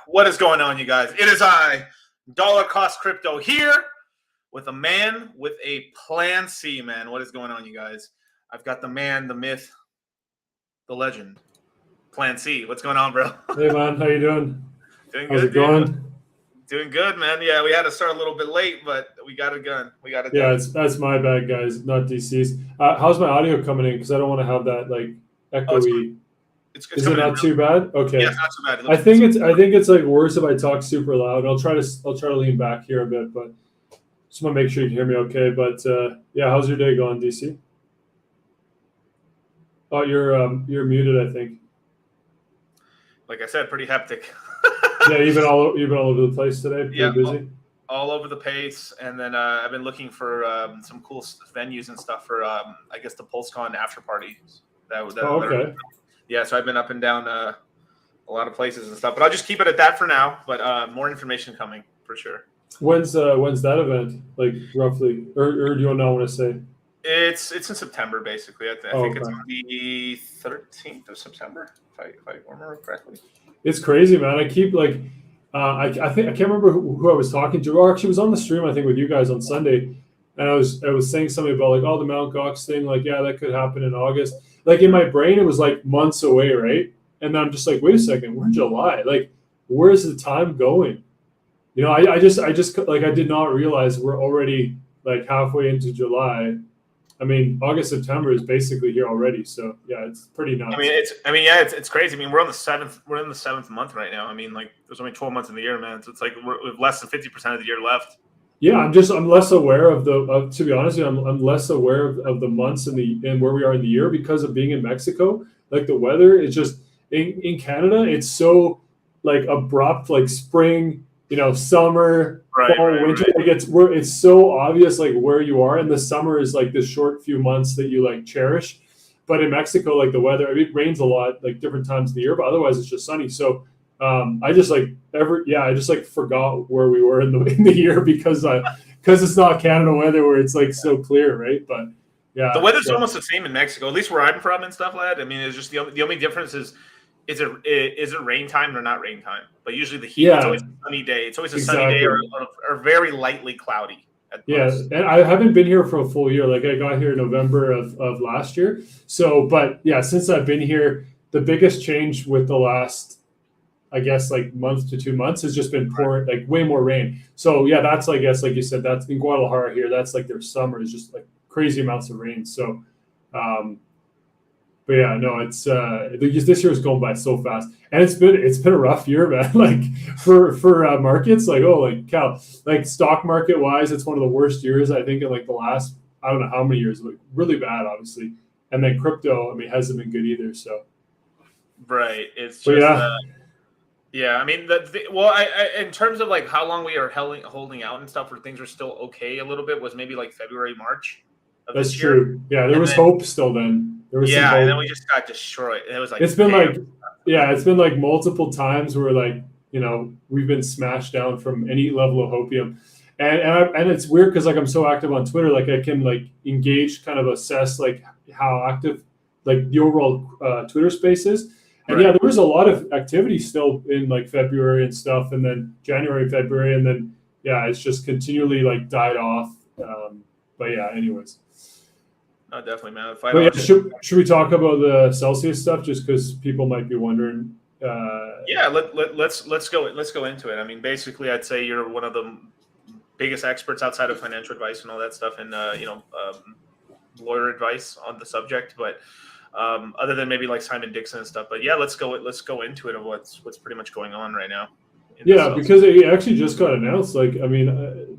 What is going on, you guys? It is I, Dollar Cost Crypto, here with a man with a plan C, man. What is going on, you guys? I've got the man, the myth, the legend, Plan C. What's going on, bro? Hey, man. How you doing? Doing How's good, it going? dude. Doing good, man. Yeah, we had to start a little bit late, but we got it done. Yeah, that's my bad, guys, not DC's. How's my audio coming in? Because I don't want to have that like echoey. Is it not too bad? Okay. Yeah, it's not too bad. I think it's like worse if I talk super loud. I'll try to lean back here a bit, but just want to make sure you can hear me okay. But yeah, how's your day going, DC? Oh, you're muted, I think. Like I said, pretty hectic. Yeah, you've been all over the place today. Pretty busy. All over the place, and then I've been looking for some cool venues and stuff for I guess the PulseCon after parties. Okay. Yeah, so I've been up and down a lot of places and stuff, but I'll just keep it at that for now. But more information coming for sure. When's that event? Like roughly, or do you not want to say? It's in September, basically. I think it's on the 13th of September, if I remember correctly. It's crazy, man. I keep like, I can't remember who I was talking to, or actually was on the stream, I think, with you guys on Sunday, and I was saying something about like, oh, the Mt. Gox thing, like, yeah, that could happen in August. Like in my brain, it was like months away, right? And then I'm just like, wait a second, we're in July. Like, where's the time going? You know, I just like, I did not realize we're already like halfway into July. I mean, August, September is basically here already. So yeah, it's pretty nuts. It's crazy. I mean, we're in the seventh month right now. I mean, like, there's only 12 months in the year, man. So it's like we have less than 50% of the year left. Yeah, I'm less aware of to be honest with you, I'm less aware of the months and where we are in the year because of being in Mexico. Like the weather is just in Canada, it's so like abrupt, like spring, you know, summer, fall, winter. Like it's so obvious like where you are, and the summer is like the short few months that you like cherish. But in Mexico, like the weather, I mean, it rains a lot, like different times of the year, but otherwise it's just sunny. So I just forgot where we were in the year because it's not Canada weather where it's like so clear, right? But yeah, the weather's almost the same in Mexico, at least where I'm from and stuff like that. I mean, it's just the only difference is it rain time or not rain time? But usually the heat, it's always a sunny day. It's always a sunny day or very lightly cloudy. Yeah, and I haven't been here for a full year. Like I got here in November of last year. So, but yeah, since I've been here, the biggest change with the last I guess like month to 2 months has just been pouring like way more rain. So yeah, that's I guess like you said, that's in Guadalajara here. That's like their summer is just like crazy amounts of rain. So, but yeah, no, it's this year is going by so fast, and it's been a rough year, man. Like for markets, like like Cal, like stock market wise, it's one of the worst years I think in like the last I don't know how many years, like really bad, obviously. And then crypto, I mean, hasn't been good either. So, right, it's but just. yeah. Yeah, I mean, I in terms of like how long we are holding out and stuff, where things are still okay a little bit, was maybe like February, March of That's this year. true. Yeah, there And was then, hope still then. There was some yeah, and then hope. we just got destroyed. It was like, It's been damn. like, yeah, it's been like multiple times where like, we've been smashed down from any level of hopium. And it's weird because like I'm so active on Twitter, like I can like engage, kind of assess like how active like the overall Twitter space is. And yeah, there was a lot of activity still in like February and stuff, and then January, February, and then yeah, it's just continually like died off. But yeah, anyways. No, definitely, man. But yeah, should we talk about the Celsius stuff just because people might be wondering? Yeah, let's go into it. I mean, basically, I'd say you're one of the biggest experts outside of financial advice and all that stuff, and lawyer advice on the subject, but. Other than maybe like Simon Dixon and stuff, but yeah, let's go into it of what's pretty much going on right now. Yeah, because it actually just got announced. Like, I mean,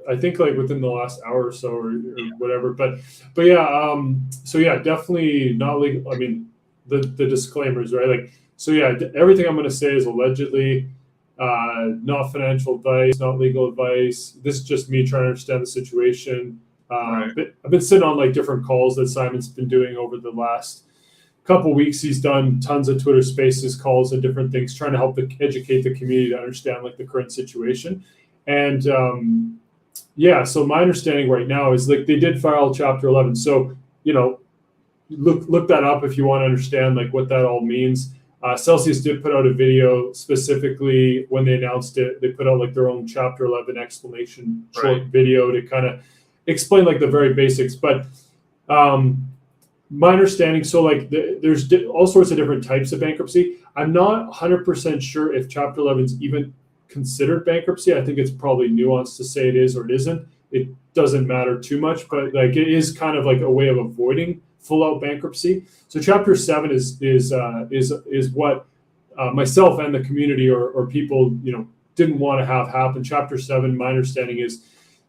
I think like within the last hour or so, or whatever. But yeah, so yeah, definitely not legal. I mean, the disclaimers, right? Like, so yeah, everything I'm going to say is allegedly, not financial advice, not legal advice. This is just me trying to understand the situation. Right. I've been sitting on like different calls that Simon's been doing over the last couple weeks. He's done tons of Twitter Spaces calls and different things, trying to help educate the community to understand like the current situation. And yeah, so my understanding right now is like they did file Chapter 11. So look that up if you want to understand like what that all means. Celsius did put out a video specifically when they announced it. They put out like their own Chapter 11 explanation short video to kind of explain like the very basics. But my understanding, so like there's all sorts of different types of bankruptcy. I'm not 100% sure if Chapter 11 is even considered bankruptcy. I think it's probably nuanced to say it is or it isn't. It doesn't matter too much, but like it is kind of like a way of avoiding full out bankruptcy. So Chapter 7 is what myself and the community or people didn't want to have happen. Chapter 7, my understanding is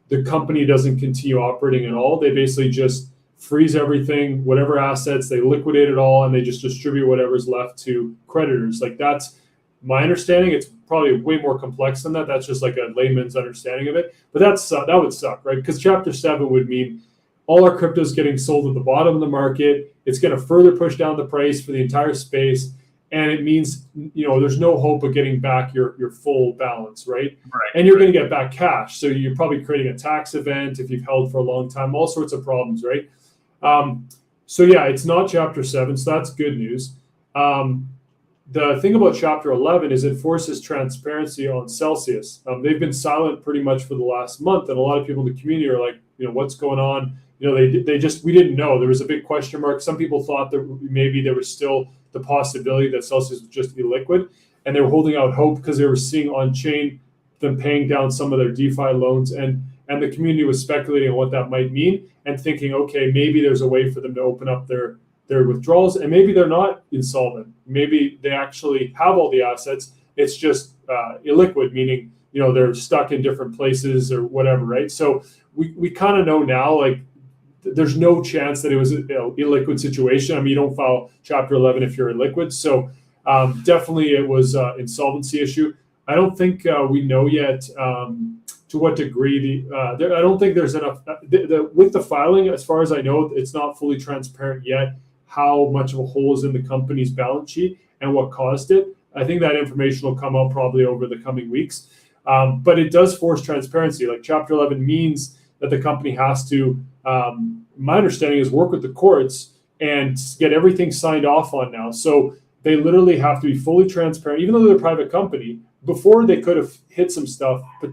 the company doesn't continue operating at all. They basically just freeze everything, whatever assets, they liquidate it all, and they just distribute whatever's left to creditors. Like that's my understanding. It's probably way more complex than that. That's just like a layman's understanding of it. But that would suck, right? Because Chapter 7 would mean all our crypto is getting sold at the bottom of the market. It's going to further push down the price for the entire space. And it means, there's no hope of getting back your full balance, right? And you're going to get back cash. So you're probably creating a tax event if you've held for a long time, all sorts of problems, right? So yeah, it's not Chapter 7, so that's good news. The thing about Chapter 11 is it forces transparency on Celsius. They've been silent pretty much for the last month, and a lot of people in the community are like, what's going on? We didn't know. There was a big question mark. Some people thought that maybe there was still the possibility that Celsius was just illiquid, and they were holding out hope because they were seeing on chain them paying down some of their DeFi loans, and the community was speculating on what that might mean and thinking, okay, maybe there's a way for them to open up their withdrawals, and maybe they're not insolvent. Maybe they actually have all the assets. It's just illiquid, meaning they're stuck in different places or whatever, right? So we kind of know now, like, there's no chance that it was an illiquid situation. I mean, you don't file Chapter 11 if you're illiquid. So definitely it was an insolvency issue. I don't think we know yet to what degree I don't think there's enough with the filing. As far as I know, it's not fully transparent yet how much of a hole is in the company's balance sheet and what caused it. I think that information will come out probably over the coming weeks. But it does force transparency. Like Chapter 11 means that the company has to, my understanding is, work with the courts and get everything signed off on now. So they literally have to be fully transparent, even though they're a private company. before they could have hit some stuff, but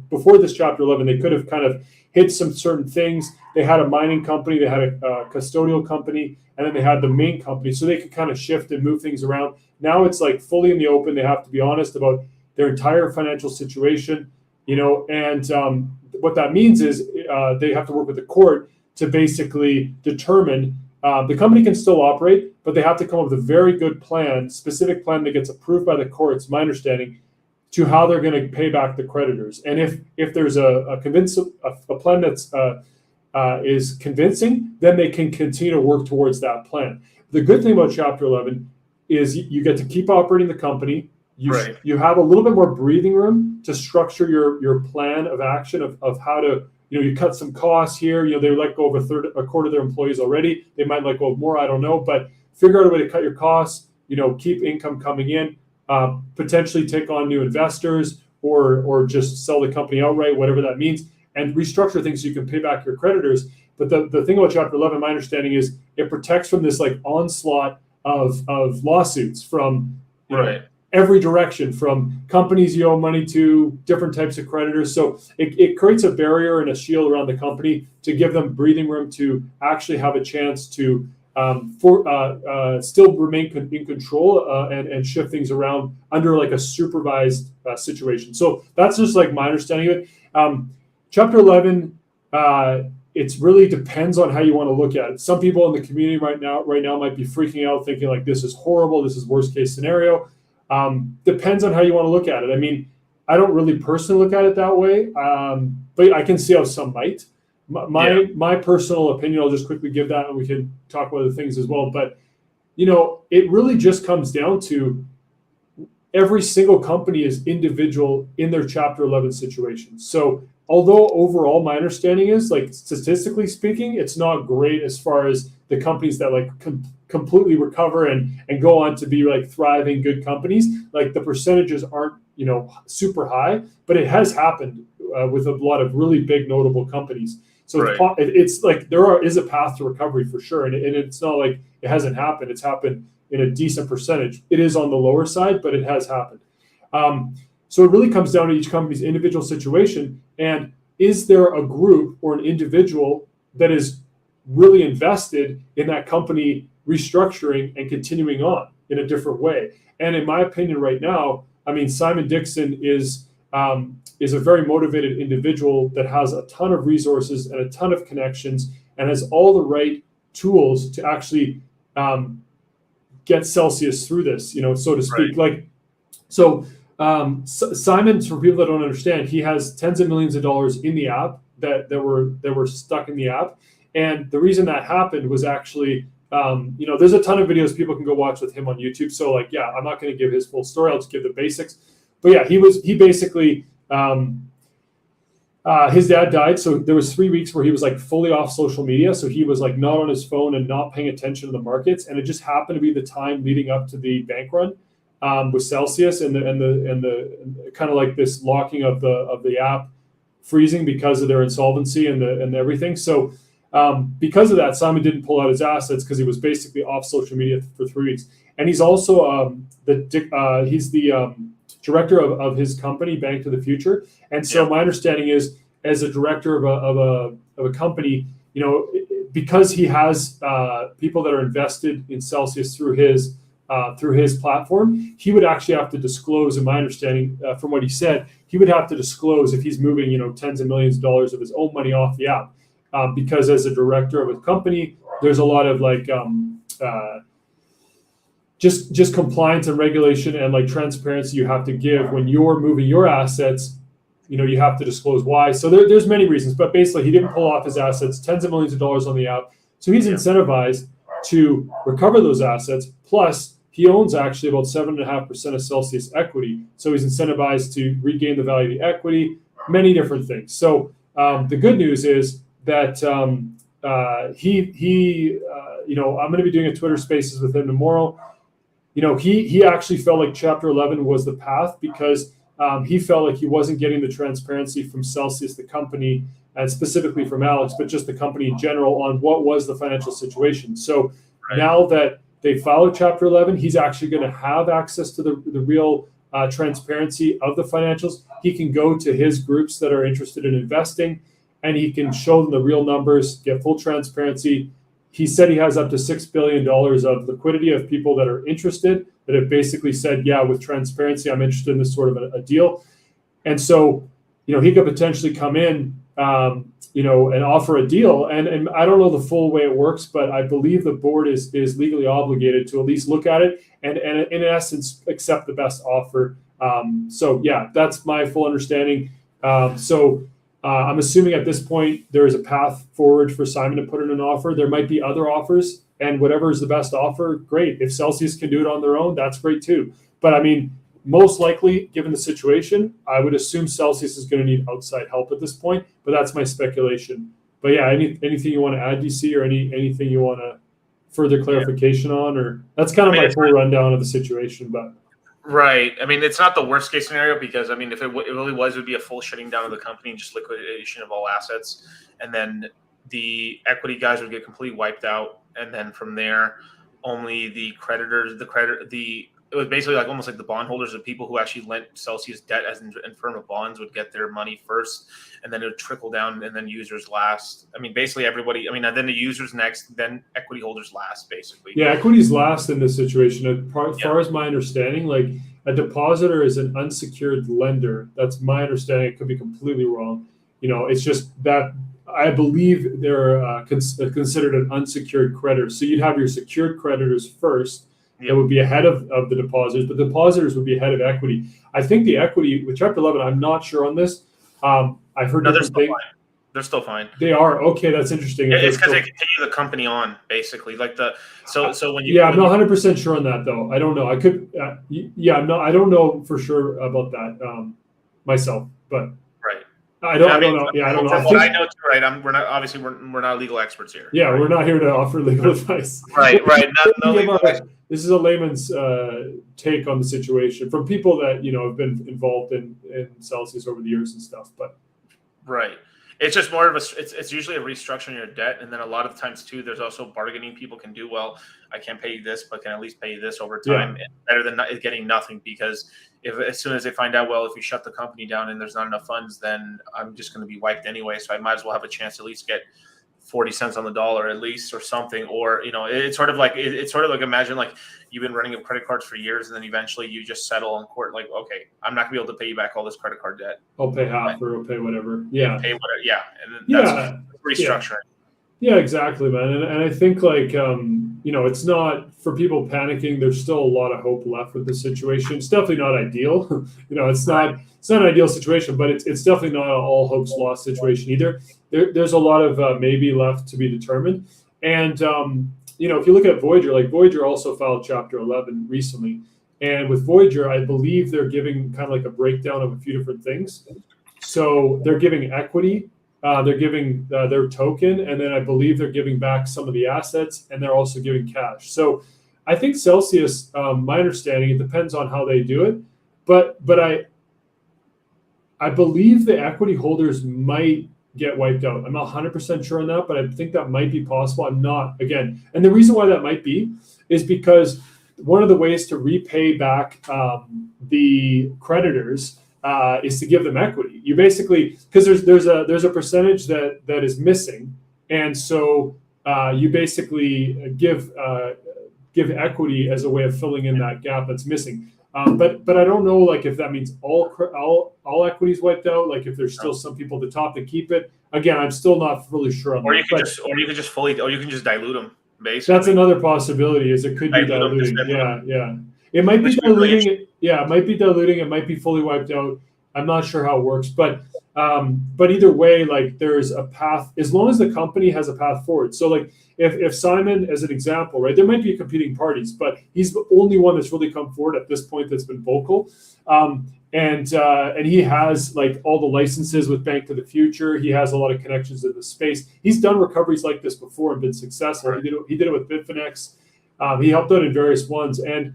before this Chapter 11, they could have kind of hit some certain things. They had a mining company, they had a custodial company, and then they had the main company, so they could kind of shift and move things around. Now it's like fully in the open. They have to be honest about their entire financial situation, and what that means is they have to work with the court to basically determine the company can still operate, but they have to come up with a very good plan, specific plan that gets approved by the courts, my understanding, to how they're going to pay back the creditors. And if there's a plan that's is convincing, then they can continue to work towards that plan. The good thing about Chapter 11 is you get to keep operating the company. You have a little bit more breathing room to structure your plan of action of how to, you cut some costs here. They let go of a quarter of their employees already. They might let go of more, I don't know, but figure out a way to cut your costs, keep income coming in, potentially take on new investors or just sell the company outright, whatever that means, and restructure things so you can pay back your creditors. But the thing about Chapter 11, my understanding is it protects from this like onslaught of lawsuits from every direction, from companies you owe money to, different types of creditors. So it creates a barrier and a shield around the company to give them breathing room to actually have a chance to still remain in control and shift things around under like a supervised situation. So that's just like my understanding of it. Chapter 11, it really depends on how you want to look at it. Some people in the community right now might be freaking out, thinking like this is horrible, this is worst case scenario. Depends on how you want to look at it. I mean, I don't really personally look at it that way, but I can see how some might. My personal opinion, I'll just quickly give that, and we can talk about other things as well. But it really just comes down to every single company is individual in their Chapter 11 situation. So although overall my understanding is, like, statistically speaking, it's not great as far as the companies that like completely recover and go on to be like thriving good companies, like the percentages aren't super high, but it has happened with a lot of really big notable companies. So it's like there is a path to recovery for sure, and it's not like it hasn't happened. It's happened in a decent percentage. It is on the lower side, but it has happened. So it really comes down to each company's individual situation, and is there a group or an individual that is really invested in that company restructuring and continuing on in a different way? And in my opinion right now, I mean, Simon Dixon is a very motivated individual that has a ton of resources and a ton of connections and has all the right tools to actually get Celsius through this, so to speak. Simon, for people that don't understand, he has tens of millions of dollars in the app that were stuck in the app. And the reason that happened was actually, there's a ton of videos people can go watch with him on YouTube. So I'm not going to give his full story. I'll just give the basics. But yeah, he basically, his dad died. So there was 3 weeks where he was like fully off social media. So he was like not on his phone and not paying attention to the markets. And it just happened to be the time leading up to the bank run with Celsius and the kind of like this locking of the app freezing because of their insolvency and everything. So because of that, Simon didn't pull out his assets because he was basically off social media for 3 weeks. And he's also he's the director of his company, Bank to the Future. And so my understanding is, as a director of a company, because he has people that are invested in Celsius through his platform, he would actually have to disclose, in my understanding, from what he said, he would have to disclose if he's moving, tens of millions of dollars of his own money off the app. Because as a director of a company, there's a lot of like just compliance and regulation and like transparency you have to give when you're moving your assets. You have to disclose why. So there's many reasons, but basically he didn't pull off his assets, tens of millions of dollars on the app. So he's incentivized to recover those assets. Plus, he owns actually about 7.5% of Celsius equity. So he's incentivized to regain the value of the equity, many different things. So the good news is that I'm going to be doing a Twitter Spaces with him tomorrow. He actually felt like Chapter 11 was the path because he felt like he wasn't getting the transparency from Celsius, the company, and specifically from Alex, but just the company in general on what was the financial situation. So now that they filed Chapter 11, he's actually going to have access to the real transparency of the financials. He can go to his groups that are interested in investing, and he can show them the real numbers, get full transparency. He said he has up to $6 billion of liquidity of people that are interested, that have basically said, yeah, with transparency, I'm interested in this sort of a deal. And so, he could potentially come in, and offer a deal. And I don't know the full way it works, but I believe the board is legally obligated to at least look at it and in essence, accept the best offer. So yeah, that's my full understanding. I'm assuming at this point there is a path forward for Simon to put in an offer. There might be other offers, and whatever is the best offer, great. If Celsius can do it on their own, that's great too. But I mean, most likely, given the situation, I would assume Celsius is going to need outside help at this point. But that's my speculation. But yeah, anything you want to add, DC, or anything you want to further clarification on, or that's kind of my full rundown of the situation. But right, I mean, it's not the worst case scenario because I mean, if it really was, it would be a full shutting down of the company and just liquidation of all assets, and then the equity guys would get completely wiped out, and then from there, only the creditors, it was basically like almost like the bondholders, the people who actually lent Celsius debt as in form of bonds, would get their money first, and then it would trickle down, and then users last. I mean, basically everybody. I mean, then the users next, then equity holders last, basically. Yeah, equity's last in this situation. As far as my understanding, like a depositor is an unsecured lender. That's my understanding. It could be completely wrong. It's just that I believe they're considered an unsecured creditor. So you'd have your secured creditors first. That would be ahead of the depositors, but the depositors would be ahead of equity. I think the equity with Chapter 11, I'm not sure on this. I've heard different things. They're still fine. They are? Okay, that's interesting. It's because they continue the company on, basically. So when you... Yeah, I'm not 100% sure on that, though. I don't know. I could... I don't know for sure about that myself, but... Right. I don't know. Yeah, I don't know. From what I know, too, right? We're not legal experts here. Yeah, right? We're not here to offer legal advice. Right. No legal advice. This is a layman's take on the situation from people that have been involved in Celsius over the years and stuff. But right, it's just more of it's usually a restructuring your debt, and then a lot of times too, there's also bargaining. People can do, well, I can't pay you this, but can at least pay you this over time, and better than getting nothing. Because as soon as they find out, well, if you shut the company down and there's not enough funds, then I'm just going to be wiped anyway. So I might as well have a chance to at least get 40 cents on the dollar at least, or something. Or it's sort of like imagine like you've been running credit cards for years, and then eventually you just settle in court, like, okay, I'm not gonna be able to pay you back all this credit card debt, I'll pay half, or I'll pay whatever. Yeah, pay whatever. Yeah, and then that's restructuring. Yeah, exactly, man. And I think it's not for people panicking. There's still a lot of hope left with the situation. It's definitely not ideal. It's not an ideal situation, but it's definitely not an all hopes lost situation either. There's a lot of maybe left to be determined. And if you look at Voyager, like Voyager also filed Chapter 11 recently, and with Voyager, I believe they're giving kind of like a breakdown of a few different things. So they're giving equity. They're giving their token, and then I believe they're giving back some of the assets, and they're also giving cash. So I think Celsius, my understanding, it depends on how they do it, but I believe the equity holders might get wiped out. I'm not 100% sure on that, but I think that might be possible. I'm not, again. And the reason why that might be is because one of the ways to repay back the creditors is to give them equity. You basically, because there's a percentage that is missing, and so you basically give equity as a way of filling in that gap that's missing. But I don't know, like, if that means all equities wiped out, like if there's still some people at the top that keep it. Again, I'm still not really sure on or that. You could just dilute them. Basically, that's another possibility. Is it could be diluting? Yeah. It might be diluting. Yeah, it might be diluting. It might be fully wiped out. I'm not sure how it works, but either way, like there's a path as long as the company has a path forward. So like if Simon, as an example, right, there might be competing parties, but he's the only one that's really come forward at this point that's been vocal, and he has like all the licenses with Bank to the Future. He has a lot of connections in the space. He's done recoveries like this before and been successful. Right. He did it with Bitfinex. He helped out in various ones, and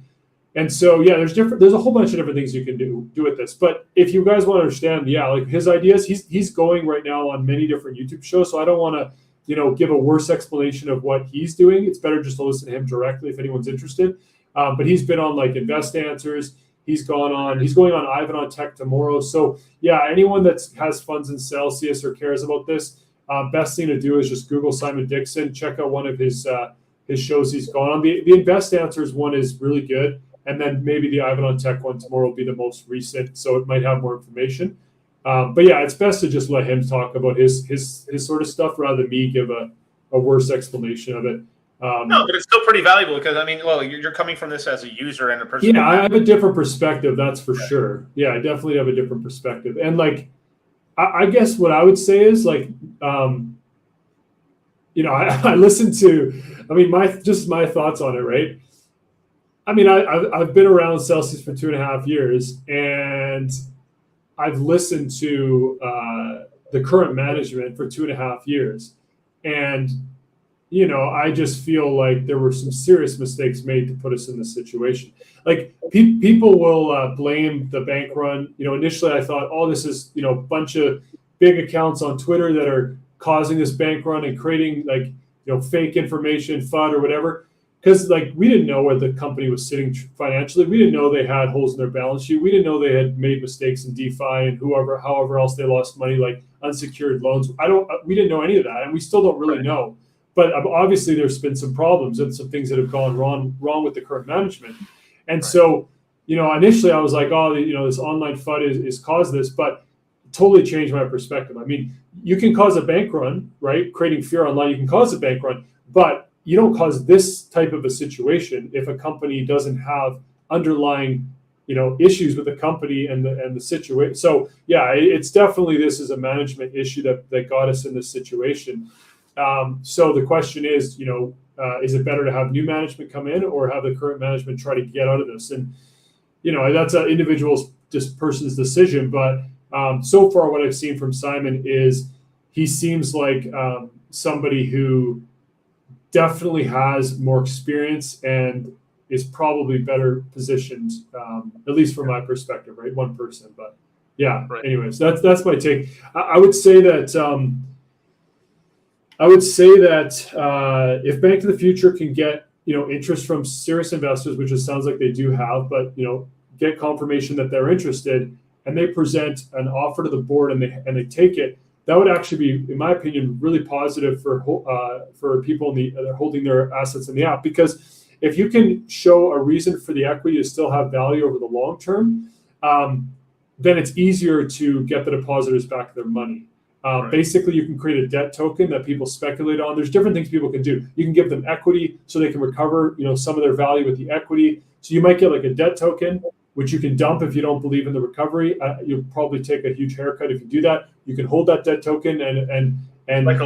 so yeah, there's a whole bunch of different things you can do with this. But if you guys want to understand, like his ideas, he's going right now on many different YouTube shows. So I don't want to give a worse explanation of what he's doing. It's better just to listen to him directly if anyone's interested. But he's been on like Invest Answers. He's going on Ivan on Tech tomorrow. So yeah, anyone that has funds in Celsius or cares about this, best thing to do is just Google Simon Dixon. Check out one of his shows he's gone on. The Invest Answers one is really good, and then maybe the Ivan on Tech one tomorrow will be the most recent, so it might have more information. But yeah, it's best to just let him talk about his sort of stuff rather than me give a worse explanation of it. No, but it's still pretty valuable because I mean, well, you're coming from this as a user and a person. Yeah, I have a different perspective, that's for sure. Yeah, I definitely have a different perspective, and like, I guess what I would say is like, I listened to, I mean, my thoughts on it, right? I mean, I've been around Celsius for 2.5 years, and I've listened to the current management for 2.5 years, and I just feel like there were some serious mistakes made to put us in this situation. Like people will blame the bank run. Initially I thought, oh, this is a bunch of big accounts on Twitter that are causing this bank run and creating fake information, FUD or whatever. Because we didn't know where the company was sitting financially. We didn't know they had holes in their balance sheet. We didn't know they had made mistakes in DeFi and however else they lost money, like unsecured loans. We didn't know any of that, and we still don't really know. But obviously, there's been some problems and some things that have gone wrong with the current management. And so, initially I was like, oh, this online FUD is caused this, but totally changed my perspective. I mean, you can cause a bank run, right? Creating fear online, you can cause a bank run, but you don't cause this type of a situation if a company doesn't have underlying, issues with the company and the situation. So yeah, it's definitely, this is a management issue that got us in this situation. So the question is, is it better to have new management come in or have the current management try to get out of this? And, that's an individual person's decision. But so far what I've seen from Simon is he seems like somebody who definitely has more experience and is probably better positioned, at least from my perspective, right? One person, but yeah, right. Anyways, that's my take. I would say that, if Bank of the Future can get interest from serious investors, which it sounds like they do have, but get confirmation that they're interested, and they present an offer to the board and they take it, that would actually be, in my opinion, really positive for people that are holding their assets in the app. Because if you can show a reason for the equity to still have value over the long term, then it's easier to get the depositors back their money. Right. Basically, you can create a debt token that people speculate on. There's different things people can do. You can give them equity so they can recover, some of their value with the equity. So you might get like a debt token, which you can dump if you don't believe in the recovery. You'll probably take a huge haircut if you do that. You can hold that debt token and like a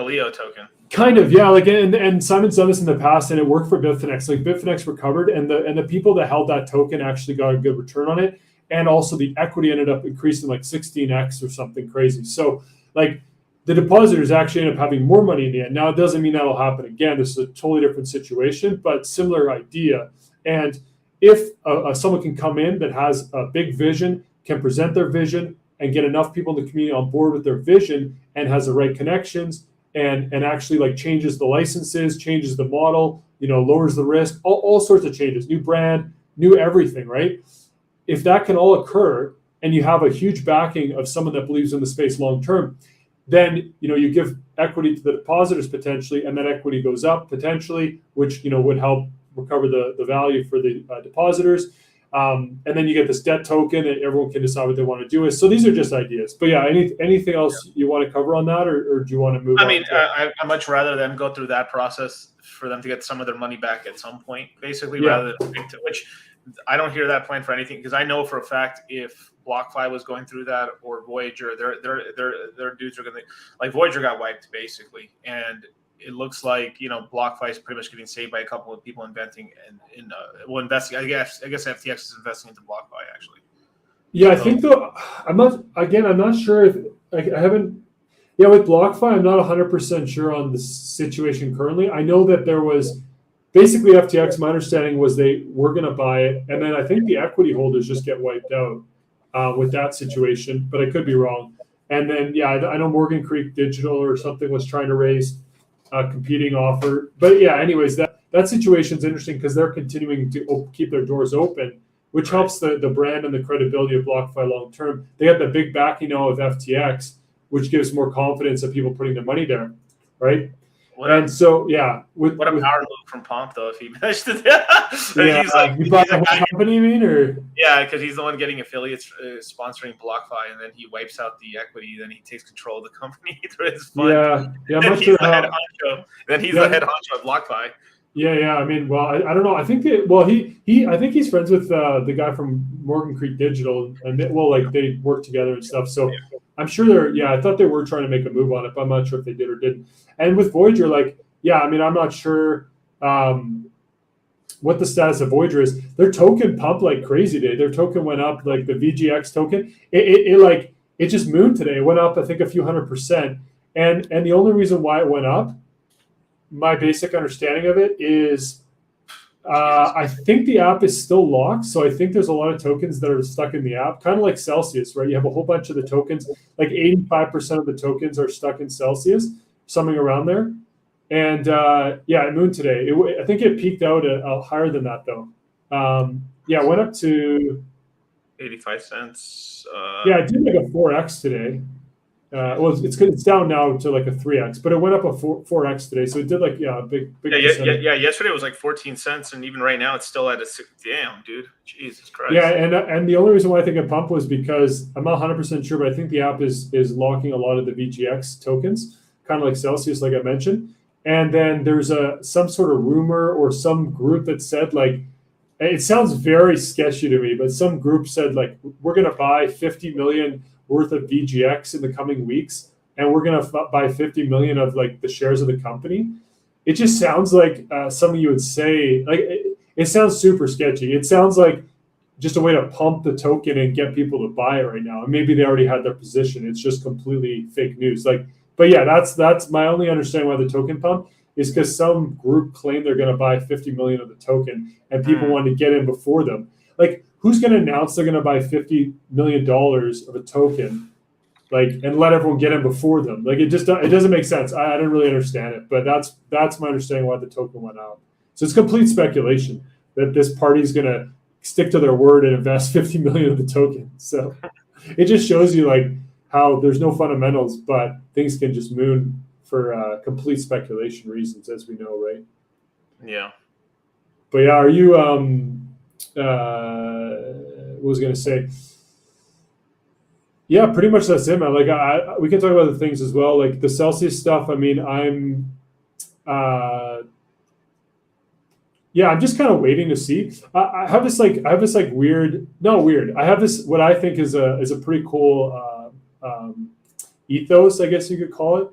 Leo token. Kind of, yeah. And Simon's done this in the past, and it worked for Bitfinex. Like Bitfinex recovered, and the people that held that token actually got a good return on it. And also the equity ended up increasing like 16x or something crazy. So like the depositors actually end up having more money in the end. Now, it doesn't mean that'll happen again. This is a totally different situation, but similar idea. And if someone can come in that has a big vision, can present their vision and get enough people in the community on board with their vision and has the right connections and actually like changes the licenses, changes the model, lowers the risk, all sorts of changes, new brand, new everything, right? If that can all occur and you have a huge backing of someone that believes in the space long term, then you give equity to the depositors potentially, and that equity goes up potentially, which would help recover the value for the depositors. And then you get this debt token, and everyone can decide what they want to do with. So these are just ideas. But yeah, anything else you want to cover on that, or do you want to move on? I mean, I'd much rather them go through that process for them to get some of their money back at some point, basically, rather than which. I don't hear that plan for anything, because I know for a fact if Blockfight was going through that or Voyager, their dudes are going to, like Voyager got wiped basically, and it looks like Blockfight is pretty much getting saved by a couple of people investing investing. I guess FTX is investing into Blockfight actually. Yeah, I think though I'm not sure if I haven't. Yeah, with Blockfight, I'm not 100% sure on the situation currently. I know that there was. Basically, FTX, my understanding was they were going to buy it, and then I think the equity holders just get wiped out with that situation, but I could be wrong. And then, yeah, I know Morgan Creek Digital or something was trying to raise a competing offer. But yeah, anyways, that situation's interesting because they're continuing to keep their doors open. which helps the brand and the credibility of BlockFi long term. They got the big backing now of FTX, which gives more confidence of people putting their money there, right? What a power move from Pomp, though, if he managed to. He bought the whole company, you mean, or because he's the one getting affiliates sponsoring BlockFi, and then he wipes out the equity. Then he takes control of the company through his fund. I'm not he's sure the head honcho. Then he's the head honcho of BlockFi. Yeah. I mean, well, I don't know. I think I think he's friends with the guy from Morgan Creek Digital, and they work together and stuff. So I'm sure I thought they were trying to make a move on it, but I'm not sure if they did or didn't. And with Voyager, I mean, I'm not sure what the status of Voyager is. Their token pumped like crazy today. Their token went up, like the VGX token. It just mooned today. It went up, I think, a few 100%. And the only reason why it went up, my basic understanding of it is I think the app is still locked. So I think there's a lot of tokens that are stuck in the app, kind of like Celsius, right? You have a whole bunch of the tokens, like 85% of the tokens are stuck in Celsius, something around there. And it mooned today. I think it peaked out higher than that, though. It went up to 85 cents. It did like a 4x today. It's down now to like a 3x, but it went up a 4x today, so it did a big. Yesterday it was like 14 cents, and even right now it's still at a 6. Damn, dude, Jesus Christ. Yeah, and the only reason why I think it pumped was because I'm not 100% sure, but I think the app is locking a lot of the VGX tokens, kind of like Celsius, like I mentioned. And then there's some sort of rumor or some group that said it sounds very sketchy to me, but some group said we're going to buy 50 million worth of VGX in the coming weeks, and we're going to buy 50 million of the shares of the company. It just sounds like something you would say. It sounds super sketchy. It sounds like just a way to pump the token and get people to buy it right now. And maybe they already had their position. It's just completely fake news. But yeah, that's my only understanding why the token pump is because some group claimed they're going to buy 50 million of the token, and people wanted to get in before them. Who's going to announce they're going to buy $50 million of a token, and let everyone get in before them? It doesn't make sense. I didn't really understand it, but that's my understanding why the token went up. So it's complete speculation that this party is going to stick to their word and invest 50 million of the token. So it just shows you how there's no fundamentals, but things can just moon for complete speculation reasons, as we know, right? Yeah. But yeah, are you what was I going to say? Yeah, pretty much that's it, man. We can talk about the things as well, like the Celsius stuff. I mean, I'm just kind of waiting to see. I have this weird, not weird. I have this what I think is a pretty cool ethos, I guess you could call it,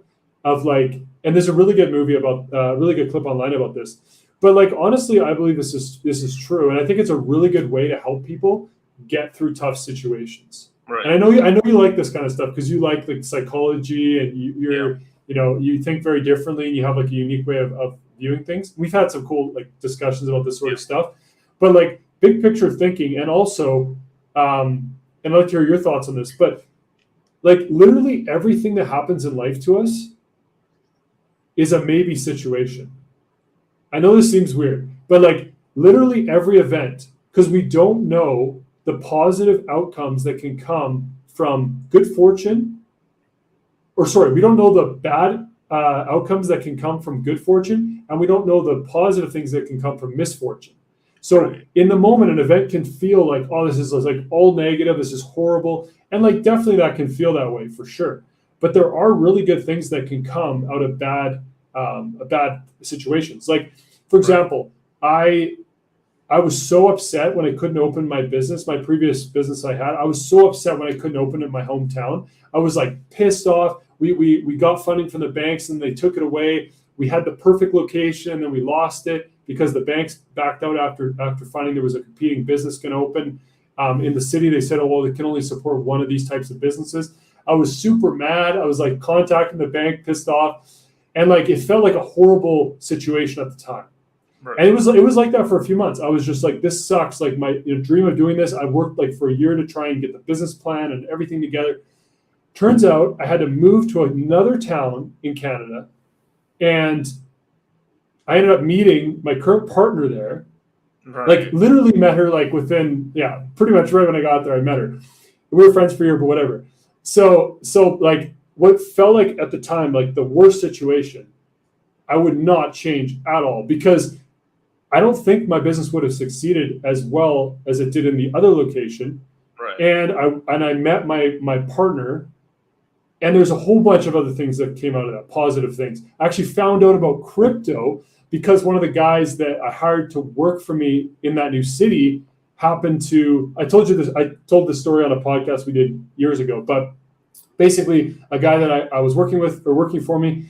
of and there's a really good movie about really good clip online about this. But honestly, I believe this is true, and I think it's a really good way to help people get through tough situations. Right. And I know you like this kind of stuff because you like psychology, and you think very differently, and you have a unique way of viewing things. We've had some cool discussions about this sort of stuff, but big picture thinking, and also, and I'd like to hear your thoughts on this. But literally everything that happens in life to us is a maybe situation. I know this seems weird, but literally every event, because we don't know the positive outcomes that can come from good fortune, we don't know the bad outcomes that can come from good fortune, and we don't know the positive things that can come from misfortune. So in the moment, an event can feel oh, this is all negative, this is horrible, and definitely that can feel that way for sure. But there are really good things that can come out of bad situations. For example, I was so upset when I couldn't open my business, my previous business I had. I was so upset when I couldn't open it in my hometown. I was pissed off. We got funding from the banks and they took it away. We had the perfect location and we lost it because the banks backed out after finding there was a competing business going to open in the city. They said, oh, well, they can only support one of these types of businesses. I was super mad. I was contacting the bank, pissed off. And it felt like a horrible situation at the time. Right. And it was like that for a few months. I was just this sucks. My dream of doing this, I worked for a year to try and get the business plan and everything together. Turns out I had to move to another town in Canada, and I ended up meeting my current partner there. Right. Like literally met her like within, pretty much right when I got there, I met her. We were friends for a year, but whatever. So like what felt like at the time, like the worst situation, I would not change at all because I don't think my business would have succeeded as well as it did in the other location. Right. And I met my partner, and there's a whole bunch of other things that came out of that, positive things. I actually found out about crypto because one of the guys that I hired to work for me in that new city happened to, I told this story on a podcast we did years ago, but basically a guy that I was working with or working for me,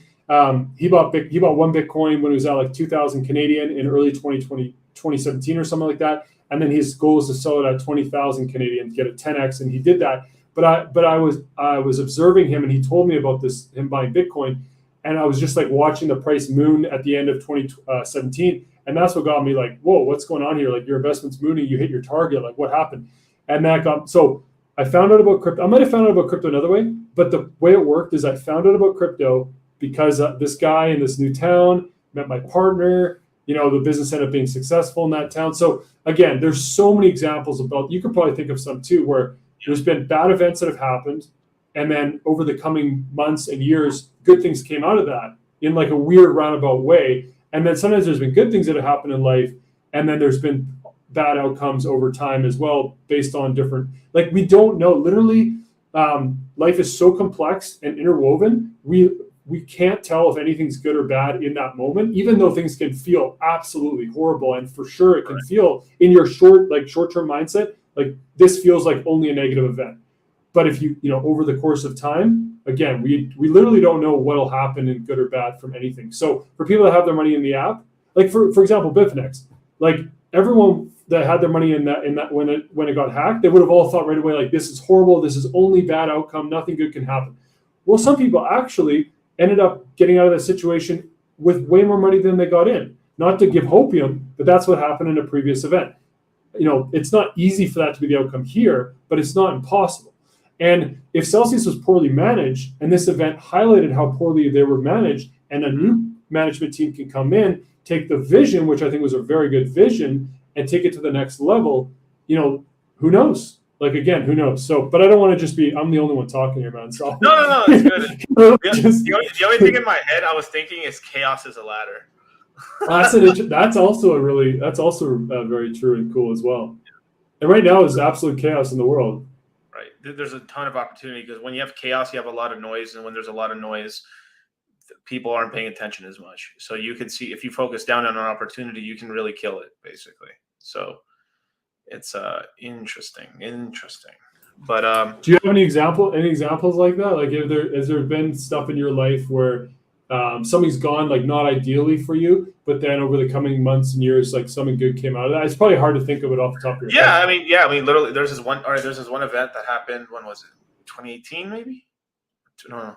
he bought one Bitcoin when it was at like 2,000 Canadian in early 2017 or something like that. And then his goal was to sell it at 20,000 Canadian to get a 10x. And he did that. But I was observing him, and he told me about him buying Bitcoin. And I was just like watching the price moon at the end of 2017. And that's what got me like, whoa, what's going on here? Like your investment's mooning, you hit your target. Like what happened? And so I found out about crypto. I might have found out about crypto another way, but the way it worked is I found out about crypto because this guy in this new town met my partner. The business ended up being successful in that town. So again, there's so many examples about, you could probably think of some too, where there's been bad events that have happened. And then over the coming months and years, good things came out of that in like a weird roundabout way. And then sometimes there's been good things that have happened in life. And then there's been bad outcomes over time as well, based on different, like we don't know, literally life is so complex and interwoven. We can't tell if anything's good or bad in that moment, even though things can feel absolutely horrible. And for sure it can feel in your short-term mindset, like this feels like only a negative event. But if you over the course of time, again, we literally don't know what'll happen in good or bad from anything. So for people that have their money in the app, like for example, Bitfinex, like everyone that had their money in that when it got hacked, they would have all thought right away, like this is horrible, this is only bad outcome, nothing good can happen. Well, some people actually ended up getting out of that situation with way more money than they got in. Not to give hopium, but that's what happened in a previous event. It's not easy for that to be the outcome here, but it's not impossible. And if Celsius was poorly managed, and this event highlighted how poorly they were managed, and a new management team can come in, take the vision, which I think was a very good vision, and take it to the next level, who knows? Like, again, who knows? So, but I don't want to just be, I'm the only one talking here, man. So No, it's good. The only thing in my head I was thinking is chaos is a ladder. That's also very true and cool as well. And right now is absolute chaos in the world. Right. There's a ton of opportunity because when you have chaos, you have a lot of noise. And when there's a lot of noise, people aren't paying attention as much. So you can see if you focus down on an opportunity, you can really kill it, basically. So it's interesting. But do you have any examples like that? Like, has there been stuff in your life where something's gone like not ideally for you, but then over the coming months and years, like something good came out of that? It's probably hard to think of it off the top of your head. I mean, literally, there's this one event that happened. When was it? 2018, maybe? No,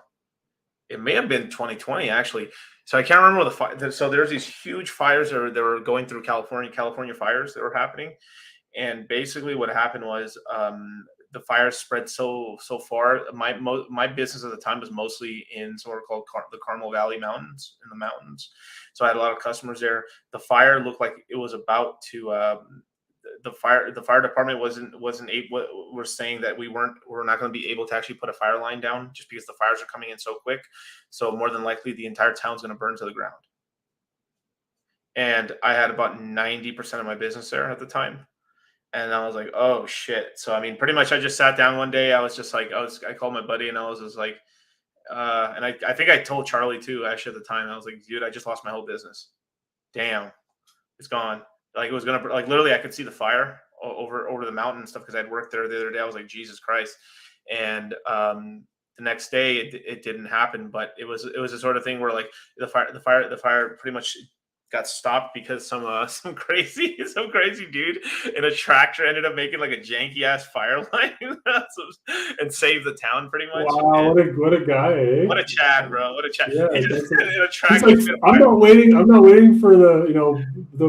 it may have been 2020 actually. So I can't remember the fire. So there's these huge fires that were going through California fires that were happening. And basically what happened was the fires spread so far. My business at the time was mostly in somewhere called the Carmel Valley Mountains, in the mountains. So I had a lot of customers there. The fire looked like it was about to the fire department wasn't able. We're saying that we're not going to be able to actually put a fire line down just because the fires are coming in so quick. So more than likely the entire town's going to burn to the ground. And I had about 90% of my business there at the time. And I was like, oh shit. So, I mean, pretty much I just sat down one day. I was just like, I called my buddy and I was just like, and I think I told Charlie too, actually at the time. I was like, dude, I just lost my whole business. Damn, it's gone. Like it was going to, like literally I could see the fire over the mountain and stuff because I'd worked there the other day. I was like, Jesus Christ. And the next day it didn't happen, but it was a sort of thing where like the fire pretty much got stopped because some crazy dude in a tractor ended up making like a janky ass fire line and saved the town pretty much. Wow, what a guy, eh? What a Chad, bro! What a Chad! Yeah, he just in a tractor. Like, I'm not waiting for the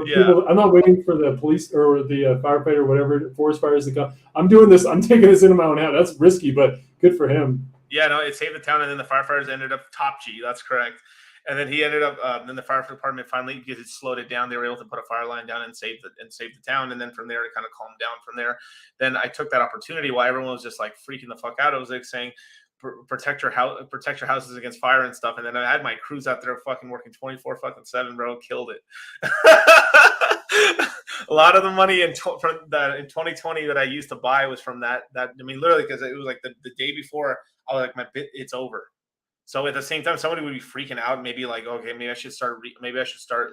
people. I'm not waiting for the police or the firefighter or whatever forest fires to come. I'm doing this. I'm taking this into my own hand. That's risky, but good for him. Yeah, no, it saved the town, and then the firefighters ended up top G. That's correct. And then he ended up. Then the fire department finally, because it slowed it down, they were able to put a fire line down and save the town. And then from there, it kind of calmed down. From there, then I took that opportunity while everyone was just like freaking the fuck out. I was like saying, protect your houses against fire and stuff. And then I had my crews out there fucking working 24/7, bro. Killed it. A lot of the money in 2020 that I used to buy was from that. I mean, literally, because it was like the day before, I was like, it's over. So at the same time, somebody would be freaking out. Maybe like, okay, maybe I should start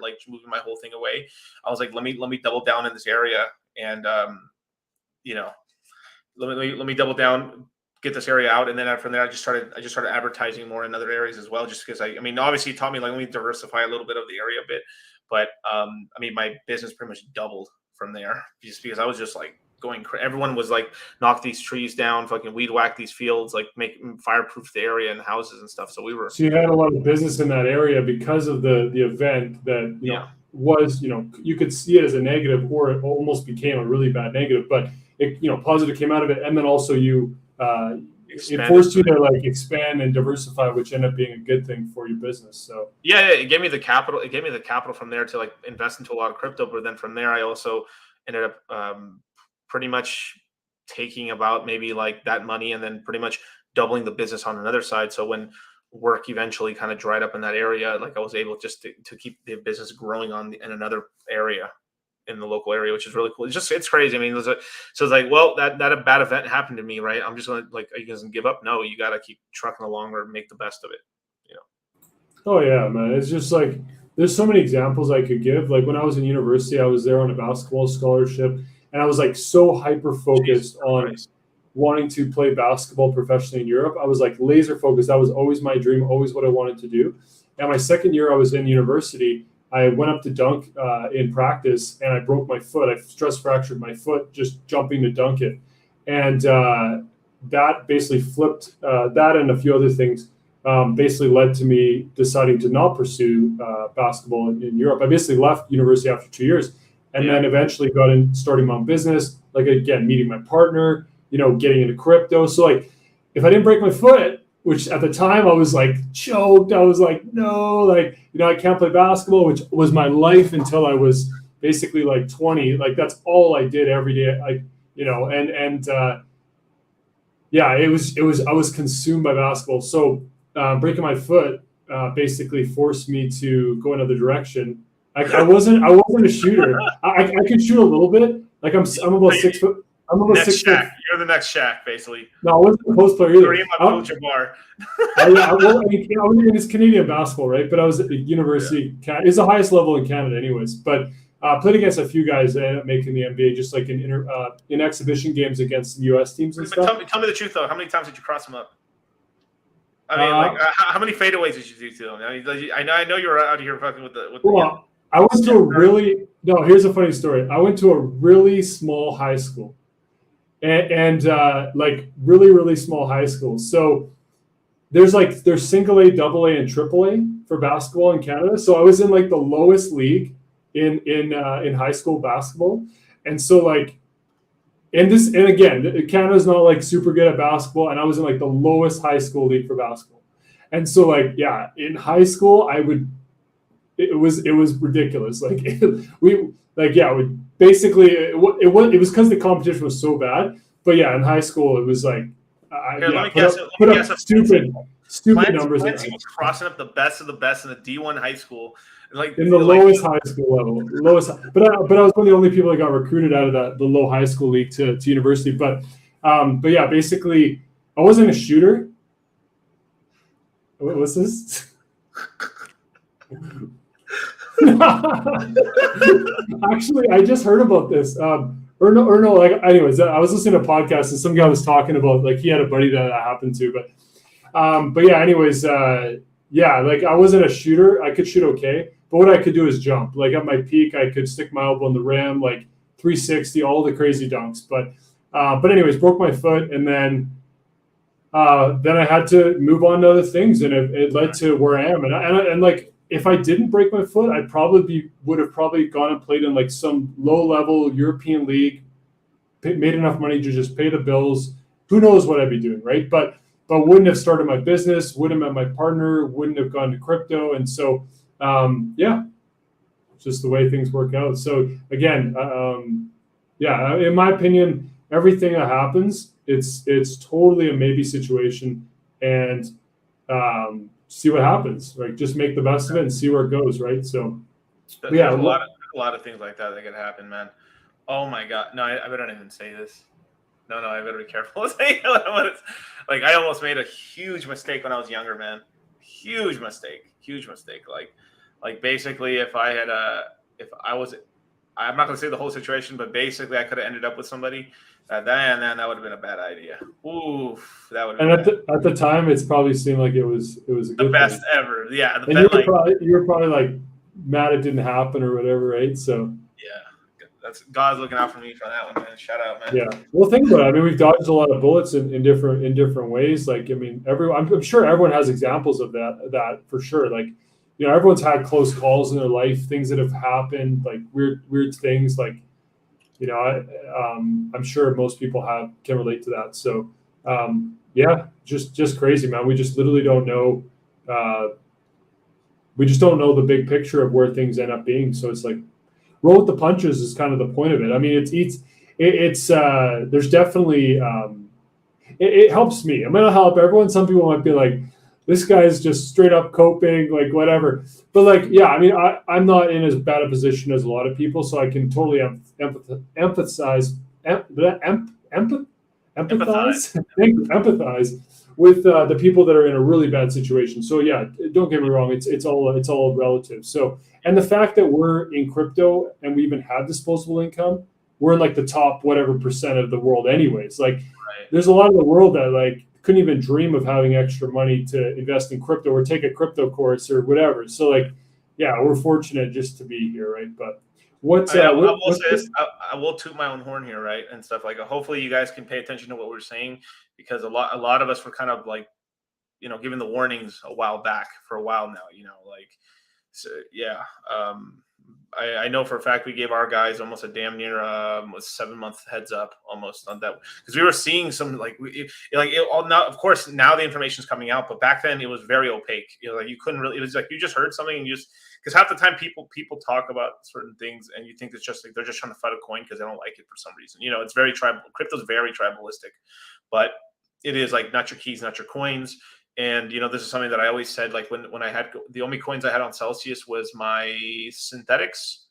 like moving my whole thing away. I was like, let me double down in this area, and let me double down, get this area out, and then from there, I just started advertising more in other areas as well. Just because I mean, obviously, it taught me like, let me diversify a little bit of the area a bit. But I mean, my business pretty much doubled from there, just because I was just like going. Everyone was like, knock these trees down, fucking weed whack these fields, like make fireproof the area and houses and stuff. So we were. So you had a lot of business in that area because of the event that was, you could see it as a negative, or it almost became a really bad negative. But it, positive came out of it, and then also it forced you to like expand and diversify, which ended up being a good thing for your business. So it gave me the capital. It gave me the capital from there to like invest into a lot of crypto. But then from there, I also ended up pretty much taking about maybe like that money and then pretty much doubling the business on another side. So when work eventually kind of dried up in that area, like I was able just to keep the business growing in another area, in the local area, which is really cool. It's crazy. I mean, so it's like, well, that a bad event happened to me, right? I'm just gonna like, are you guys gonna give up? No, you got to keep trucking along or make the best of it. Oh yeah, man. It's just like, there's so many examples I could give. Like when I was in university, I was there on a basketball scholarship, and I was like so hyper focused on wanting to play basketball professionally in Europe. I was like laser focused. That was always my dream, always what I wanted to do. And my second year I was in university, I went up to dunk in practice, and I broke my foot. I stress fractured my foot just jumping to dunk it. And that basically flipped that and a few other things basically led to me deciding to not pursue basketball in Europe. I basically left university after 2 years, and then eventually got in starting my own business, like again, meeting my partner, getting into crypto. So like if I didn't break my foot, which at the time I was like choked, I was like, no, like, I can't play basketball, which was my life until I was basically like 20. Like that's all I did every day. Like, I was consumed by basketball. So breaking my foot basically forced me to go another direction. I wasn't a shooter. I could shoot a little bit. Like I'm about 6 foot. I'm about 6 foot. You're the next Shaq, basically. No, I wasn't a post player either. I was in this Canadian basketball, right? But I was at the university. It's the highest level in Canada, anyways. But played against a few guys that ended up making the NBA, just like in exhibition games against U.S. teams and stuff. Tell me the truth, though. How many times did you cross them up? I mean, how many fadeaways did you do to them? I know you were out here fucking with the. I went to here's a funny story. I went to a really small high school. And like really, really small high school. So there's single A, double A, and triple A for basketball in Canada. So I was in like the lowest league in high school basketball. And so like, and again, Canada's not like super good at basketball. And I was in like the lowest high school league for basketball. And so like, yeah, in high school, it was ridiculous. Like basically, it was because the competition was so bad. But yeah, in high school, it was like, put up stupid numbers. Clancy was crossing up the best of the best in the D1 high school, like in the lowest high school level, But I was one of the only people that got recruited out of the low high school league to university. But yeah, basically, I wasn't a shooter. What's this? Actually, I just heard about this. Anyways, I was listening to a podcast and some guy was talking about like he had a buddy that happened to, but yeah, anyways, like I wasn't a shooter. I could shoot okay, but what I could do is jump. Like at my peak, I could stick my elbow in the rim, like 360, all the crazy dunks. But anyways, broke my foot, and then I had to move on to other things, and it led to where I am, and like. If I didn't break my foot, I would have gone and played in like some low-level European league, made enough money to just pay the bills. Who knows what I'd be doing, right? But but wouldn't have started my business, wouldn't have met my partner, wouldn't have gone to crypto. And so, yeah, just the way things work out. So again, yeah, in my opinion, everything that happens, it's totally a maybe situation, and see what happens. Like, just make the best of it and see where it goes, right? So, There's a lot of things like that could happen, man. Oh my God, no, I better not even say this. No, I better be careful. Like, I almost made a huge mistake when I was younger, man. Huge mistake. Like basically, if I was, I'm not gonna say the whole situation, but basically, I could have ended up with somebody. That would have been a bad idea. Ooh, that would. And at the time, it's probably seemed like it was a good the best thing. ever. Yeah, and you were probably like mad it didn't happen or whatever, right? So yeah, that's God's looking out for me for that one, man. Shout out, man. Yeah. Well, think about it. I mean, we've dodged a lot of bullets in different ways. Like, I mean, I'm sure everyone has examples of that for sure. Like, you know, everyone's had close calls in their life, things that have happened, like weird things. Like, you know, I'm sure most people can relate to that. So, yeah, just crazy, man. We just literally don't know. We just don't know the big picture of where things end up being. So it's like, roll with the punches is kind of the point of it. I mean, it's there's definitely it helps me. I'm gonna help everyone. Some people might be like, this guy's just straight up coping, like whatever. But like, yeah, I mean, I'm not in as bad a position as a lot of people, so I can totally empathize with the people that are in a really bad situation. So yeah, don't get me wrong, it's all relative. So, and the fact that we're in crypto and we even have disposable income, we're in like the top whatever percent of the world anyways. Like, there's a lot of the world that like couldn't even dream of having extra money to invest in crypto or take a crypto course or whatever. So like, yeah, we're fortunate just to be here, right? But I will toot my own horn here, right, and stuff like. Hopefully, you guys can pay attention to what we're saying, because a lot of us were kind of like, you know, giving the warnings a while back for a while now, you know, like, so yeah. I know for a fact we gave our guys almost a damn near 7-month heads up almost on that, because we were seeing some now, of course, now the information is coming out, but back then it was very opaque. You know, like you couldn't really. It was like you just heard something and you just, because half the time people talk about certain things and you think it's just like they're just trying to fight a coin because they don't like it for some reason. You know, it's very tribal. Crypto's very tribalistic, but it is like not your keys, not your coins. And, you know, this is something that I always said, like when I had the only coins I had on Celsius was my synthetics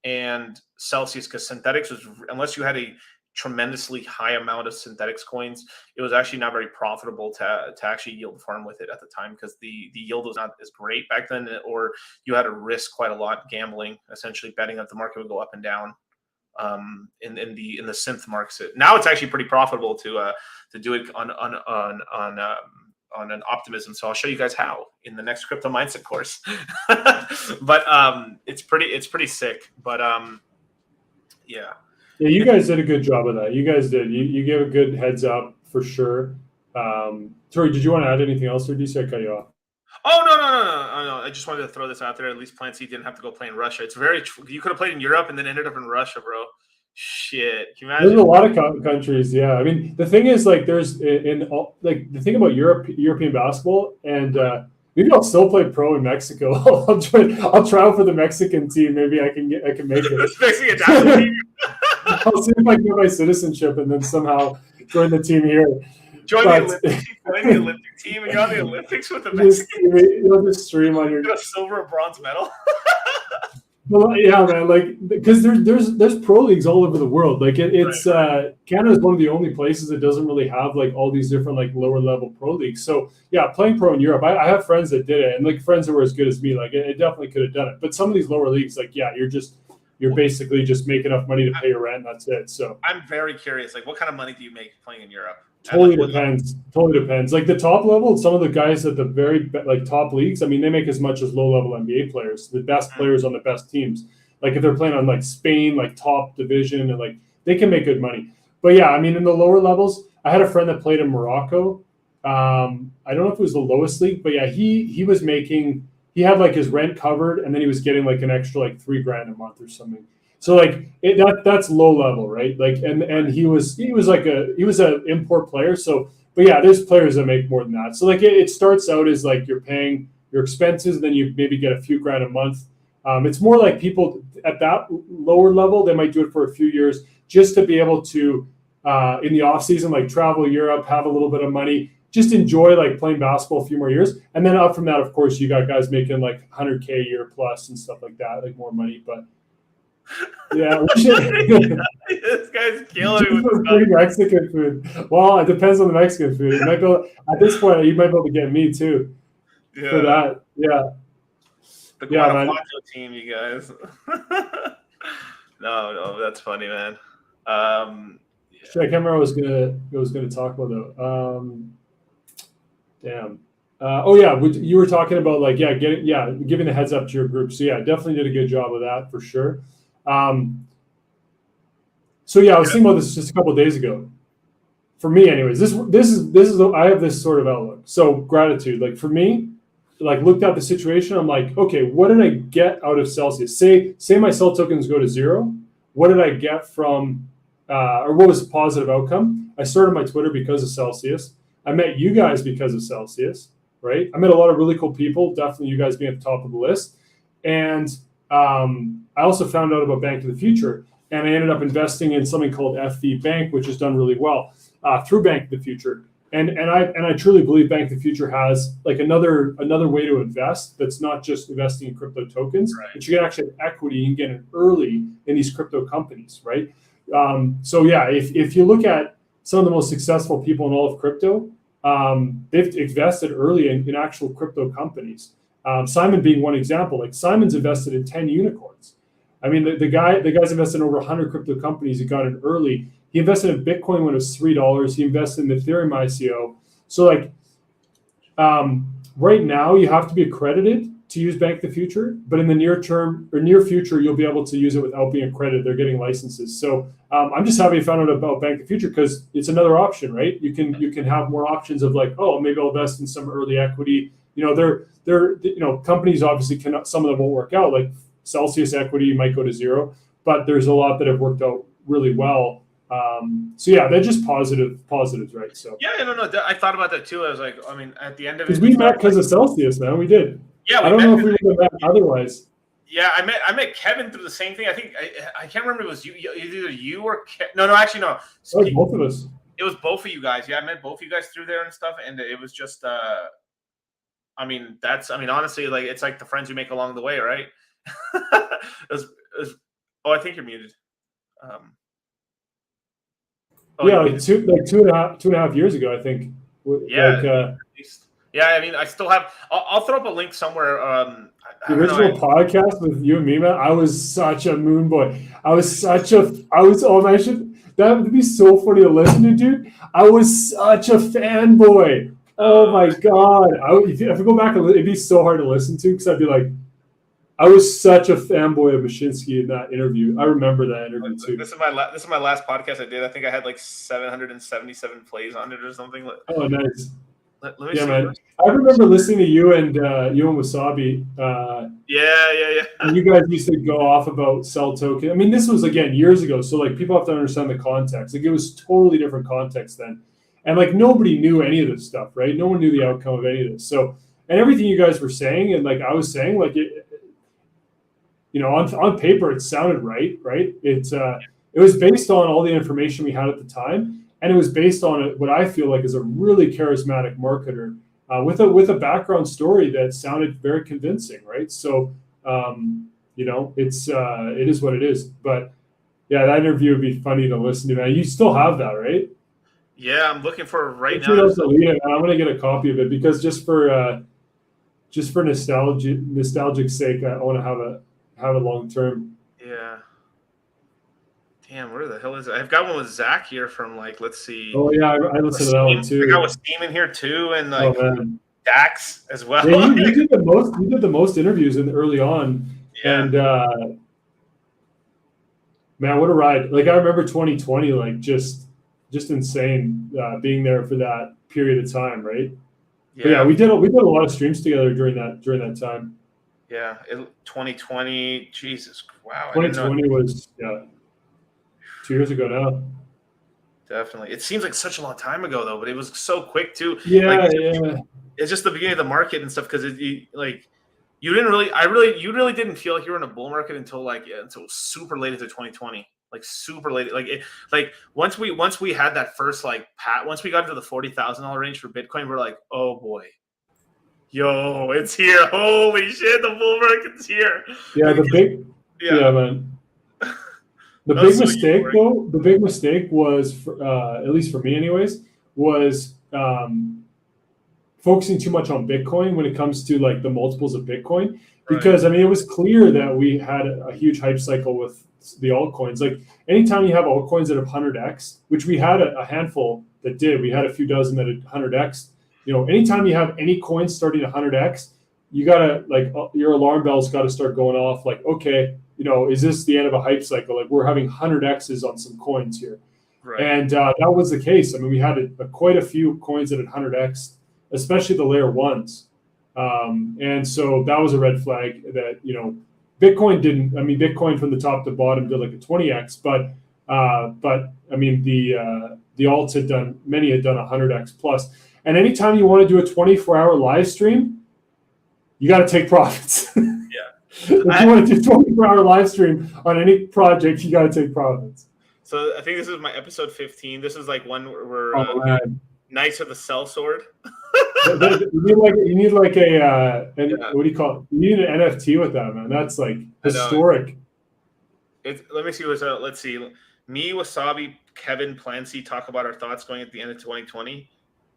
and Celsius, because synthetics was, unless you had a tremendously high amount of synthetics coins, it was actually not very profitable to actually yield farm with it at the time, because the yield was not as great back then, or you had to risk quite a lot gambling, essentially betting that the market would go up and down in the synth market. Now it's actually pretty profitable to do it on an optimism. So I'll show you guys how in the next crypto mindset course. But it's pretty sick. But yeah. Yeah, you guys did a good job of that. You guys did. You gave a good heads up for sure. Tori, did you want to add anything else, or DC I cut you off? Oh no! I just wanted to throw this out there. At least Plan C didn't have to go play in Russia. It's very. You could have played in Europe and then ended up in Russia, bro. Shit, can you imagine? There's a lot of countries. Yeah, I mean, the thing is, like, there's like the thing about European basketball, and maybe I'll still play pro in Mexico. I'll travel for the Mexican team. Maybe I can make it. I'll see if I can get my citizenship and then somehow join the team here. Join the Olympic team, and you're on the Olympics with the Mexicans. You'll just stream on your. You get a silver or bronze medal. Well, yeah, man. Like, because there's pro leagues all over the world. Like, it's Canada is one of the only places that doesn't really have like all these different like lower level pro leagues. So yeah, playing pro in Europe, I have friends that did it, and like friends that were as good as me. Like, it definitely could have done it. But some of these lower leagues, like, yeah, you're basically just making enough money to pay your rent. That's it. So I'm very curious. Like, what kind of money do you make playing in Europe? Totally depends. Like the top level, some of the guys at the very like top leagues, I mean, they make as much as low level NBA players, the best players on the best teams. Like if they're playing on like Spain, like top division, and like they can make good money. But yeah, I mean, in the lower levels, I had a friend that played in Morocco. I don't know if it was the lowest league, but yeah, he was making, he had like his rent covered, and then he was getting like an extra like $3,000 a month or something. So like that's low level, right? Like and he was an import player. So But yeah, there's players that make more than that. So like it starts out as like you're paying your expenses, then you maybe get a few grand a month. It's more like people at that lower level, they might do it for a few years just to be able to, in the off season, like travel Europe, have a little bit of money, just enjoy like playing basketball a few more years. And then up from that, of course, you got guys making like 100K a year plus and stuff like that, like more money. But yeah, we should. This guy's killing me with this Free Mexican food. Well, it depends on the Mexican food. You might go at this point. You might be able to get me too for that. Yeah. The Guanajuato team, you guys. No, that's funny, man. I can't remember what I was gonna talk about though. Damn. You were talking about like giving the heads up to your group. So yeah, definitely did a good job of that for sure. So yeah, I was thinking about this just a couple of days ago. For me, anyways, this is I have this sort of outlook. So gratitude, like for me, like looked at the situation, I'm like, okay, what did I get out of Celsius? Say my cell tokens go to 0. What did I get from, or what was the positive outcome? I started my Twitter because of Celsius. I met you guys because of Celsius, right? I met a lot of really cool people, definitely you guys being at the top of the list. And I also found out about Bank of the Future, and I ended up investing in something called FV Bank, which has done really well through Bank of the Future. And I truly believe Bank of the Future has like another way to invest that's not just investing in crypto tokens, right, but you can actually have equity. You can get in early in these crypto companies, right? So yeah, if you look at some of the most successful people in all of crypto, they've invested early in actual crypto companies. Simon being one example. Like Simon's invested in 10 unicorns. I mean, the guy's invested in over 100 crypto companies. He got in early. He invested in Bitcoin when it was $3. He invested in Ethereum ICO. So like right now, you have to be accredited to use Bank of the Future, but in the near term or near future, you'll be able to use it without being accredited. They're getting licenses. So I'm just happy I found out about Bank of the Future because it's another option, right? You can have more options of like, oh, maybe I'll invest in some early equity. You know, they're companies obviously cannot. Some of them won't work out. Like Celsius equity might go to 0, but there's a lot that have worked out really well. So yeah, they're just positives, right? So yeah, no, I thought about that too. I was like, I mean, at the end of it, because we met because of Celsius, man. We did. Yeah, I don't know if we would have met otherwise. Yeah, I met Kevin through the same thing. I think I can't remember if it was you, either you or no, actually no. It was both of us. It was both of you guys. Yeah, I met both of you guys through there and stuff, and it was just. Honestly, like it's like the friends you make along the way, right? I think you're muted. Like two and a half years ago, I think. Yeah. Yeah, I mean, I still have. I'll throw up a link somewhere. The original podcast with you and me, man. I was such a moon boy. That would be so funny to listen to, dude. I was such a fanboy. Oh my god! If I go back, it'd be so hard to listen to because I'd be like, I was such a fanboy of Mashinsky in that interview. I remember that interview too. This is my last podcast I did. I think I had like 777 plays on it or something. Oh, nice. Let me see. Man. I remember listening to you and Wasabi. Yeah. And you guys used to go off about cell token. I mean, this was again years ago, so like people have to understand the context. Like it was totally different context then, and like nobody knew any of this stuff, right? No one knew the outcome of any of this. So, and everything you guys were saying, and like I was saying, like it, on paper it sounded right? It was based on all the information we had at the time. And it was based on what I feel like is a really charismatic marketer with a background story that sounded very convincing, right? So, it is what it is. But yeah, that interview would be funny to listen to. Man, you still have that, right? Yeah, I'm looking for it right now. I'm going to get a copy of it because just for nostalgic sake, I want to have a long term. Yeah. Damn, where the hell is it? I've got one with Zach here from like, let's see. Oh yeah, I listened to that one too. I got with Steam in here too, and like Dax as well. Yeah, you did the most interviews early on, and man, what a ride! Like I remember 2020, like just insane being there for that period of time, right? Yeah, we did a lot of streams together during that time. Yeah, 2020, Jesus, wow. 2020 was 2 years ago now. Definitely. It seems like such a long time ago though, but it was so quick too. Yeah, Like yeah. it's just the beginning of the market and stuff because you really didn't feel like you were in a bull market until super late into 2020. Like super late. Like once we had that first once we got into the $40,000 range for Bitcoin, we're like, oh boy. Yo, it's here. Holy shit, the bull market's here. Yeah, yeah, man. The big mistake, though, the big mistake was, at least for me, anyways, was focusing too much on Bitcoin when it comes to like the multiples of Bitcoin. Because I mean, it was clear that we had a huge hype cycle with the altcoins. Like anytime you have altcoins that have 100x, which we had a handful that did, we had a few dozen that had 100x. Anytime you have any coin starting 100x, you gotta your alarm bells got to start going off. Like, okay, is this the end of a hype cycle? Like we're having 100x's on some coins here, and that was the case. I mean, we had quite a few coins that had 100x, especially the layer ones, and so that was a red flag that Bitcoin didn't. I mean, Bitcoin from the top to bottom did like a 20x, but I mean the alts had done 100x plus. And anytime you want to do a 24-hour live stream, you got to take profits. If you want to do 24-hour live stream on any project, you got to take profits. So I think this is my episode 15. This is like one where we're Knights of the Sellsword. You need like a what do you call it? You need an NFT with that, man. That's like historic. Let me see what's out. Let's see. Me, Wasabi, Kevin, Plancy talk about our thoughts going at the end of 2020.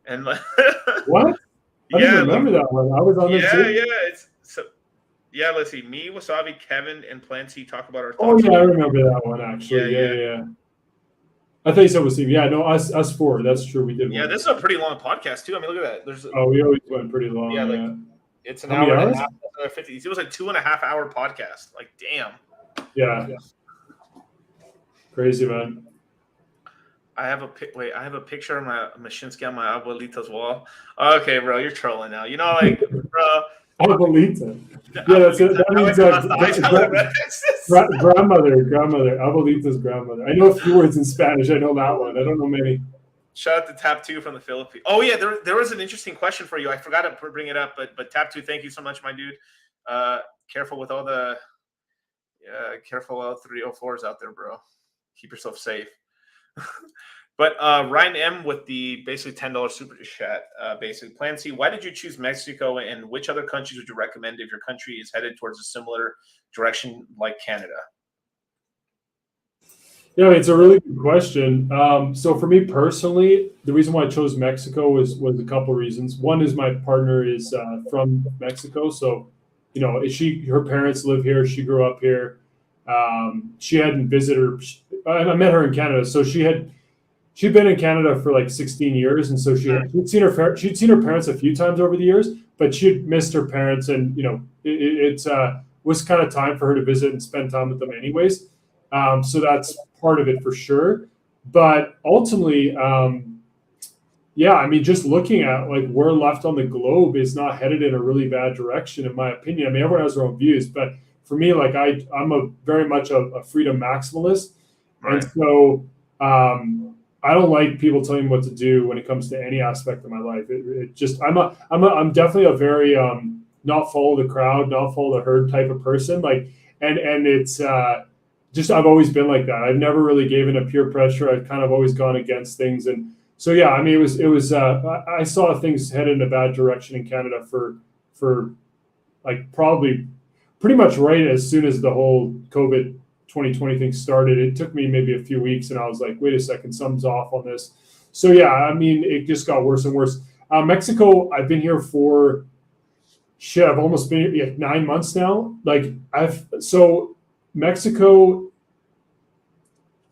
And what? I didn't remember that one. I was on this too. Yeah. Let's see. Me, Wasabi, Kevin, and Plancy talk about our thoughts. Oh yeah, I remember that one actually. Yeah. I thought you said Wasabi. Yeah, no, us four. That's true. We did. Yeah, this is a pretty long podcast too. I mean, look at that. We always went pretty long. Yeah, it's an hour and a half. 50. It was like 2.5 hour podcast. Like, damn. Yeah. Crazy, man. I have a picture of my Mashinsky on my abuelita's wall. Okay, bro, you're trolling now. Bro. Abuelita. Yeah, that's it. That means grandmother. Abuelita's grandmother. I know a few words in Spanish. I know that one. I don't know many. Shout out to Tap 2 from the Philippines. Oh yeah, there was an interesting question for you. I forgot to bring it up, but Tap 2, thank you so much, my dude. Careful with all the 304s out there, bro. Keep yourself safe. But Ryan M with the basically $10 super chat. Basically, Plan C, why did you choose Mexico, and which other countries would you recommend if your country is headed towards a similar direction like Canada? Yeah, it's a really good question. So for me personally, the reason why I chose Mexico was a couple of reasons. One is my partner is from Mexico, so her parents live here. She grew up here. She hadn't visited her. I met her in Canada, so she'd been in Canada for like 16 years, and so she'd seen her parents a few times over the years, but she'd missed her parents, and it was kind of time for her to visit and spend time with them anyways. So that's part of it for sure. But ultimately, I mean, just looking at like where left on the globe is not headed in a really bad direction, in my opinion. I mean, everyone has their own views, but for me, like I'm very much a freedom maximalist, and so I don't like people telling me what to do when it comes to any aspect of my life. It just I'm definitely a very not follow the crowd, not follow the herd type of person. Like and it's just I've always been like that. I've never really given a peer pressure. I've kind of always gone against things, and so yeah. I mean, it was I saw things headed in a bad direction in Canada for like probably pretty much right as soon as the whole COVID 2020 thing started. It took me maybe a few weeks, and I was like, wait a second, something's off on this. So yeah, I mean, it just got worse and worse. Mexico, I've been here for I've almost been here 9 months now. So Mexico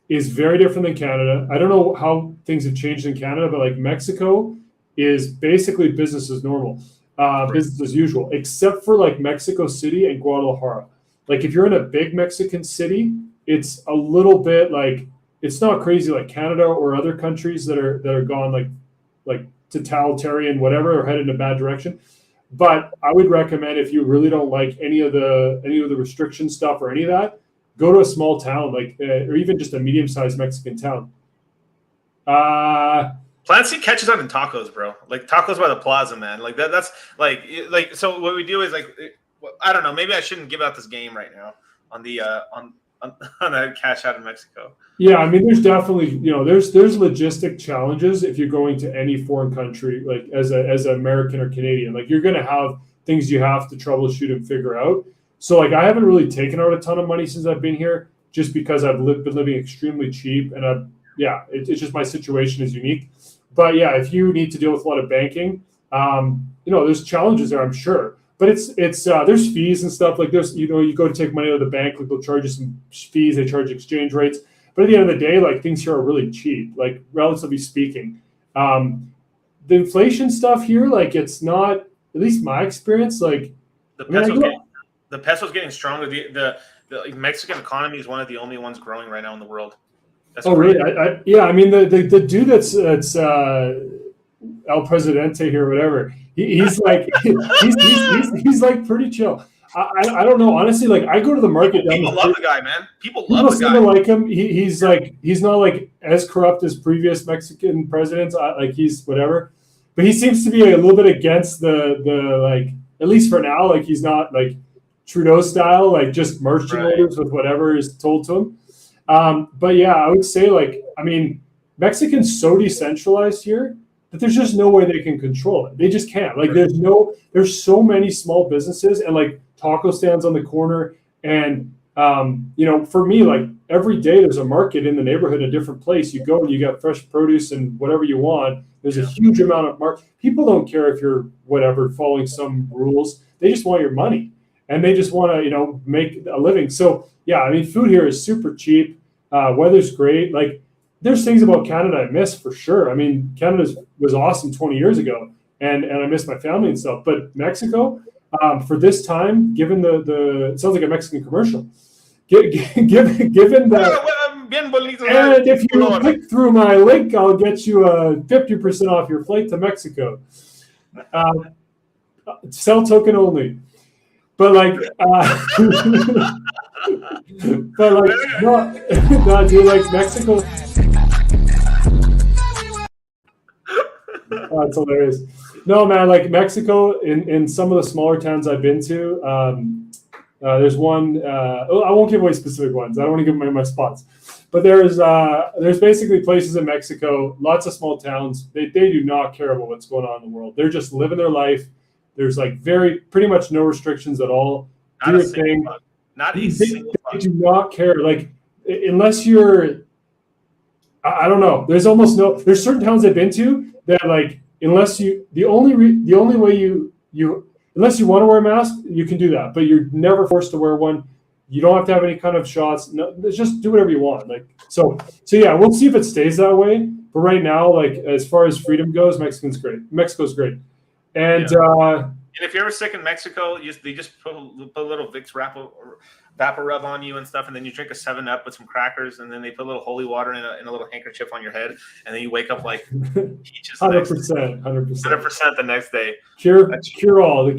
is very different than Canada. I don't know how things have changed in Canada, but like Mexico is basically business as normal, business as usual, except for like Mexico City and Guadalajara. Like if you're in a big Mexican city, it's a little bit like, it's not crazy like Canada or other countries that are gone like totalitarian, whatever, or headed in a bad direction. But I would recommend, if you really don't like any of the restriction stuff or any of that, go to a small town, or even just a medium-sized Mexican town. Plant C catches on in tacos, bro. Like tacos by the plaza, man. Like that's like. So what we do is like, I don't know. Maybe I shouldn't give out this game right now on the on that cash out in Mexico. Yeah, I mean, there's definitely there's logistic challenges if you're going to any foreign country, like as an American or Canadian. Like you're going to have things you have to troubleshoot and figure out. So like I haven't really taken out a ton of money since I've been here, just because I've been living extremely cheap, and it's just my situation is unique. But yeah, if you need to deal with a lot of banking, there's challenges there, I'm sure. But it's there's fees and stuff. Like there's you go to take money out of the bank, like they'll charge you some fees. They charge exchange rates. But at the end of the day, like things here are really cheap, like relatively speaking. The inflation stuff here, like it's not, at least my experience, like the peso's getting stronger. The Mexican economy is one of the only ones growing right now in the world. That's really? I mean, the dude that's El Presidente here, whatever. He's like he's like pretty chill. I don't know, honestly. Like I go to the market. People love the guy, man. People love the guy. Like him. He's not like as corrupt as previous Mexican presidents. Like he's whatever, but he seems to be a little bit against the like, at least for now. Like he's not like Trudeau style, like just marching orders with whatever is told to him. But yeah, I would say like, I mean, Mexicans so decentralized here that there's just no way they can control it. They just can't. Like there's so many small businesses and like taco stands on the corner. And, for me, like every day there's a market in the neighborhood, in a different place. You go and you got fresh produce and whatever you want. There's a huge amount of people don't care if you're whatever, following some rules. They just want your money and they just want to, make a living. So yeah, I mean, food here is super cheap. Weather's great. Like there's things about Canada I miss for sure. I mean, Canada was awesome 20 years ago and I miss my family and stuff, but Mexico, for this time, given the it sounds like a Mexican commercial. Given that, and if you click through my link, I'll get you 50% off your flight to Mexico. Sell token only, but like, no, dude, like Mexico. Oh, it's hilarious. No, man, like Mexico, in some of the smaller towns I've been to, there's one. I won't give away specific ones. I don't want to give away my spots. But there's basically places in Mexico, lots of small towns. They do not care about what's going on in the world. They're just living their life. There's like pretty much no restrictions at all. Not a single They do not care. Like unless you're, I don't know. There's certain towns I've been to that like, unless you, the only way you unless you want to wear a mask, you can do that, but you're never forced to wear one. You don't have to have any kind of shots. No, just do whatever you want. Like so yeah, we'll see if it stays that way. But right now, like as far as freedom goes, Mexico's great. And if you're ever sick in Mexico, they just put a little Vicks Vapor Rub on you and stuff, and then you drink a 7-Up with some crackers, and then they put a little holy water in a little handkerchief on your head, and then you wake up like peaches. 100%. 100% the next day. Cure all.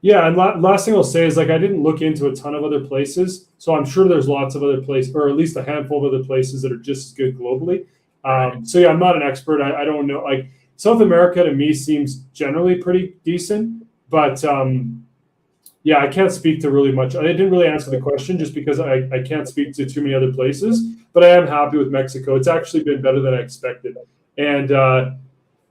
Yeah, and last thing I'll say is like I didn't look into a ton of other places, so I'm sure there's lots of other places, or at least a handful of other places that are just as good globally. So yeah, I'm not an expert. I don't know. Like South America to me seems generally pretty decent, but yeah, I can't speak to really much. I didn't really answer the question just because I can't speak to too many other places, but I am happy with Mexico. It's actually been better than I expected. And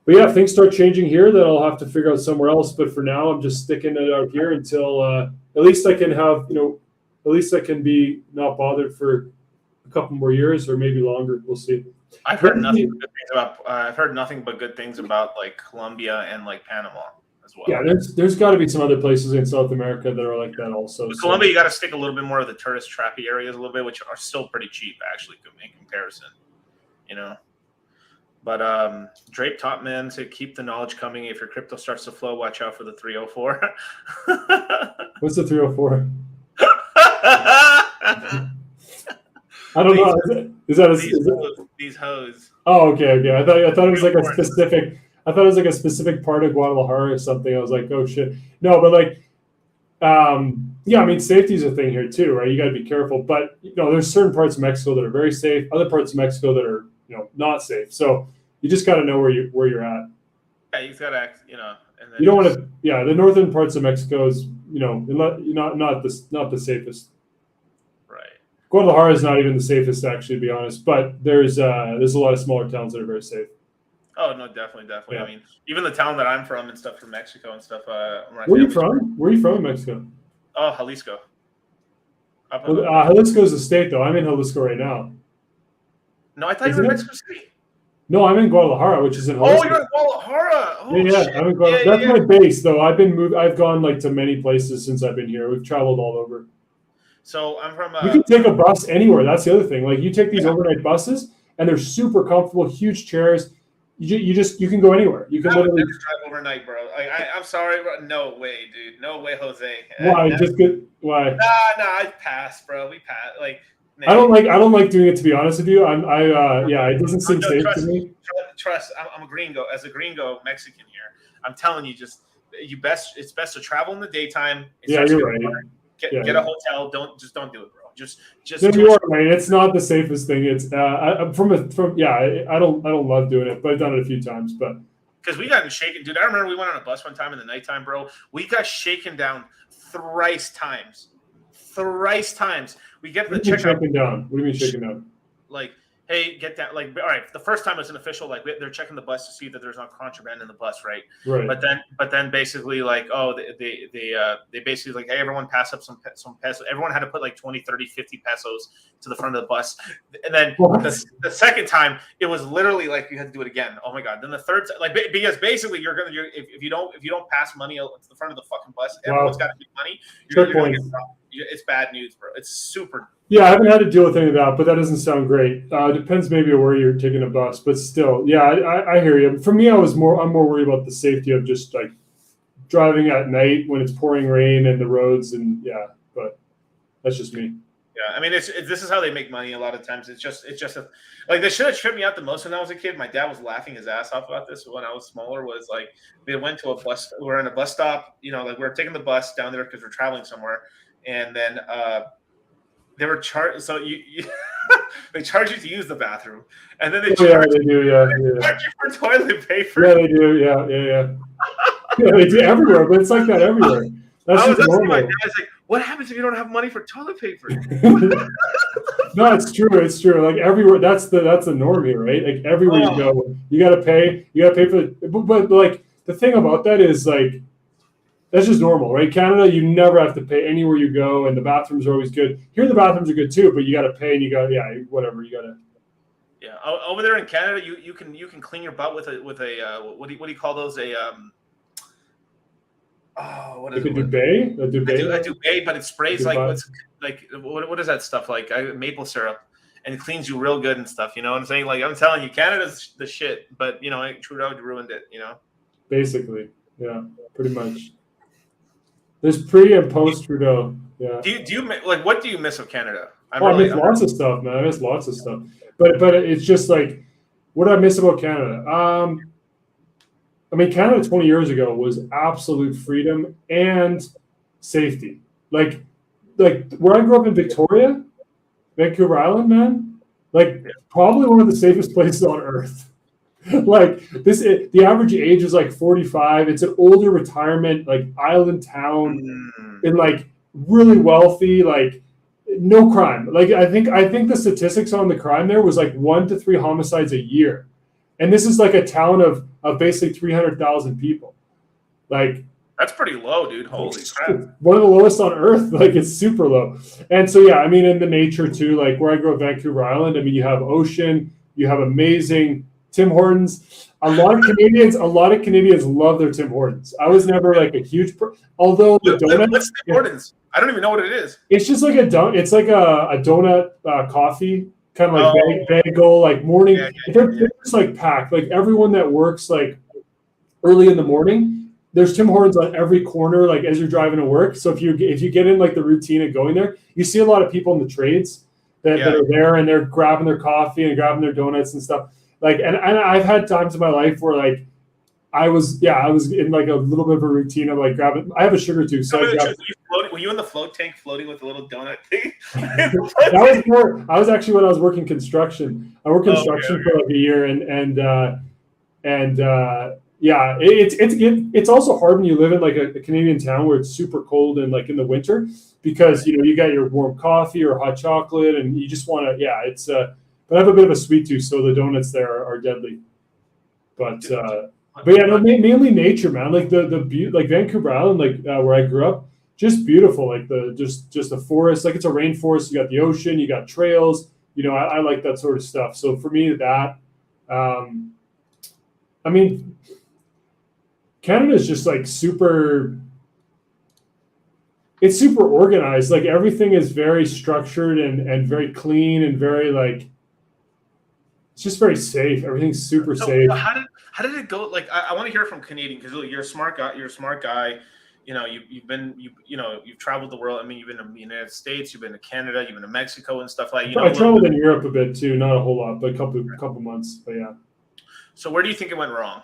but yeah, if things start changing here, then I'll have to figure out somewhere else. But for now, I'm just sticking it out here until at least I can have, at least I can be not bothered for a couple more years or maybe longer. We'll see. I've heard nothing but good things about like Colombia and like Panama as well. Yeah, there's got to be some other places in South America that are like that also. With Colombia, you got to stick a little bit more of the tourist trappy areas a little bit, which are still pretty cheap actually in comparison, But Drape Top Man to keep the knowledge coming. If your crypto starts to flow, watch out for the 304. What's the 304? I don't know. Is that these hoes? Oh, okay. I thought it was like a specific. I thought it was like a specific part of Guadalajara or something. I was like, oh shit. No, but like, yeah. I mean, safety is a thing here too, right? You got to be careful. But there's certain parts of Mexico that are very safe. Other parts of Mexico that are not safe. So you just got to know where you're at. Yeah, you got to act, and then you don't want to. Yeah, the northern parts of Mexico is not the safest. Right. Guadalajara is not even the safest, actually, to be honest. But there's a lot of smaller towns that are very safe. Oh no, definitely. Yeah. I mean, even the town that I'm from and stuff, from Mexico and stuff. Where are you from? Where are you from in Mexico? Oh, Jalisco. Jalisco is a state, though. I'm in Jalisco right now. No, I thought you were in Mexico City. No, I'm in Guadalajara, which is in Jalisco. Oh, you're in Guadalajara. Oh, yeah, shit. I'm in Guadalajara. That's my base, though. I've gone to many places since I've been here. We've traveled all over. So I'm from. You can take a bus anywhere. That's the other thing. You take these overnight buses, and they're super comfortable, huge chairs. You can go anywhere. You can literally drive overnight, bro. I'm sorry, bro. No way, dude. No way, Jose. Why? Why? Nah. I passed, bro. We passed. I don't like doing it, to be honest with you. It doesn't seem safe to me. Trust. I'm a gringo. As a gringo Mexican here, I'm telling you, it's best to travel in the daytime. You're right. Get a hotel. Don't do it, bro. Just. No, you are right. It's not the safest thing. It's I don't love doing it, but I've done it a few times. But because we got shaken, dude. I remember we went on a bus one time in the nighttime, bro. We got shaken down thrice times. We get to the checkout. Shaken down. What do you mean shaken down? Hey, get that. All right. The first time it's an official. They're checking the bus to see that there's not contraband in the bus, right? Right. But then basically they basically hey, everyone pass up some pesos. Everyone had to put 20, 30, 50 pesos to the front of the bus. And then the second time it was literally you had to do it again. Oh my god. Then the third because basically if you don't pass money to the front of the fucking bus, everyone's got to give money. You're gonna get robbed. It's bad news, bro. It's super. Yeah, I haven't had to deal with any of that, but that doesn't sound great. Depends maybe on where you're taking a bus, but still, yeah, I hear you. For me, I'm more worried about the safety of just driving at night when it's pouring rain and the roads, and but that's just me. Yeah, I mean, this is how they make money a lot of times. It's just they should have tripped me out the most when I was a kid. My dad was laughing his ass off about this when I was smaller. Was we went to a bus. We were in a bus stop. We were taking the bus down there because we're traveling somewhere, and then they were charged. So they charge you to use the bathroom, and then they charge you for toilet paper. Yeah, they do. Yeah. Yeah, they do everywhere, but it's like that everywhere. That's I was asking normal. my dad, what happens if you don't have money for toilet paper? No, it's true. It's true. Everywhere, that's the norm here, right? Everywhere you go, you gotta pay. You gotta pay for it. But the thing about that is that's just normal, right? Canada, you never have to pay anywhere you go, and the bathrooms are always good. Here, the bathrooms are good too, but you got to pay, and you got whatever you got to. Yeah, over there in Canada, you can clean your butt with a what do you call those what is it? A duvet? A duvet, but it sprays what is that stuff maple syrup, and it cleans you real good and stuff. You know what I'm saying? I'm telling you, Canada's the shit, but Trudeau ruined it. Basically, yeah, pretty much. There's pre and post Trudeau. Yeah. Do you what do you miss of Canada? I miss lots of stuff, man. I miss lots of stuff. But it's just what do I miss about Canada? I mean, Canada 20 years ago was absolute freedom and safety. Where I grew up in Victoria, Vancouver Island, man, probably one of the safest places on earth. The average age is 45. It's an older retirement, island town, and really wealthy, no crime. I think the statistics on the crime there was 1 to 3 homicides a year, and this is a town of basically 300,000 people. That's pretty low, dude. Holy crap! One of the lowest on earth. It's super low. And so yeah, I mean, in the nature too. Where I grew up, Vancouver Island. I mean, you have ocean. You have amazing Tim Hortons. A lot of Canadians love their Tim Hortons. I was never a huge although the donut. What's Tim Hortons? I don't even know what it is. It's just a donut. It's a donut coffee, kind of bagel, morning. They're just packed. Everyone that works early in the morning, there's Tim Hortons on every corner, as you're driving to work. So if you get in the routine of going there, you see a lot of people in the trades that are there, and they're grabbing their coffee and grabbing their donuts and stuff. And I've had times in my life where I was in a little bit of a routine of grabbing. I have a sugar tooth, so Were you in the float tank floating with a little donut thing? That was more. I was actually when I was working construction. I worked construction for like a year, and yeah, it's also hard when you live in like a Canadian town where it's super cold and like in the winter because you got your warm coffee or hot chocolate and you just want to it's but I have a bit of a sweet tooth, so the donuts there are deadly. But yeah, no, mainly nature, man. Like the like Vancouver Island, like where I grew up, just beautiful. Like just the forest, like it's a rainforest. You got the ocean, you got trails. I like that sort of stuff. So for me, that. I mean, Canada is just like super. It's super organized. Like everything is very structured and very clean and very like. It's just very safe. Everything's super safe. How did it go? Like I want to hear from Canadian because you're a smart guy. You're a smart guy. You've traveled the world. I mean, you've been to the United States, you've been to Canada, you've been to Mexico and stuff like. I traveled in Europe a bit too, not a whole lot, but a couple months. But yeah. So where do you think it went wrong?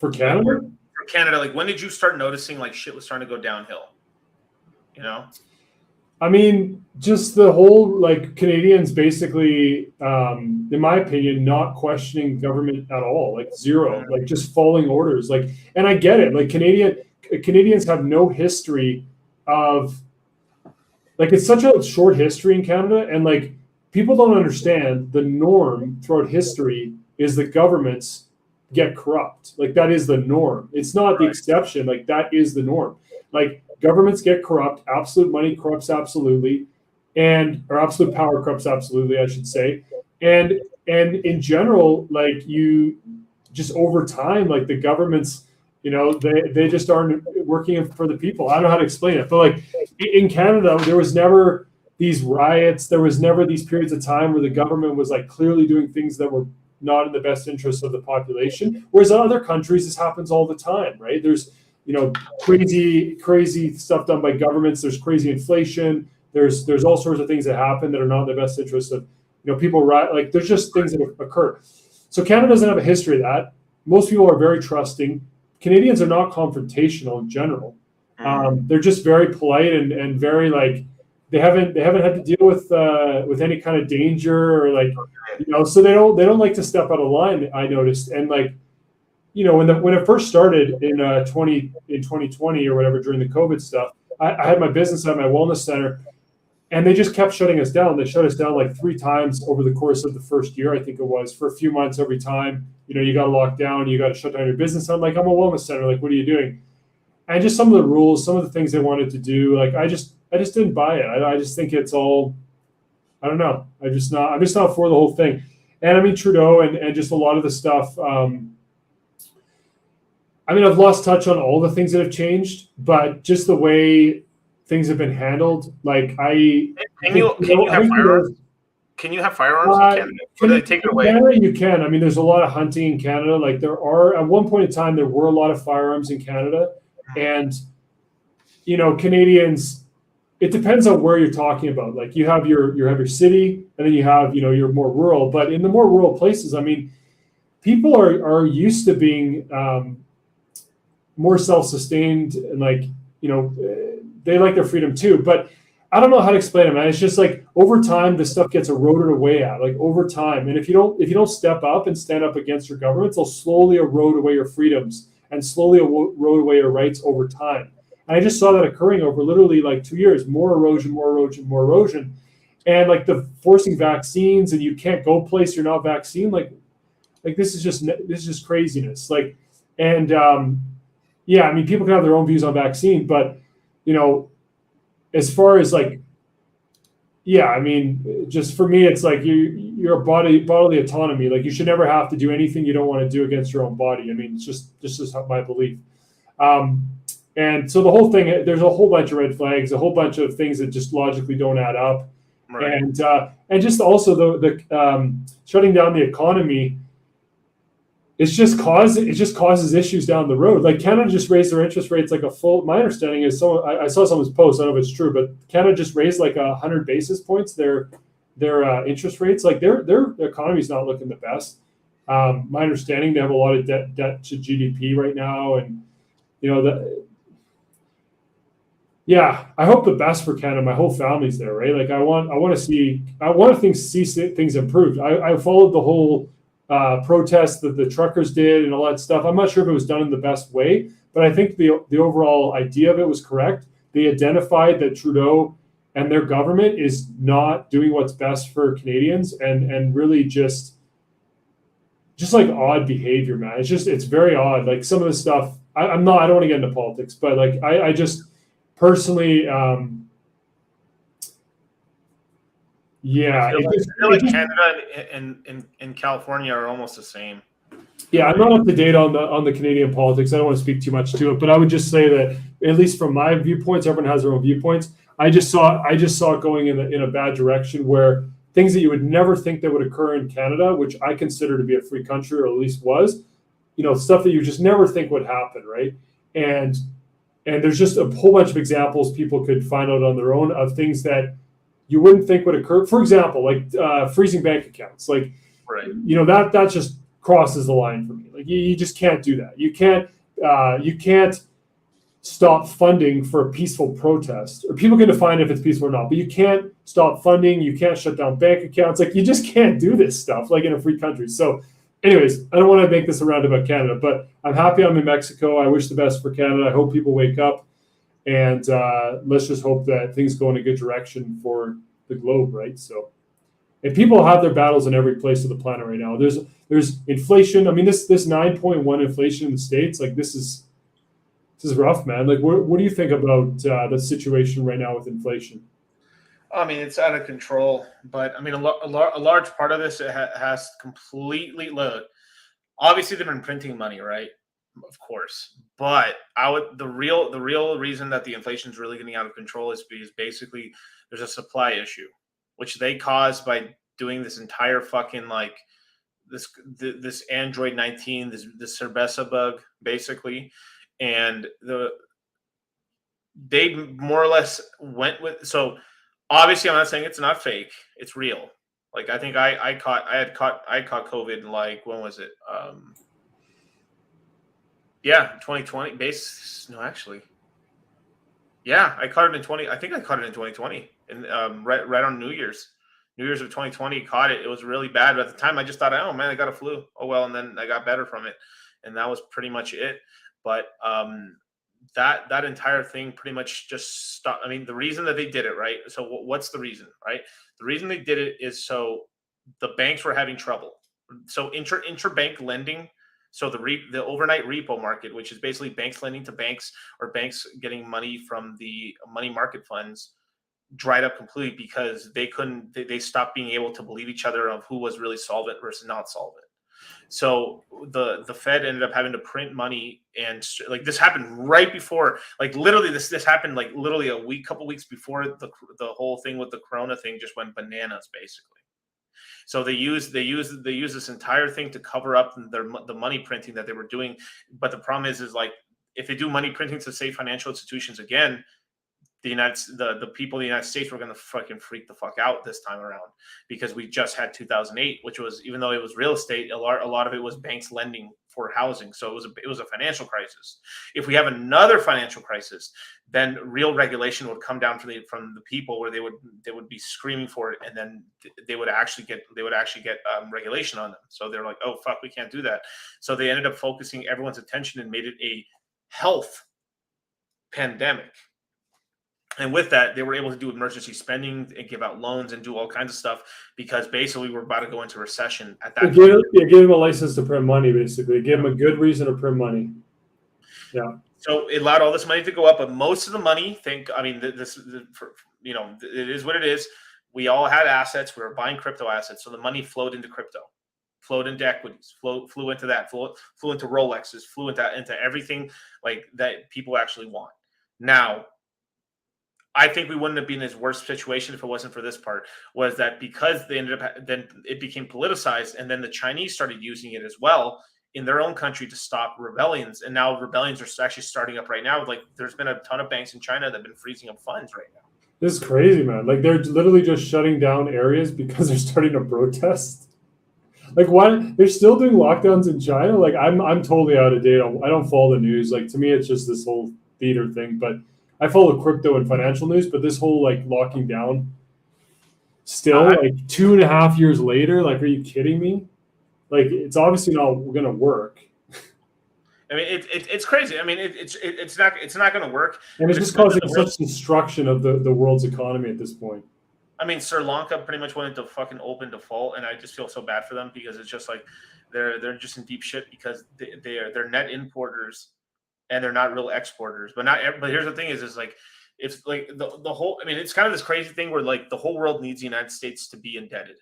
For Canada? For Canada, like when did you start noticing like shit was starting to go downhill? I mean, just the whole like Canadians basically, in my opinion, not questioning government at all, like zero, like just following orders. Like, and I get it. Like Canadians have no history of, like it's such a short history in Canada, and like people don't understand the norm throughout history is the governments get corrupt. Like that is the norm. It's not the exception. Like that is the norm. Like governments get corrupt. Absolute money corrupts absolutely, or absolute power corrupts absolutely, I should say. And in general, like you just over time, like the governments, they just aren't working for the people. I don't know how to explain it, but like in Canada, there was never these riots. There was never these periods of time where the government was like clearly doing things that were not in the best interest of the population. Whereas in other countries, this happens all the time, right? There's, crazy stuff done by governments. There's crazy inflation. There's all sorts of things that happen that are not in the best interest of, people, right? Like there's just things that occur. So Canada doesn't have a history of that. Most people are very trusting. Canadians are not confrontational in general. They're just very polite and very like, they haven't had to deal with any kind of danger or like, so they don't like to step out of line, I noticed. And like, when it first started in 2020 or whatever during the COVID stuff, I had my business at my wellness center, and they just kept shutting us down. They shut us down like 3 times over the course of the first year, I think it was, for a few months every time. You got to lock down, you got to shut down your business. I'm like, I'm a wellness center. Like, what are you doing? And just some of the rules, some of the things they wanted to do, like I just didn't buy it. I just think it's all, I don't know. I'm just not for the whole thing. And I mean, Trudeau and just a lot of the stuff. I mean, I've lost touch on all the things that have changed, but just the way things have been handled, like can you have firearms? Can you have firearms in Canada? Or do they take it away? In Canada, you can. I mean, there's a lot of hunting in Canada. Like there are, at one point in time, there were a lot of firearms in Canada, and Canadians. It depends on where you're talking about. Like you have your city, and then you have your more rural. But in the more rural places, I mean, people are used to being more self-sustained and like they like their freedom too. But I don't know how to explain it, man. It's just like over time, this stuff gets eroded away at like over time. And if you don't step up and stand up against your governments, they'll slowly erode away your freedoms and slowly erode away your rights over time. And I just saw that occurring over literally like 2 years, more erosion. And like the forcing vaccines and you can't go place you're not vaccinated. Like this is just craziness. Like, and yeah, I mean, people can have their own views on vaccine, but as far as like, yeah, I mean, just for me, it's like you're a bodily autonomy. Like you should never have to do anything you don't want to do against your own body. I mean, it's just my belief. And so the whole thing, there's a whole bunch of red flags, a whole bunch of things that just logically don't add up. Right. And just also the shutting down the economy. It just causes issues down the road. Like Canada just raised their interest rates like my understanding is I saw someone's post, I don't know if it's true, but Canada just raised like 100 basis points their interest rates. Like their economy's not looking the best. My understanding, they have a lot of debt to GDP right now, and Yeah, I hope the best for Canada. My whole family's there, right? Like I want to see things improved. I followed the whole protest that the truckers did and all that stuff. I'm not sure if it was done in the best way, but I think the overall idea of it was correct. They identified that Trudeau and their government is not doing what's best for Canadians, and really just like odd behavior, man. It's very odd. Like some of the stuff. I don't want to get into politics, but like I just personally, yeah, I feel like Canada and California are almost the same. yeah. I'm not up to date on the Canadian politics. I don't want to speak too much to it, but I would just say that at least from my viewpoints, everyone has their own viewpoints. I just saw it going in a bad direction where things that you would never think that would occur in Canada, which I consider to be a free country, or at least was, stuff that you just never think would happen, right? And there's just a whole bunch of examples people could find out on their own of things that you wouldn't think would occur. For example, like freezing bank accounts, like Right. That just crosses the line for me. Like you just can't do that. You can't stop funding for a peaceful protest, or people can define if it's peaceful or not, but you can't stop funding. You can't shut down bank accounts. Like you just can't do this stuff like in a free country. So anyways, I don't want to make this a roundabout Canada, but I'm happy I'm in Mexico. I wish the best for Canada. I hope people wake up, and let's just hope that things go in a good direction for the globe, right? So, and people have their battles in every place of the planet right now. There's inflation. I mean, this 9.1 inflation in the States, like this is rough, man. Like, what do you think about the situation right now with inflation? I mean, it's out of control, but I mean, a large part of this has completely look. Obviously, they've been printing money, right? Of course, but the real reason that the inflation is really getting out of control is because basically there's a supply issue, which they caused by doing this entire fucking like this Android 19, this Cerveza bug, basically, and they more or less went with so. Obviously, I'm not saying it's not fake. It's real. Like I think I caught COVID in like when was it? Yeah, 2020. No, actually, yeah, I caught it in 20. I think I caught it in 2020, and right on New Year's of 2020, caught it. It was really bad. But at the time, I just thought, oh man, I got a flu. Oh well, and then I got better from it, and that was pretty much it. But that entire thing pretty much just stopped. I mean, the reason that they did it, right? So what's the reason, right? The reason they did it is so the banks were having trouble. So interbank lending, so the overnight repo market, which is basically banks lending to banks or banks getting money from the money market funds, dried up completely because they stopped being able to believe each other of who was really solvent versus not solvent. So the Fed ended up having to print money, and like this happened right before, like literally this happened like literally couple weeks before the whole thing with the Corona thing just went bananas basically. So they use this entire thing to cover up the money printing that they were doing. But the problem is like if they do money printing to say financial institutions again, the people in the United States were going to fucking freak the fuck out this time around, because we just had 2008, which was, even though it was real estate, a lot of it was banks lending for housing. So it was a financial crisis. If we have another financial crisis, then real regulation would come down from the people, where they would be screaming for it, and then they would actually get regulation on them. So they're like, oh fuck, we can't do that. So they ended up focusing everyone's attention and made it a health pandemic. And with that, they were able to do emergency spending and give out loans and do all kinds of stuff, because basically we're about to go into recession at that point. Give them a license to print money, basically. Give them a good reason to print money. Yeah. So it allowed all this money to go up, but most of the money, it is what it is. We all had assets. We were buying crypto assets. So the money flowed into crypto, flowed into equities, flew into that, flew into Rolexes, flew into everything like that people actually want. Now, I think we wouldn't have been in this worst situation if it wasn't for this part, was that because they ended up, then it became politicized, and then the Chinese started using it as well in their own country to stop rebellions. And now rebellions are actually starting up right now. Like there's been a ton of banks in China that have been freezing up funds right now. This is crazy, man. Like they're literally just shutting down areas because they're starting to protest. Like why they're still doing lockdowns in China? Like I'm totally out of date. I don't follow the news. Like to me, it's just this whole theater thing. But I follow crypto and financial news, but this whole like locking down, still like 2.5 years later, like, are you kidding me? Like, it's obviously not going to work. I mean, it's crazy. I mean, it's not going to work. And it's just causing such destruction of the world's economy at this point. I mean, Sri Lanka pretty much went into fucking open default, and I just feel so bad for them because it's just like they're just in deep shit because they're net importers and they're not real exporters. But here's the thing is like it's like the whole. I mean, it's kind of this crazy thing where like the whole world needs the United States to be indebted.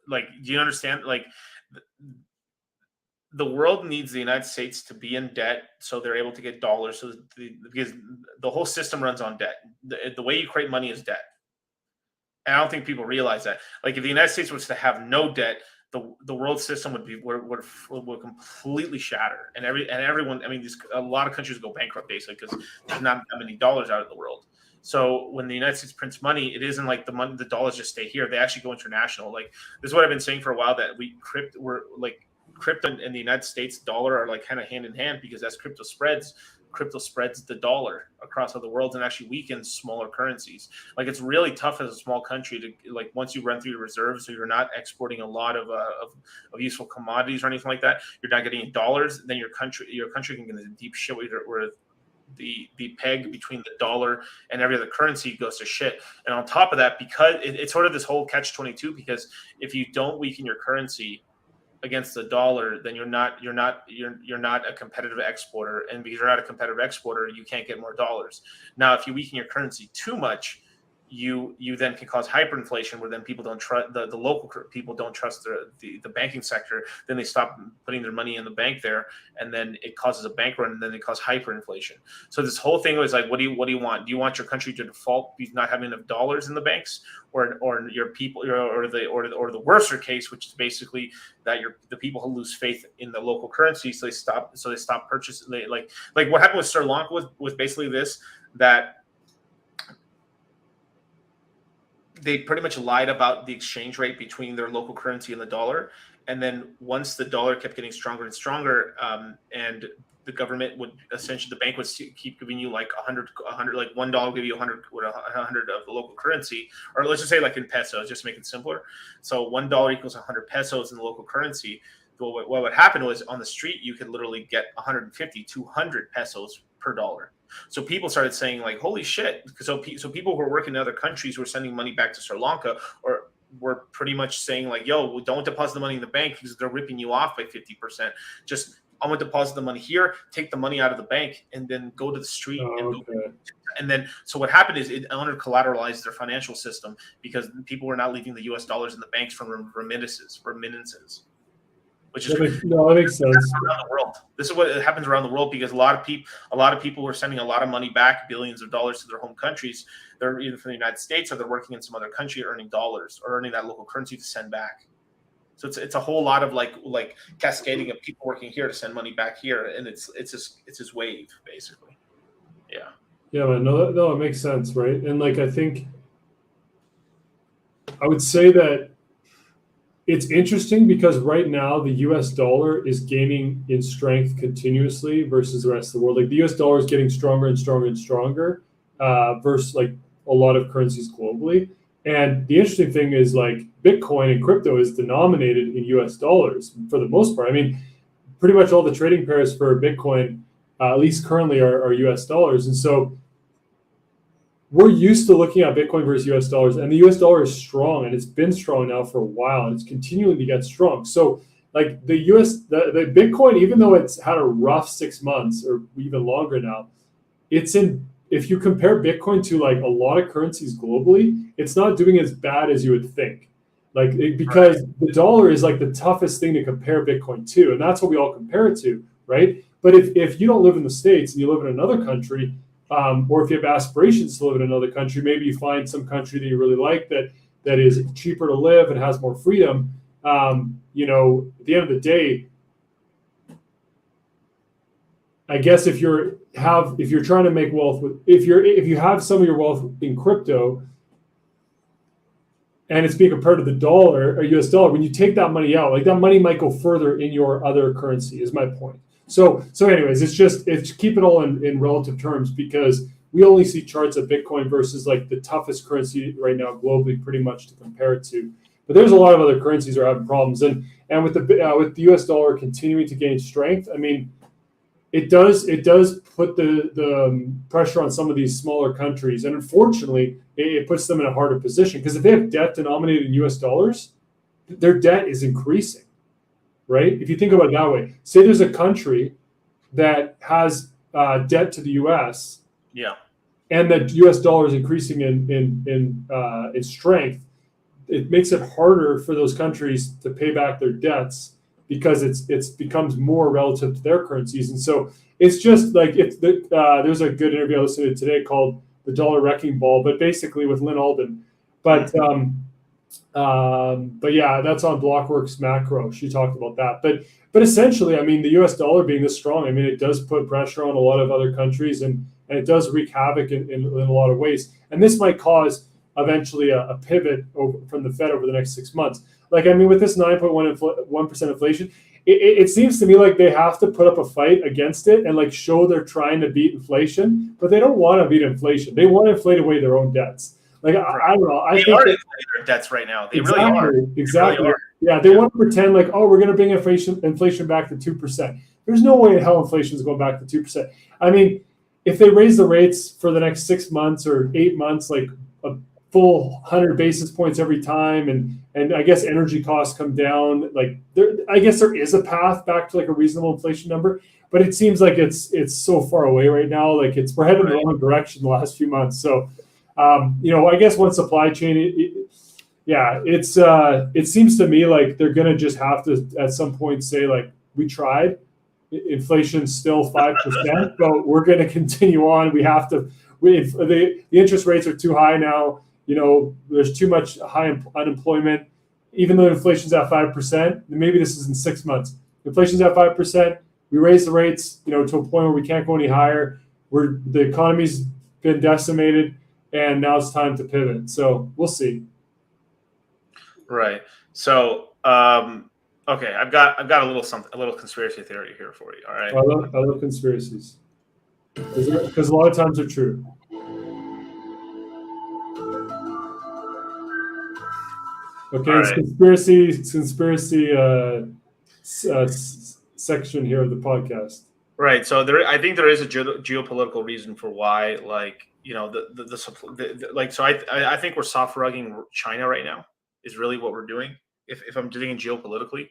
Like, do you understand? Like, the world needs the United States to be in debt so they're able to get dollars. So because the whole system runs on debt. The way you create money is debt. And I don't think people realize that. Like, if the United States was to have no debt, the world system would completely shatter. And everyone, I mean, a lot of countries go bankrupt basically because there's not that many dollars out of the world. So when the United States prints money, it isn't like the dollars just stay here. They actually go international. Like, this is what I've been saying for a while, that crypto and the United States dollar are like kind of hand in hand, because as crypto spreads the dollar across other worlds and actually weakens smaller currencies. Like, it's really tough as a small country to, like, once you run through your reserves, so you're not exporting a lot of useful commodities or anything like that, you're not getting in dollars, then your country can get into deep shit where the peg between the dollar and every other currency goes to shit. And on top of that, because it's sort of this whole catch-22, because if you don't weaken your currency against the dollar, then you're not a competitive exporter, and because you're not a competitive exporter, you can't get more dollars. Now, if you weaken your currency too much, you then can cause hyperinflation, where then people don't trust the local people don't trust the banking sector. Then they stop putting their money in the bank there, and then it causes a bank run, and then it causes hyperinflation. So this whole thing was like, what do you want? Do you want your country to default because not having enough dollars in the banks, or your people, or the worser case, which is basically that the people who lose faith in the local currency, so they stop purchasing. Like what happened with Sri Lanka was basically this, that they pretty much lied about the exchange rate between their local currency and the dollar. And then once the dollar kept getting stronger and stronger, and the government would essentially, the bank would keep giving you like 100, like $1 will give you 100 of the local currency, or let's just say like in pesos, just to make it simpler. So $1 equals 100 pesos in the local currency. What would happen was, on the street, you could literally get 150, 200 pesos per dollar. So people started saying, like, holy shit. So people who were working in other countries were sending money back to Sri Lanka, or were pretty much saying like, yo, don't deposit the money in the bank because they're ripping you off by 50%. Just, I'm going to deposit the money here, take the money out of the bank, and then go to the street. And then, so what happened is it under-collateralized their financial system, because people were not leaving the US dollars in the banks from remittances. Which is that makes sense. Around the world. This is what happens around the world, because a lot of people are sending a lot of money back, billions of dollars, to their home countries. They're either from the United States, or they're working in some other country, earning dollars, or earning that local currency to send back. So it's a whole lot of like cascading of people working here to send money back here, and it's this wave basically. Yeah. Yeah, man. No, it makes sense, right? And like, I think I would say that it's interesting because right now the US dollar is gaining in strength continuously versus the rest of the world. Like, the US dollar is getting stronger and stronger and stronger versus like a lot of currencies globally. And the interesting thing is, like, Bitcoin and crypto is denominated in US dollars for the most part. I mean, pretty much all the trading pairs for Bitcoin, at least currently, are US dollars. And so we're used to looking at Bitcoin versus US dollars, and the US dollar is strong, and it's been strong now for a while, and it's continuing to get strong. So like the Bitcoin, even though it's had a rough 6 months or even longer now, if you compare Bitcoin to like a lot of currencies globally, it's not doing as bad as you would think. Like, because the dollar is like the toughest thing to compare Bitcoin to, and that's what we all compare it to, right? But if you don't live in the States and you live in another country, or if you have aspirations to live in another country, maybe you find some country that you really like that is cheaper to live and has more freedom. You know, at the end of the day, I guess if you're trying to make wealth if you have some of your wealth in crypto and it's being compared to the dollar or US dollar, when you take that money out, like, that money might go further in your other currency, is my point. So anyways, it's keep it all in relative terms, because we only see charts of Bitcoin versus like the toughest currency right now globally, pretty much to compare it to. But there's a lot of other currencies that are having problems, and with the US dollar continuing to gain strength, I mean, it does put the pressure on some of these smaller countries, and unfortunately, it puts them in a harder position because if they have debt denominated in US dollars, their debt is increasing, right? If you think about it that way, say there's a country that has debt to the US, yeah, and the US dollar is increasing in strength, it makes it harder for those countries to pay back their debts because it's becomes more relative to their currencies. And so it's just like there's a good interview I listened to today called "The Dollar Wrecking Ball," but basically with Lynn Alden. But yeah, that's on Blockworks Macro. She talked about that. But essentially, I mean, the US dollar being this strong, I mean, it does put pressure on a lot of other countries, and it does wreak havoc in a lot of ways. And this might cause eventually a pivot from the Fed over the next 6 months. Like, I mean, with this 9.1% inflation, it seems to me like they have to put up a fight against it and like show they're trying to beat inflation, but they don't want to beat inflation. They want to inflate away their own debts. Like, I don't know. They are inflating their debts right now. They really are. Exactly. Really are. Yeah, they want to pretend like, oh, we're going to bring inflation back to 2%. There's no way in hell inflation is going back to 2%. I mean, if they raise the rates for the next 6 months or 8 months, like a full 100 basis points every time, and I guess energy costs come down, like I guess there is a path back to like a reasonable inflation number, but it seems like it's so far away right now. Like we're heading in the wrong direction the last few months. So, I guess one supply chain, it seems to me like they're going to just have to at some point say like, we tried, inflation's still 5%, but we're going to continue on. We have to, the interest rates are too high now. There's too much high unemployment, even though inflation's at 5%, maybe this is in 6 months. Inflation's at 5%. We raise the rates, to a point where we can't go any higher. The economy's been decimated, and now it's time to pivot. So we'll see. Right. So, okay, I've got a little conspiracy theory here for you. All right. I love conspiracies because a lot of times they're true. Okay, all it's right. conspiracy section here of the podcast. Right. So I think there is a geopolitical reason for why, like, so I think we're soft rugging China right now is really what we're doing. If I'm thinking geopolitically,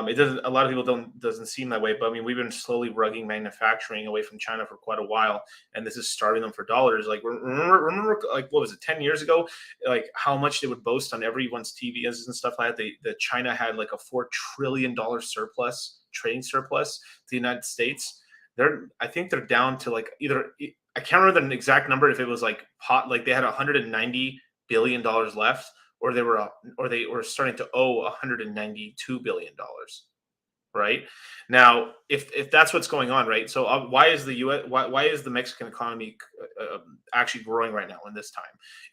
it doesn't. A lot of people doesn't seem that way, but I mean, we've been slowly rugging manufacturing away from China for quite a while, and this is starving them for dollars. Like remember, like what was it, 10 years ago? Like how much they would boast on everyone's TVs and stuff like that. That China had like a $4 trillion trading surplus to the United States. I think they're down to like I can't remember the exact number, if it was like they had $190 billion left, or they were starting to owe $192 billion. Right now, if that's what's going on, right? So why is why is the Mexican economy actually growing right now in this time?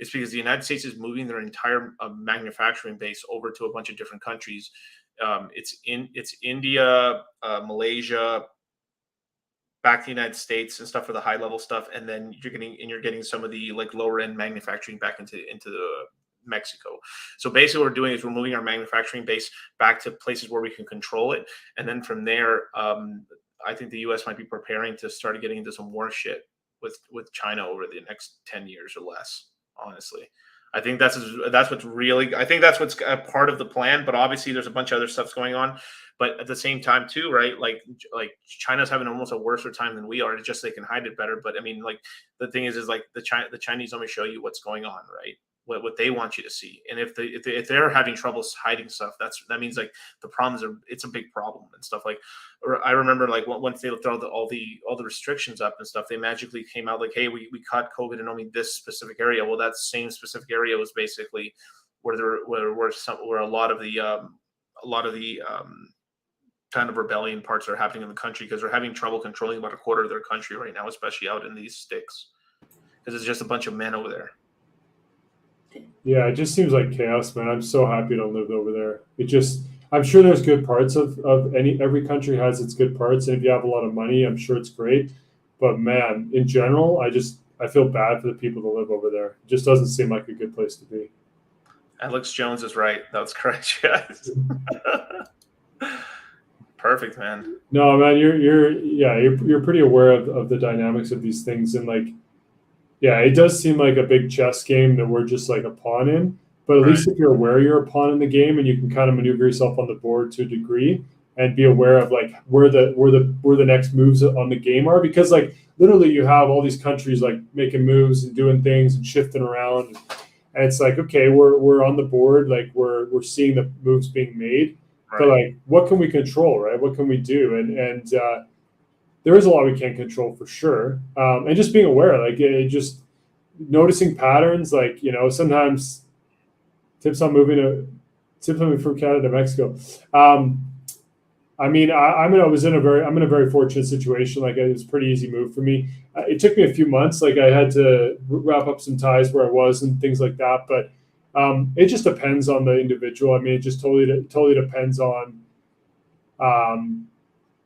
It's because the United States is moving their entire manufacturing base over to a bunch of different countries. It's India, Malaysia, back to the United States and stuff for the high level stuff, and then you're getting some of the like lower end manufacturing back into the Mexico. So basically what we're doing is we're moving our manufacturing base back to places where we can control it, and then from there, I think the U.S. might be preparing to start getting into some war shit with China over the next 10 years or less. Honestly, I think that's what's a part of the plan. But obviously, there's a bunch of other stuff's going on. But at the same time, too, right? Like China's having almost a worse time than we are. It's just they can hide it better. But I mean, like the thing is like the Chinese only show you what's going on, right? What they want you to see, and if they're having trouble hiding stuff, that means like the problems it's a big problem and stuff. Like, or I remember like once they throw all the restrictions up and stuff, they magically came out like, hey, we cut COVID in only this specific area. Well, that same specific area was basically where a lot of the kind of rebellion parts are happening in the country, because they're having trouble controlling about a quarter of their country right now, especially out in these sticks, because it's just a bunch of men over there. Yeah, it just seems like chaos, man. I'm so happy to live over there. I'm sure there's good parts of every country has its good parts, and if you have a lot of money, I'm sure it's great. But man, in general, I I feel bad for the people that live over there. It just doesn't seem like a good place to be. Alex Jones is right. That's correct, guys. Perfect, man. No, man, you're pretty aware of the dynamics of these things, and like, yeah, it does seem like a big chess game that we're just like a pawn in. But at least if you're aware you're a pawn in the game, and you can kind of maneuver yourself on the board to a degree, and be aware of like where the next moves on the game are, because like literally you have all these countries like making moves and doing things and shifting around, and it's like, okay, we're on the board, like we're seeing the moves being made. But like, what can we control, right? What can we do? And there is a lot we can't control for sure. And just being aware, like just noticing patterns, like, you know, sometimes tips on moving from Canada to Mexico. I mean, I'm in a very fortunate situation. Like, it was a pretty easy move for me. It took me a few months. Like, I had to wrap up some ties where I was and things like that. But it just depends on the individual. I mean, it just totally depends on,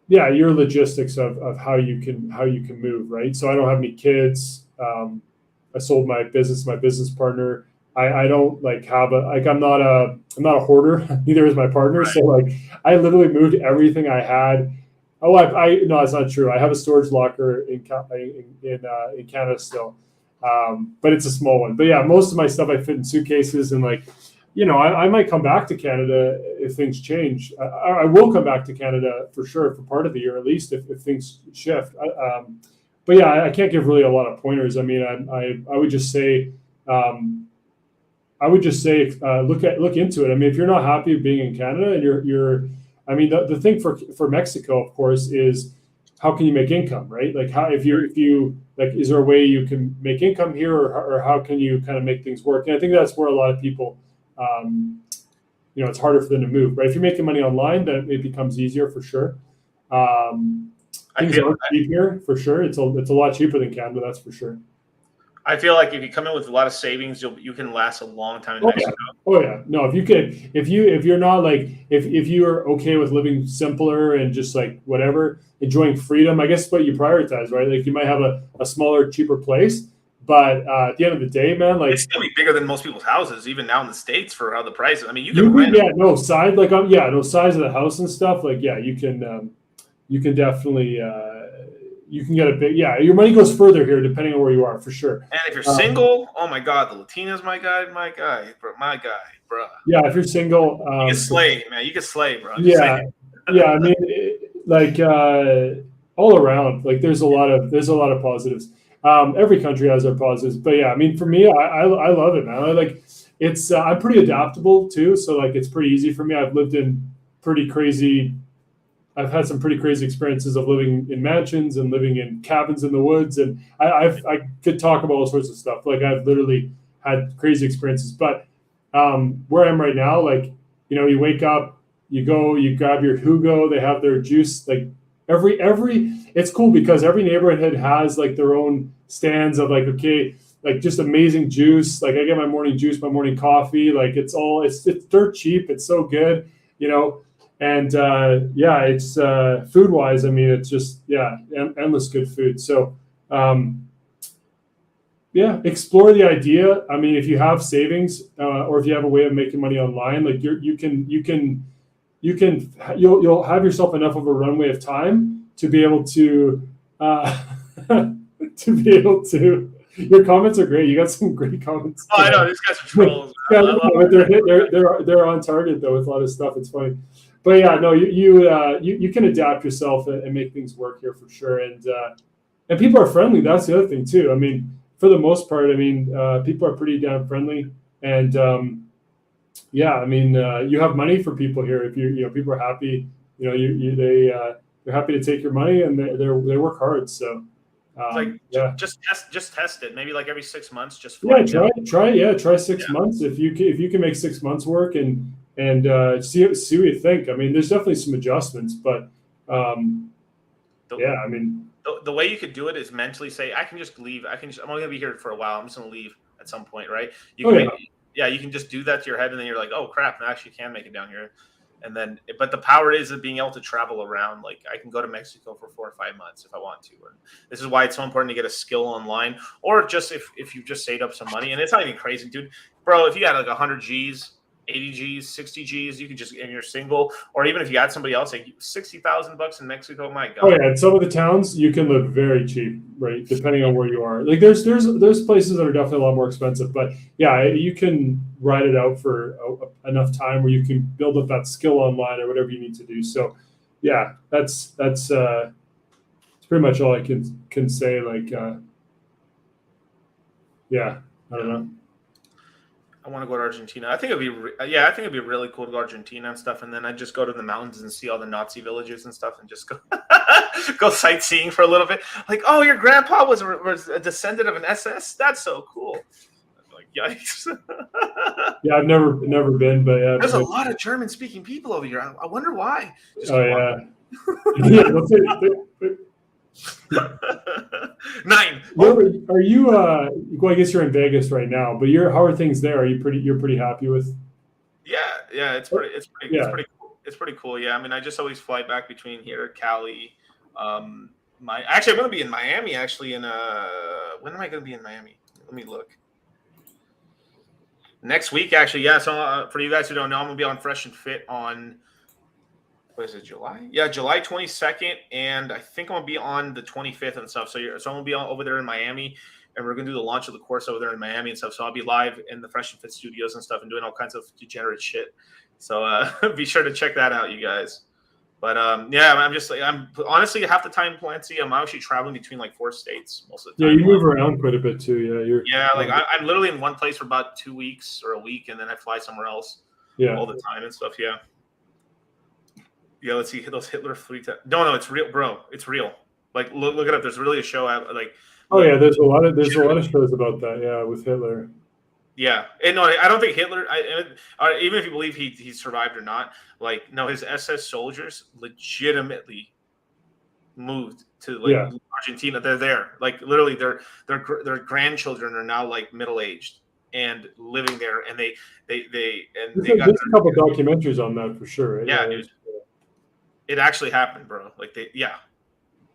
your logistics of how you can move, right? So I don't have any kids. I sold my business partner. I don't like have I'm not a hoarder. Neither is my partner. Right. So like, I literally moved everything I had. Oh, no, that's not true. I have a storage locker in Canada still, but it's a small one. But yeah, most of my stuff I fit in suitcases, and like, you know, I might come back to Canada if things change. I will come back to Canada for sure for part of the year at least if things shift. But yeah, I can't give really a lot of pointers. I mean, I would just say. Look into it. I mean, if you're not happy being in Canada, and you're I mean, the thing for Mexico, of course, is how can you make income, right? Like, how if you like, is there a way you can make income here, or how can you kind of make things work? And I think that's where a lot of people, you know, it's harder for them to move, right? If you're making money online, then it becomes easier for sure. Things are cheap here for sure. It's a lot cheaper than Canada, that's for sure. I feel like if you come in with a lot of savings, you can last a long time in Mexico. Oh yeah. No, if you're not like, if you are okay with living simpler and just like whatever, enjoying freedom, I guess what you prioritize, right? Like, you might have a smaller, cheaper place, but at the end of the day, man, like, it's still be bigger than most people's houses, even now in the States, for how the price. I mean, you can rent. Yeah, no size, like, no size of the house and stuff. Like, yeah, you can definitely. You can get a big, your money goes further here depending on where you are, for sure. And if you're single, oh my God, the Latinas, my guy, bro. Yeah, if you're single, you can slay, man. You can slay, bro. Yeah, I mean, all around, like, there's a lot of positives. Every country has their positives, but yeah, I mean, for me, I love it, man. I like, it's I'm pretty adaptable too, so like, it's pretty easy for me. I've had some pretty crazy experiences of living in mansions and living in cabins in the woods, and I could talk about all sorts of stuff. Like, I've literally had crazy experiences. But where I am right now, like, you know, you wake up, you go, you grab your Hugo. They have their juice. Like, it's cool because every neighborhood has like their own stands of like, okay, like, just amazing juice. Like, I get my morning juice, my morning coffee. Like, it's dirt cheap. It's so good, you know. And it's food wise, I mean, it's just endless good food. So explore the idea. I mean, if you have savings or if you have a way of making money online, like, you'll have yourself enough of a runway of time to be able to Your comments are great. You got some great comments. Oh, I know, these guys are trolls. They're on target though with a lot of stuff. It's funny. But yeah, no, you can adapt yourself and make things work here for sure, and people are friendly. That's the other thing too. I mean, for the most part, I mean, people are pretty damn friendly, and I mean, you have money for people here. If people are happy, you know, they're happy to take your money, and they work hard. So just test it. Maybe like every 6 months, just try 6 months. If you can make 6 months work and see what you think. I mean, there's definitely some adjustments, but I mean, the way you could do it is mentally say, I can just leave. I'm only gonna be here for a while. I'm just gonna leave at some point, right? You can you can just do that to your head, and then you're like, oh crap, I actually can make it down here. And then, but the power is of being able to travel around. Like I can go to Mexico for 4 or 5 months if I want to. And this is why it's so important to get a skill online, or just if you just saved up some money. And it's not even crazy, dude. Bro, if you had like 100 G's, 80 Gs, 60 Gs, you could just, and you're single, or even if you got somebody else, like $60,000 in Mexico, my God. Oh yeah, in some of the towns you can live very cheap, right? Depending on where you are. Like there's places that are definitely a lot more expensive, but yeah, you can ride it out for enough time where you can build up that skill online or whatever you need to do. So yeah, that's pretty much all I can say. Like yeah, I don't know. I want to go to Argentina. I think it'd be I think it'd be really cool to go to Argentina and stuff, and then I'd just go to the mountains and see all the Nazi villages and stuff, and just go go sightseeing for a little bit. Like, oh, your grandpa was a descendant of an SS. That's so cool. I'm like, yikes. Yeah, I've never been, but yeah, there's a lot of German-speaking people over here. I wonder why. Just yeah. Yeah, 9. Are you? Well, I guess you're in Vegas right now, but how are things there? Are you you're pretty happy with? Yeah, it's pretty cool. Yeah, I mean, I just always fly back between here, Cali. I'm going to be in Miami actually. When am I going to be in Miami? Let me look. Next week, actually. Yeah. So for you guys who don't know, I'm going to be on Fresh and Fit on. What is it, July? Yeah, July 22nd, and I think I'm gonna be on the 25th and stuff. So I'm gonna be over there in Miami, and we're gonna do the launch of the course over there in Miami and stuff. So I'll be live in the Fresh and Fit studios and stuff, and doing all kinds of degenerate shit. So be sure to check that out, you guys. But yeah, I'm honestly half the time, Clancy, I'm actually traveling between like 4 states most of the time. Yeah, you move around quite a bit too. Yeah, like I'm literally in one place for about 2 weeks or a week, and then I fly somewhere else. Yeah, all the time and stuff. Yeah. Yeah, let's see those Hitler fleet. No, it's real, bro. It's real. Like, look it up. There's really a show out. Like, oh yeah, there's a lot of shows about that. Yeah, with Hitler. Yeah, and no, I don't think Hitler. Even if you believe he survived or not, like, no, his SS soldiers legitimately moved to Argentina. They're there. Like, literally, their grandchildren are now like middle aged and living there, and there's a couple documentaries on that for sure. Right? Yeah, dude. It actually happened, bro. Like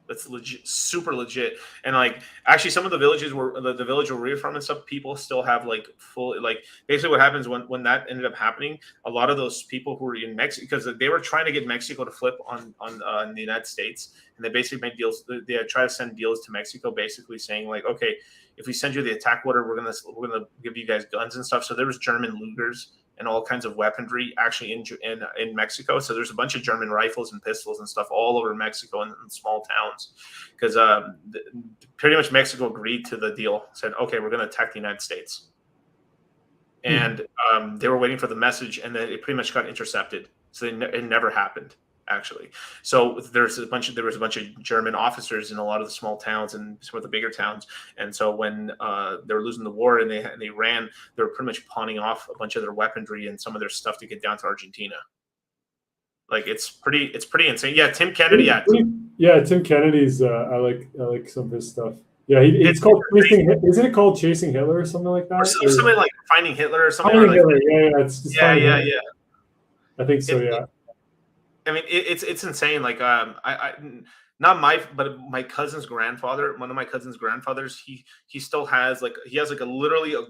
that's legit, super legit. And like, actually, some of the villages the village where we're from and stuff, people still have like full, like, basically what happens when that ended up happening. A lot of those people who were in Mexico, because they were trying to get Mexico to flip on the United States, and they basically made deals. They tried to send deals to Mexico, basically saying like, okay, if we send you the attack order, we're gonna give you guys guns and stuff. So there was German Lugers and all kinds of weaponry actually in Mexico. So there's a bunch of German rifles and pistols and stuff all over Mexico in small towns, because pretty much Mexico agreed to the deal, said, okay, we're going to attack the United States. And they were waiting for the message, and then it pretty much got intercepted. So it never happened, actually. So there was a bunch of German officers in a lot of the small towns and some of the bigger towns. And so when they were losing the war and they ran, they were pretty much pawning off a bunch of their weaponry and some of their stuff to get down to Argentina. Like, it's pretty insane. Yeah, Tim Kennedy. Tim Kennedy's. I like some of his stuff. Yeah, it's called Chasing. Isn't it called Chasing Hitler or something like that? Or something like Finding Hitler or something. Finding Hitler. Yeah. It's just yeah. I think so. Yeah. I mean, it's insane. Like, but my cousin's grandfather, one of my cousin's grandfathers, he still has literally a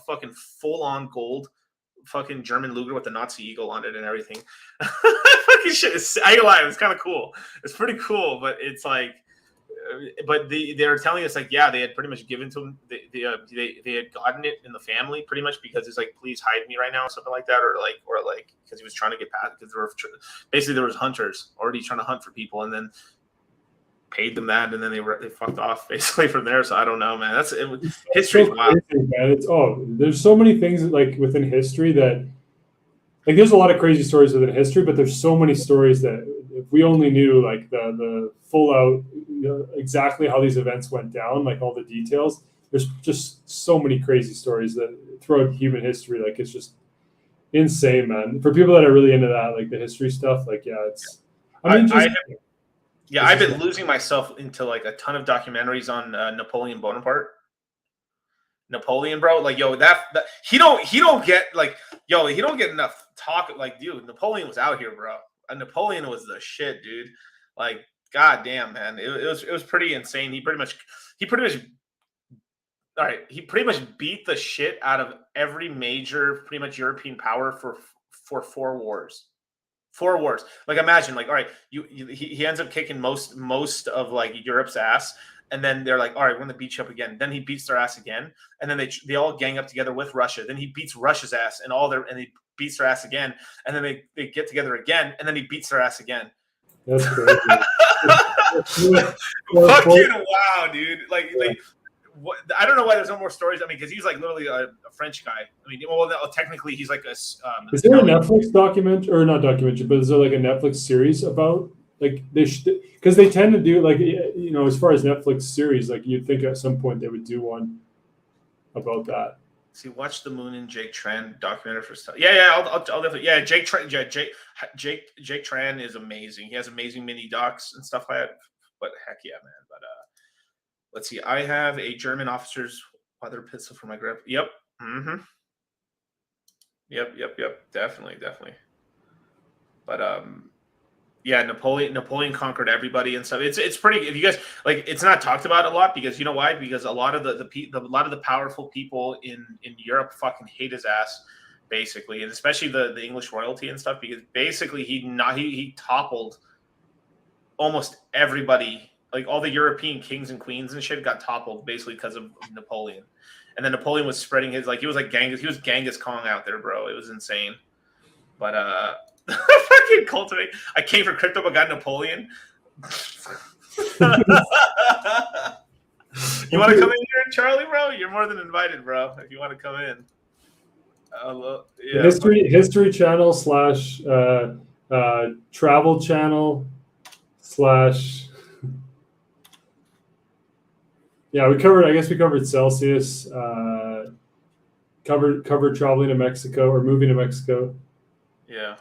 fucking full on gold fucking German Luger with the Nazi eagle on it and everything. Fucking shit. I ain't lying. It's kind of cool. It's pretty cool, but it's like, but they're telling us like, yeah, they had pretty much given to him. They had gotten it in the family pretty much because it's like, please hide me right now, or something like that, or like because he was trying to get past, because there was hunters already trying to hunt for people, and then paid them that, and then they fucked off basically from there. So I don't know, man. History's wild. There's so many things like within history that, like, there's a lot of crazy stories within history, but there's so many stories that if we only knew like the full out, exactly how these events went down, like all the details. There's just so many crazy stories that throughout human history, like, it's just insane, man. For people that are really into that, like the history stuff, like, yeah, it's. I've been losing myself into like a ton of documentaries on Napoleon Bonaparte. Napoleon, bro, like, yo, that he don't get, like, Yo, he don't get enough talk. Like, dude, Napoleon was out here, bro. Napoleon was the shit, dude. Like, goddamn, man, it was pretty insane. He pretty much, all right, he pretty much beat the shit out of every major, pretty much European power for 4 wars. 4 wars. Like, imagine, like, all right, he ends up kicking most of like Europe's ass, and then they're like, all right, we're gonna beat you up again. Then he beats their ass again, and then they all gang up together with Russia. Then he beats Russia's ass, and he beats their ass again, and then they get together again, and then he beats their ass again. That's crazy. Fucking wow, dude! Like. What, I don't know why there's no more stories. I mean, because he's like literally a French guy. I mean, well, technically he's like a. Is there a Netflix document or not documentary, but is there like a Netflix series about like they should, because they tend to do like, you know, as far as Netflix series, like you'd think at some point they would do one about that. See, watch the Moon and Jake Tran documentary for stuff. Yeah, I'll definitely. Yeah, Jake Tran is amazing. He has amazing mini docs and stuff like that. But heck yeah, man. But let's see. I have a German officer's weather pistol for my grip. Yep. Mm-hmm. Yep. Definitely. But yeah, Napoleon conquered everybody and stuff. It's pretty. If you guys like, it's not talked about a lot because you know why? Because a lot of the powerful people in Europe fucking hate his ass, basically, and especially the English royalty and stuff. Because basically he toppled almost everybody. Like all the European kings and queens and shit got toppled basically because of Napoleon. And then Napoleon was spreading he was Genghis Khan out there, bro. It was insane. But fucking cultivate. I came for crypto but got Napoleon. You want to come in here, Charlie, bro? You're more than invited, bro. If you want to come in. Yeah. History channel / travel channel / yeah, we covered Celsius, covered traveling to Mexico or moving to Mexico. Yeah.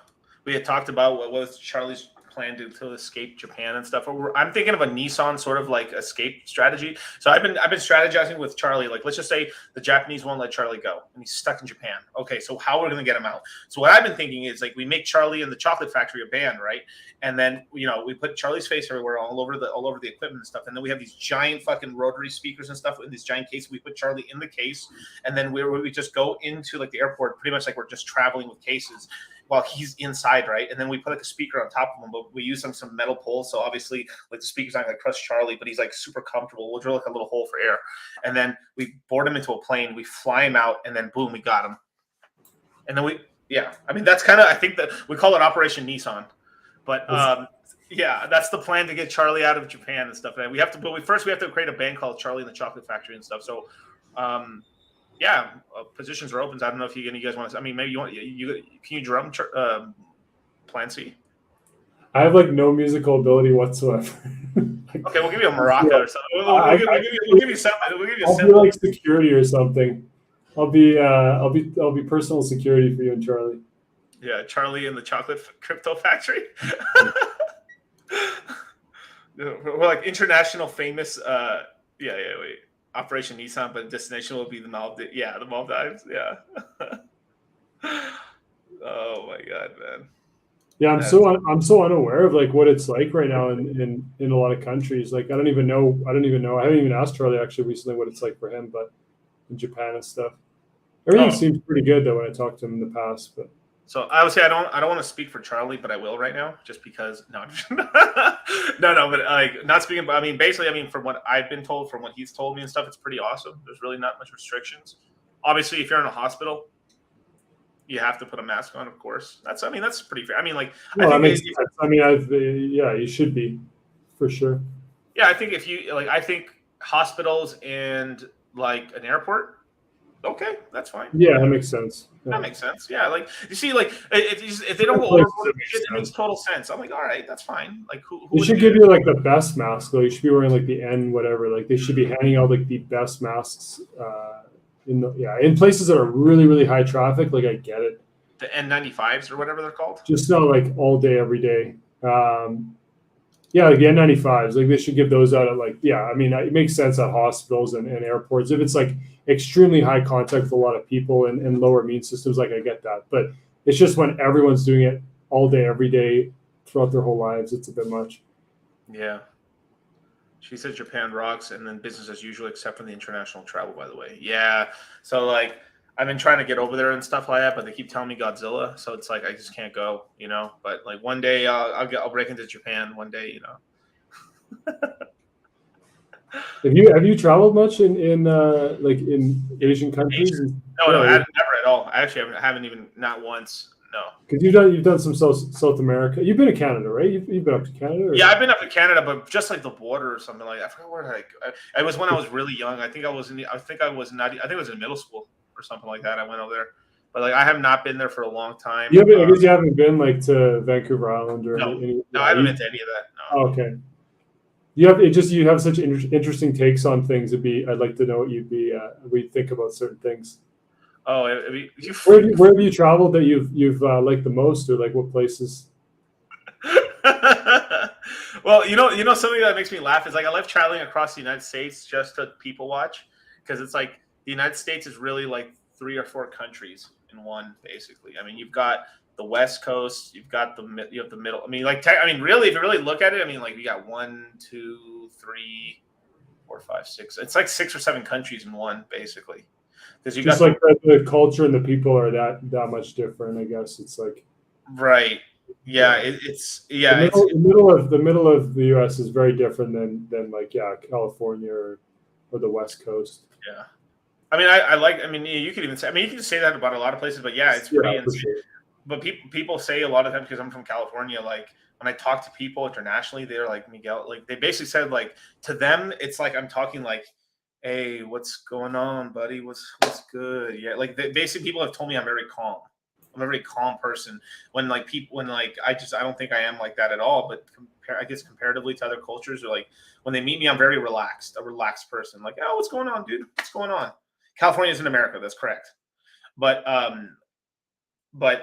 We had talked about what was Charlie's plan to escape Japan and stuff. I'm thinking of a Nissan sort of like escape strategy. So I've been strategizing with Charlie. Like, let's just say the Japanese won't let Charlie go and he's stuck in Japan. Okay, so how are we going to get him out? So what I've been thinking is like we make Charlie and the Chocolate Factory a band, right? And then we put Charlie's face everywhere, all over the equipment and stuff. And then we have these giant fucking rotary speakers and stuff in these giant cases. We put Charlie in the case, and then we just go into like the airport, pretty much like we're just traveling with cases, while he's inside, right? And then we put like a speaker on top of him, but we use some metal poles. So obviously, like the speaker's not gonna crush Charlie, but he's like super comfortable. We'll drill like a little hole for air, and then we board him into a plane. We fly him out, and then boom, we got him. And then I mean that's kind of, I think that we call it Operation Nissan, but yeah, that's the plan to get Charlie out of Japan and stuff. And we have to, first we have to create a band called Charlie and the Chocolate Factory and stuff. So. Yeah, positions are open. I don't know if you guys want to. I mean, maybe can you drum Plan C? I have like no musical ability whatsoever. Okay, we'll give you a maraca or something. We'll give you something. We'll give you a I'll be like security or something. I'll be personal security for you and Charlie. Yeah, Charlie and the Chocolate Crypto Factory. We're like international famous. Wait. Operation Nissan, but destination will be the Maldives. Yeah, the Maldives. Yeah. Oh my god, man. Yeah, I'm so unaware of like what it's like right now in a lot of countries. Like I don't even know. I haven't even asked Charlie actually recently what it's like for him, but in Japan and stuff. Everything seems pretty good though when I talked to him in the past, but. So I would say I don't want to speak for Charlie, but I will right now, just because. No, no, but like not speaking. But I mean, basically, from what I've been told, from what he's told me and stuff, it's pretty awesome. There's really not much restrictions. Obviously, if you're in a hospital, you have to put a mask on, of course. That's pretty fair. I mean, like, well, I think you should be, for sure. Yeah, I think if you like, I think hospitals and like an airport. Okay, that's fine. Yeah, that makes sense. Yeah. That makes sense. Yeah, like you see, like if they don't go overboard, it makes total sense. I'm like, all right, that's fine. Like, who they should give you like the best mask. Like, you should be wearing like the N whatever. Like, they should be handing out like the best masks in places that are really really high traffic. Like, I get it. The N95s or whatever they're called. Just not like all day every day. Yeah, like the N95s. Like, they should give those out at like, yeah. I mean, it makes sense at hospitals and airports. If it's like extremely high contact with a lot of people and lower immune systems. Like I get that, but it's just when everyone's doing it all day, every day, throughout their whole lives, it's a bit much. Yeah. She said Japan rocks, and then business as usual, except for the international travel, by the way. Yeah. So, like, I've been trying to get over there and stuff like that, but they keep telling me Godzilla. So it's like, I just can't go, you know? But, like, one day I'll break into Japan one day, you know? Have you traveled much in like in Asian countries? No, never at all. I actually haven't even, not once. No. Because you've done some South America. You've been to Canada, right? You've been up to Canada. Or? Yeah, I've been up to Canada, but just like the border or something like that. I forgot where it was when I was really young. I think I was in middle school or something like that. I went over there, but like I have not been there for a long time. I guess you haven't been like to Vancouver Island or no, I haven't been to any of that. No. Oh, okay. You have such interesting takes on things. I'd like to know what we think about certain things. Oh, where have you traveled that you've liked the most, or like what places? Well, you know something that makes me laugh is like I love traveling across the United States just to people watch, because it's like the United States is really like 3 or 4 countries in one, basically. I mean, you've got the West Coast, you have the middle. I mean, really, if you really look at it, I mean, like you got 1, 2, 3, 4, 5, 6. It's like 6 or 7 countries in one, basically. Because you just got like the culture and the people are that much different. I guess it's like right. Yeah, the middle of the U.S. is very different than like California or the West Coast. Yeah, I mean, I like. I mean, you could even say. I mean, you can say that about a lot of places, but yeah, it's pretty insane. Sure. But people say a lot of times, because I'm from California, like when I talk to people internationally, they're like, Miguel, like they basically said, like to them, it's like I'm talking like, hey, what's going on, buddy? What's good? Yeah, like basically people have told me I'm very calm. I'm a very calm person. When I don't think I am like that at all. But I guess comparatively to other cultures, or like when they meet me, I'm very relaxed, a relaxed person. Like, oh, what's going on, dude? What's going on? California is in America. That's correct. But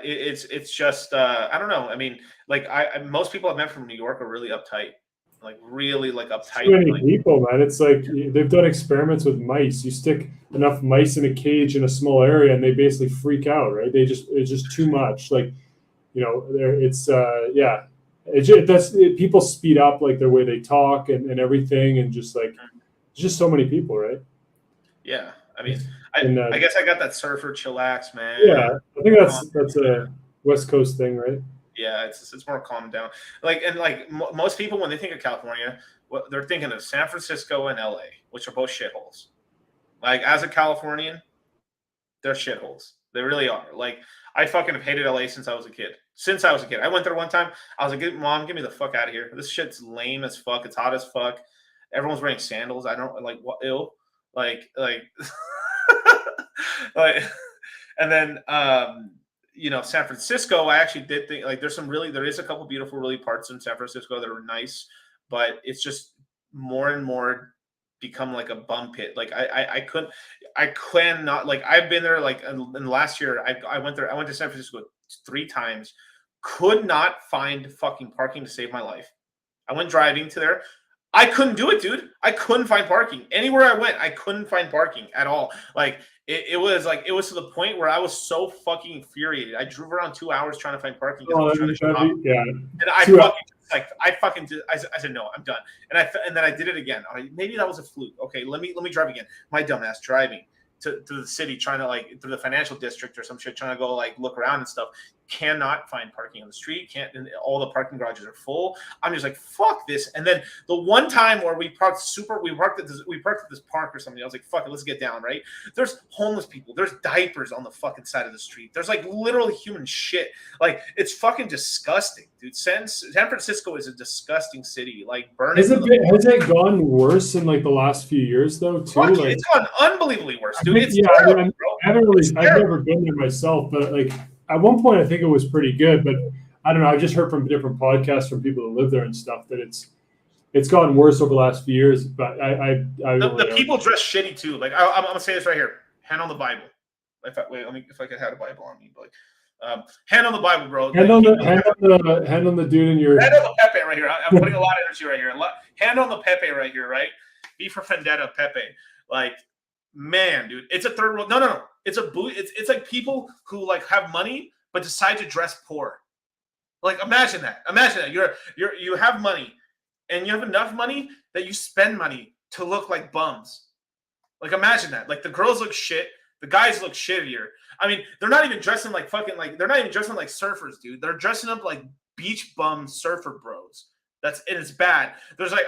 it's just I don't know. I mean, like most people I've met from New York are really uptight. Like really like uptight. Too many people, man. It's like they've done experiments with mice. You stick enough mice in a cage in a small area, and they basically freak out, right? It's just too much. Like, you know, people speed up like their way they talk and everything, and just like just so many people, right? Yeah, I mean, I guess I got that surfer chillax, man. Yeah, I think that's a West Coast thing, right? Yeah, it's more calmed down. Like most people when they think of California, they're thinking of San Francisco and LA, which are both shitholes. Like as a Californian, they're shitholes. They really are. Like I fucking have hated LA since I was a kid. I went there one time. I was like, Mom, get me the fuck out of here. This shit's lame as fuck. It's hot as fuck. Everyone's wearing sandals. I don't like what ill. Like and then you know, San Francisco, I actually did think like there is a couple beautiful really parts in San Francisco that are nice, but it's just more and more become like a bum pit. Like I cannot, like I've been there like in the last year, I went to San Francisco 3 times, could not find fucking parking to save my life. I went driving to there. I couldn't do it, dude. I couldn't find parking. Anywhere I went, I couldn't find parking at all. Like it was to the point where I was so fucking infuriated. I drove around 2 hours trying to find parking. Yeah. And I said, no, I'm done. And then I did it again. Maybe that was a fluke. Okay, let me drive again. My dumbass driving to the city, trying to like through the financial district or some shit, trying to go like look around and stuff. Cannot find parking on the street. All the parking garages are full. I'm just like, fuck this. And then the one time where we parked at this park or something, I was like, fuck it, let's get down, right? There's homeless people. There's diapers on the fucking side of the street. There's like literally human shit. Like it's fucking disgusting, dude. San Francisco is a disgusting city. Like burning. Has it gone worse in like the last few years though too? Like, it's gone unbelievably worse, dude. I've never been there myself, but like at one point I think it was pretty good, but I don't know. I've just heard from different podcasts from people that live there and stuff that it's gotten worse over the last few years. But the people dress shitty too. Like I'm gonna say this right here. Hand on the Bible. If I could have a Bible on me, but hand on the Bible, bro. Hand on the dude in your hand on the Pepe right here. I'm putting a lot of energy right here. Hand on the Pepe right here, right? B for Vendetta, Pepe. Like man, dude, it's a third world. No. It's it's like people who like have money but decide to dress poor. Like imagine that. You have money and you have enough money that you spend money to look like bums. Like imagine that. Like the girls look shit, the guys look shittier. I mean, they're not even dressing like fucking like they're not even dressing like surfers, dude. They're dressing up like beach bum surfer bros. It's bad. There's like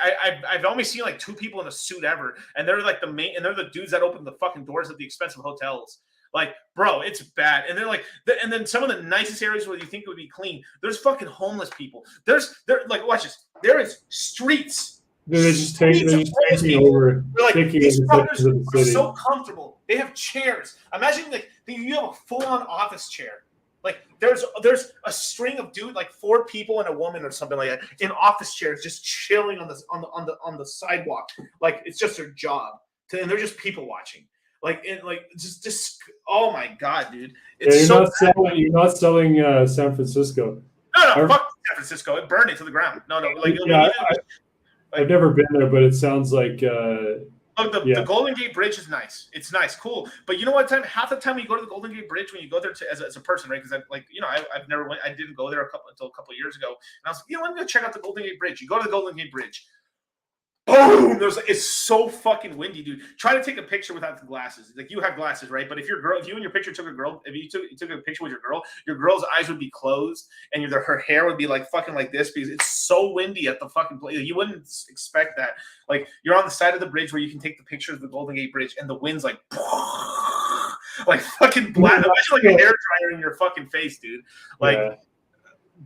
I've only seen like 2 people in a suit ever, and they're like they're the dudes that open the fucking doors at the expensive hotels. Like, bro, it's bad. And then and then some of the nicest areas where you think it would be clean, there's fucking homeless people. There like watch this. There is streets. They're just taking over. They're like these fuckers of the are city. so comfortable. They have chairs. Imagine like you have a full-on office chair. Like there's a string of like 4 people and a woman or something like that in office chairs just chilling on the sidewalk. Like it's just their job. And they're just people watching. Like just oh my god, dude! It's you're not selling San Francisco. No, fuck San Francisco. It burned it to the ground. No, like I've never been there, but it sounds like. The Golden Gate Bridge is nice. It's nice, cool. But you know what? Half the time when you go to the Golden Gate Bridge, when you go there as a person, right? Because I've never went. I didn't go there until a couple of years ago, and I was like, I'm gonna check out the Golden Gate Bridge. You go to the Golden Gate Bridge. Boom! It's so fucking windy, dude. Try to take a picture without the glasses. Like you have glasses, right? But if you in your picture took if you took a picture with your girl's eyes would be closed and her hair would be like fucking like this because it's so windy at the fucking place. You wouldn't expect that. Like you're on the side of the bridge where you can take the picture of the Golden Gate Bridge and the wind's like fucking black. Imagine like a hair dryer in your fucking face, dude. Like. Yeah.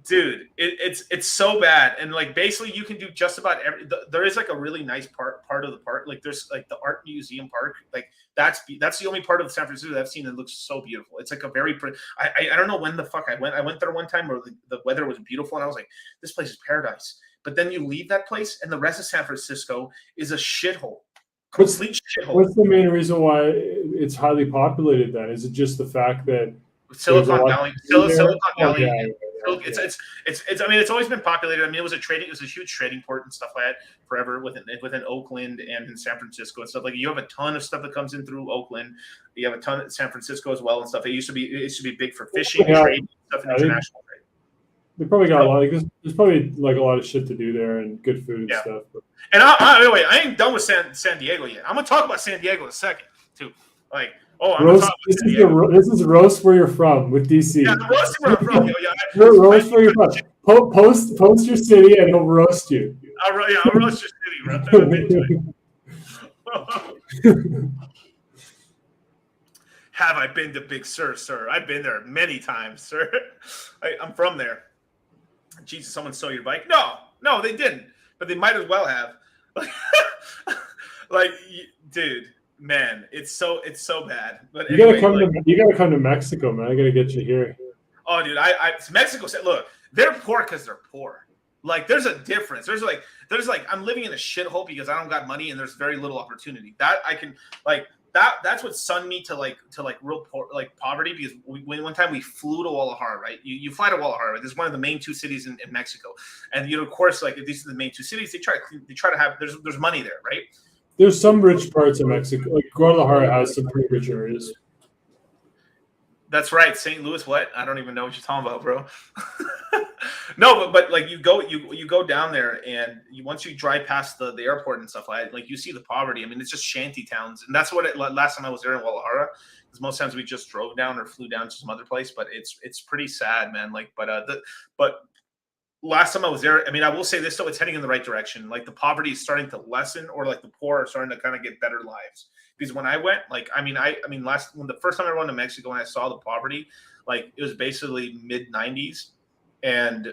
Dude, it's so bad, and like basically you can do just about there is like a really nice part of the park. Like there's like the art museum park. Like that's the only part of San Francisco that I've seen that looks so beautiful. It's like a very pretty. I don't know when the fuck I went. I went there one time where the weather was beautiful, and I was like, this place is paradise. But then you leave that place, and the rest of San Francisco is a shithole. Complete shithole. What's the main reason why it's highly populated? Then is it just the fact that Silicon Valley? Silicon Valley. Okay. It's I mean it's always been populated. I mean it was a huge trading port and stuff like that forever within Oakland and in San Francisco and stuff. Like you have a ton of stuff that comes in through Oakland. You have a ton of San Francisco as well and stuff. It used to be big for fishing, trade, stuff, and international trade. They probably got a lot. There's probably like a lot of shit to do there and good food and stuff. But. And I ain't done with San Diego yet. I'm gonna talk about San Diego in a second too. Like. This is roast where you're from with DC. Yeah, roast where I'm from. Roast where you're from. Post your city and he'll roast you. I'll roast your city, bro. Have I been to Big Sur, sir? I've been there many times, sir. I'm from there. Jesus, someone stole your bike? No, they didn't. But they might as well have. Like, dude. Man, it's so bad. But you gotta come to Mexico, man. I gotta get you here. Oh, dude, Mexico said, look, they're poor because they're poor. Like, there's a difference. There's like I'm living in a shithole because I don't got money and there's very little opportunity. That I can like that's what sunned me to real poor, like poverty because one time we flew to Guadalajara, right? You fly to Guadalajara. Right? This is one of the main 2 cities in Mexico, and of course, like if these are the main 2 cities, they try to have there's money there, right? There's some rich parts of Mexico. Like Guadalajara has some pretty rich areas. That's right. St. Louis, what? I don't even know what you're talking about, bro. No, but like you go down there and once you drive past the airport and stuff like you see the poverty. I mean, it's just shanty towns, and that's what last time I was there in Guadalajara. Because most times we just drove down or flew down to some other place, but it's pretty sad, man. Like, but. Last time I was there, I mean, I will say this, though, it's heading in the right direction. Like, the poverty is starting to lessen, or like the poor are starting to kind of get better lives. Because when I went, like, when the first time I went to Mexico and I saw the poverty, like, it was basically mid 90s. And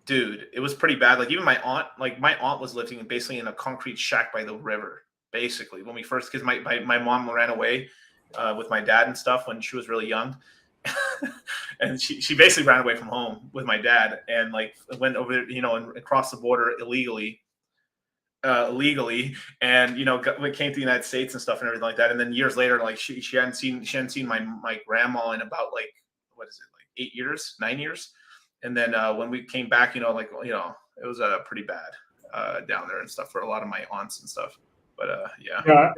dude, it was pretty bad. Like, even my aunt was living basically in a concrete shack by the river, basically, when we first, because my mom ran away with my dad and stuff when she was really young. And she basically ran away from home with my dad and like went over, and across the border illegally and came to the United States and stuff and everything like that. And then years later, like she hadn't seen my grandma in about like 8 years, 9 years. And then when we came back, it was pretty bad down there and stuff for a lot of my aunts and stuff. But yeah.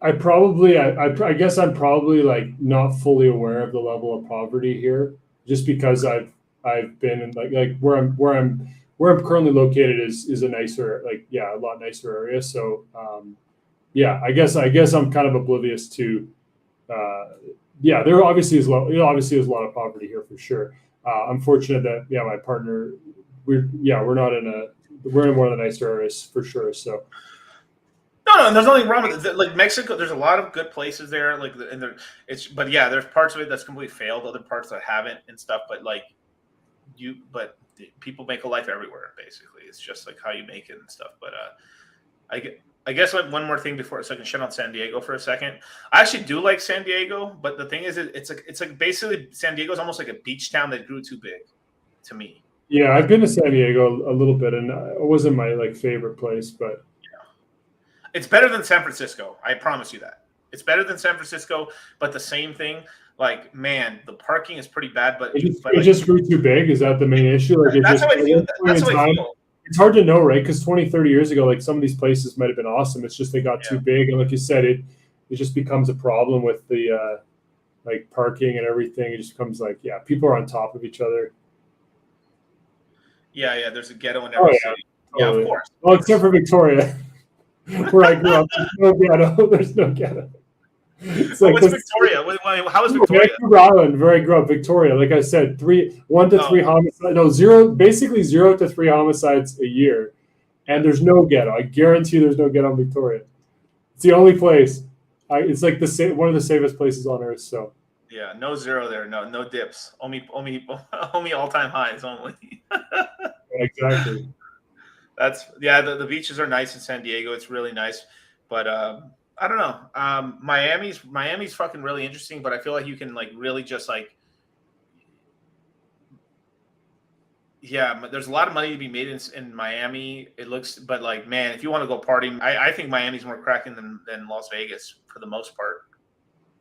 I guess I'm probably like not fully aware of the level of poverty here, just because I've been in like where I'm currently located is a nicer, like, yeah, a lot nicer area. So yeah, I guess I'm kind of oblivious to yeah, there obviously is obviously is a lot of poverty here for sure. I'm fortunate that, yeah, my partner, we're in one of the nicer areas for sure. So No, there's nothing wrong with it. Like Mexico, there's a lot of good places there. Like, and but yeah, there's parts of it that's completely failed, other parts that haven't and stuff. But like but people make a life everywhere. Basically, it's just like how you make it and stuff. But I guess like one more thing before, so I can shut on San Diego for a second. I actually do like San Diego, but the thing is, it's like basically San Diego's almost like a beach town that grew too big, to me. yeah, I've been to San Diego a little bit, and it wasn't my like favorite place, but It's better than San Francisco. I promise you that. It's better than San Francisco, but the same thing. Like, man, the parking is pretty bad, but it just grew too big. Is that the main issue? Like, that's how I feel. That's how I feel. It's hard to know, right? Because 20, 30 years ago, like, some of these places might have been awesome. It's just they got too big, and like you said, it just becomes a problem with the like parking and everything. It just becomes like, yeah, people are on top of each other. Yeah. There's a ghetto in every city. Yeah, of course. Well, except for Victoria, where I grew up. There's no ghetto. There's no ghetto. It's like what's Victoria? How is Victoria? Vancouver Island, where I grew up, Victoria. Like I said, 1 to 3 homicides. No, basically 0 to 3 homicides a year, and there's no ghetto. I guarantee there's no ghetto in Victoria. It's the only place. It's like one of the safest places on earth. So yeah, no zero there. No dips. Only all-time highs only. Exactly. The beaches are nice in San Diego. It's really nice, but I don't know. Miami's fucking really interesting, but I feel like you can like really just like, yeah, there's a lot of money to be made in Miami. It looks, but like, man, if you want to go partying, I think Miami's more cracking than Las Vegas for the most part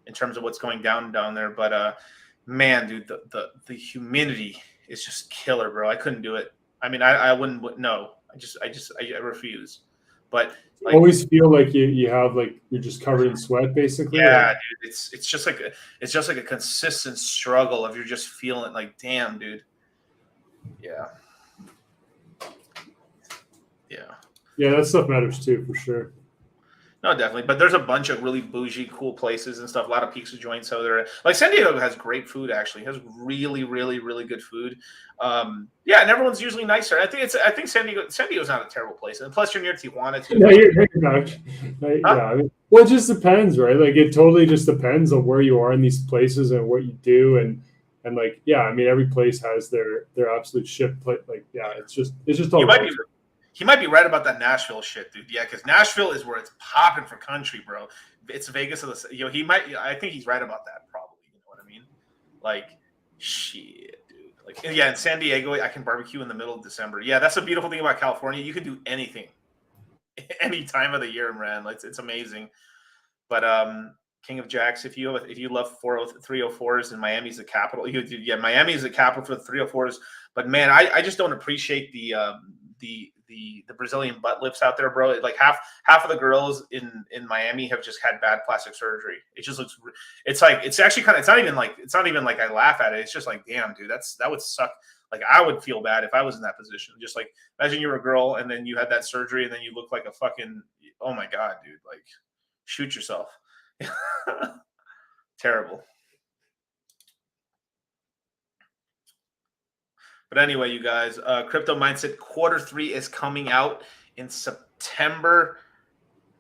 in terms of what's going down there. But man, dude, the humidity is just killer, bro. I couldn't do it. I mean, I wouldn't. No, I refuse. But like, always feel like you have like you're just covered in sweat, basically. Yeah, dude, it's just like a consistent struggle of you're just feeling like, damn, dude. Yeah. That stuff matters too, for sure. No, definitely. But there's a bunch of really bougie, cool places and stuff. A lot of pizza joints over there. Like San Diego has great food. Actually, it has really, really, really good food. And everyone's usually nicer. I think San Diego's not a terrible place. And plus, you're near Tijuana too. No, you're not. Yeah, I mean, well, it just depends, right? Like, it totally just depends on where you are in these places and what you do, and like, yeah, I mean, every place has their absolute shit. Like, yeah, it's just all. He might be right about that Nashville shit, dude. Yeah, because Nashville is where it's popping for country, bro. It's Vegas of the. I think he's right about that. Probably, you know what I mean? Like, shit, dude. Like, yeah, in San Diego, I can barbecue in the middle of December. Yeah, that's the beautiful thing about California. You can do anything, any time of the year, man. Like, it's amazing. But King of Jacks, if you love 304s and Miami's the capital, Miami is the capital for the 304s. But man, I just don't appreciate the Brazilian butt lifts out there, bro. Like half of the girls in Miami have just had bad plastic surgery. It just looks. It's not even like I laugh at it. It's just like, damn, dude, that would suck. Like, I would feel bad if I was in that position. Just like, imagine you were a girl and then you had that surgery and then you look like a fucking. Oh my god, dude! Like, shoot yourself. Terrible. But anyway, you guys, Crypto Mindset Q3 is coming out in September.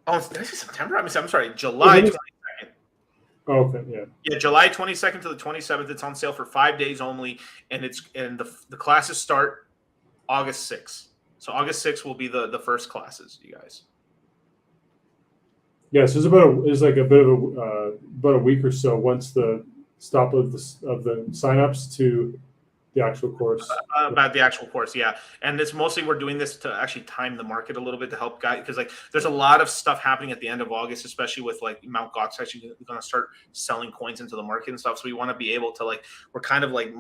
Oh, did I say September? I'm sorry, July 22nd. Oh, okay, yeah. Yeah, July 22nd to the 27th. It's on sale for 5 days only, and the classes start August 6th. So August 6th will be the first classes, you guys. Yeah, so it's like a bit of about a week or so once the stop of the signups to the actual course. About the actual course, yeah. And it's mostly we're doing this to actually time the market a little bit to help guys, because like there's a lot of stuff happening at the end of August, especially with like Mt. Gox actually going to start selling coins into the market and stuff. So we want to be able to we're kind of like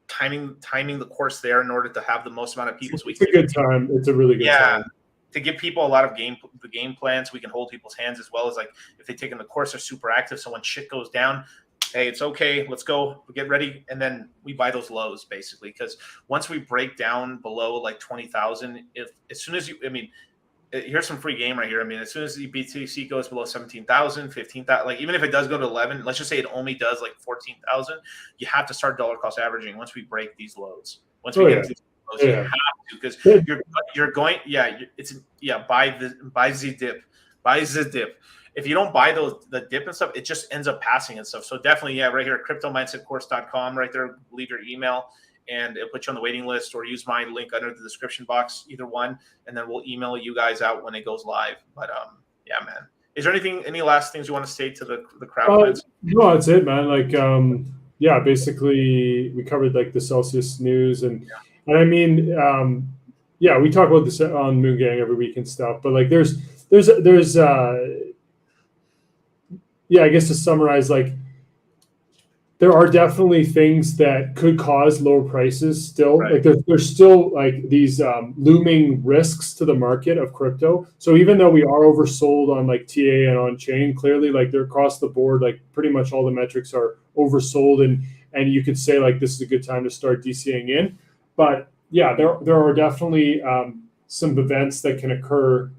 timing the course there in order to have the most amount of people. It's a good time. It's a really good time. to give people a lot of the game plans. We can hold people's hands as well as like if they take in the course, they're super active. So when shit goes down, hey, it's okay. Let's go. Get ready, and then we buy those lows basically. Because once we break down below like 20,000, if as soon as you, I mean, here's some free game right here. I mean, as soon as the BTC goes below 17,000, 15,000, like even if it does go to 11, let's just say it only does like 14,000, you have to start dollar cost averaging once we break these lows. Once we get to these lows, you have to because you're going, buy the dip. If you don't buy the dip and stuff, it just ends up passing and stuff. So definitely, right here, cryptomindsetcourse.com, right there, leave your email and it'll put you on the waiting list, or use my link under the description box, either one, and then we'll email you guys out when it goes live. But yeah, man. Is there any last things you want to say to the crowd? No, that's it, man. Like, basically we covered like the Celsius news and I mean, we talk about this on Moon Gang every week and stuff, but like there's I guess to summarize, like there are definitely things that could cause lower prices still. Right. Like there's still like these looming risks to the market of crypto. So even though we are oversold on like TA and on chain, clearly like they're across the board, like pretty much all the metrics are oversold, and you could say like this is a good time to start DCing in. But yeah, there are definitely some events that can occur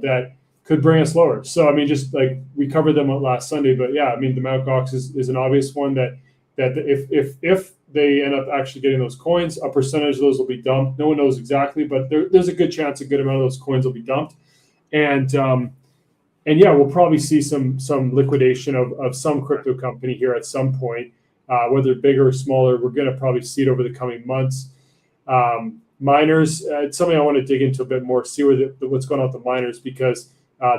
that could bring us lower. So I mean, just like we covered them last Sunday, but yeah, I mean the Mt. Gox is an obvious one that if they end up actually getting those coins, a percentage of those will be dumped. No one knows exactly, but there's a good chance a good amount of those coins will be dumped. And yeah, we'll probably see some liquidation of some crypto company here at some point, whether bigger or smaller. We're going to probably see it over the coming months. Miners, it's something I want to dig into a bit more, see what's going on with the miners, because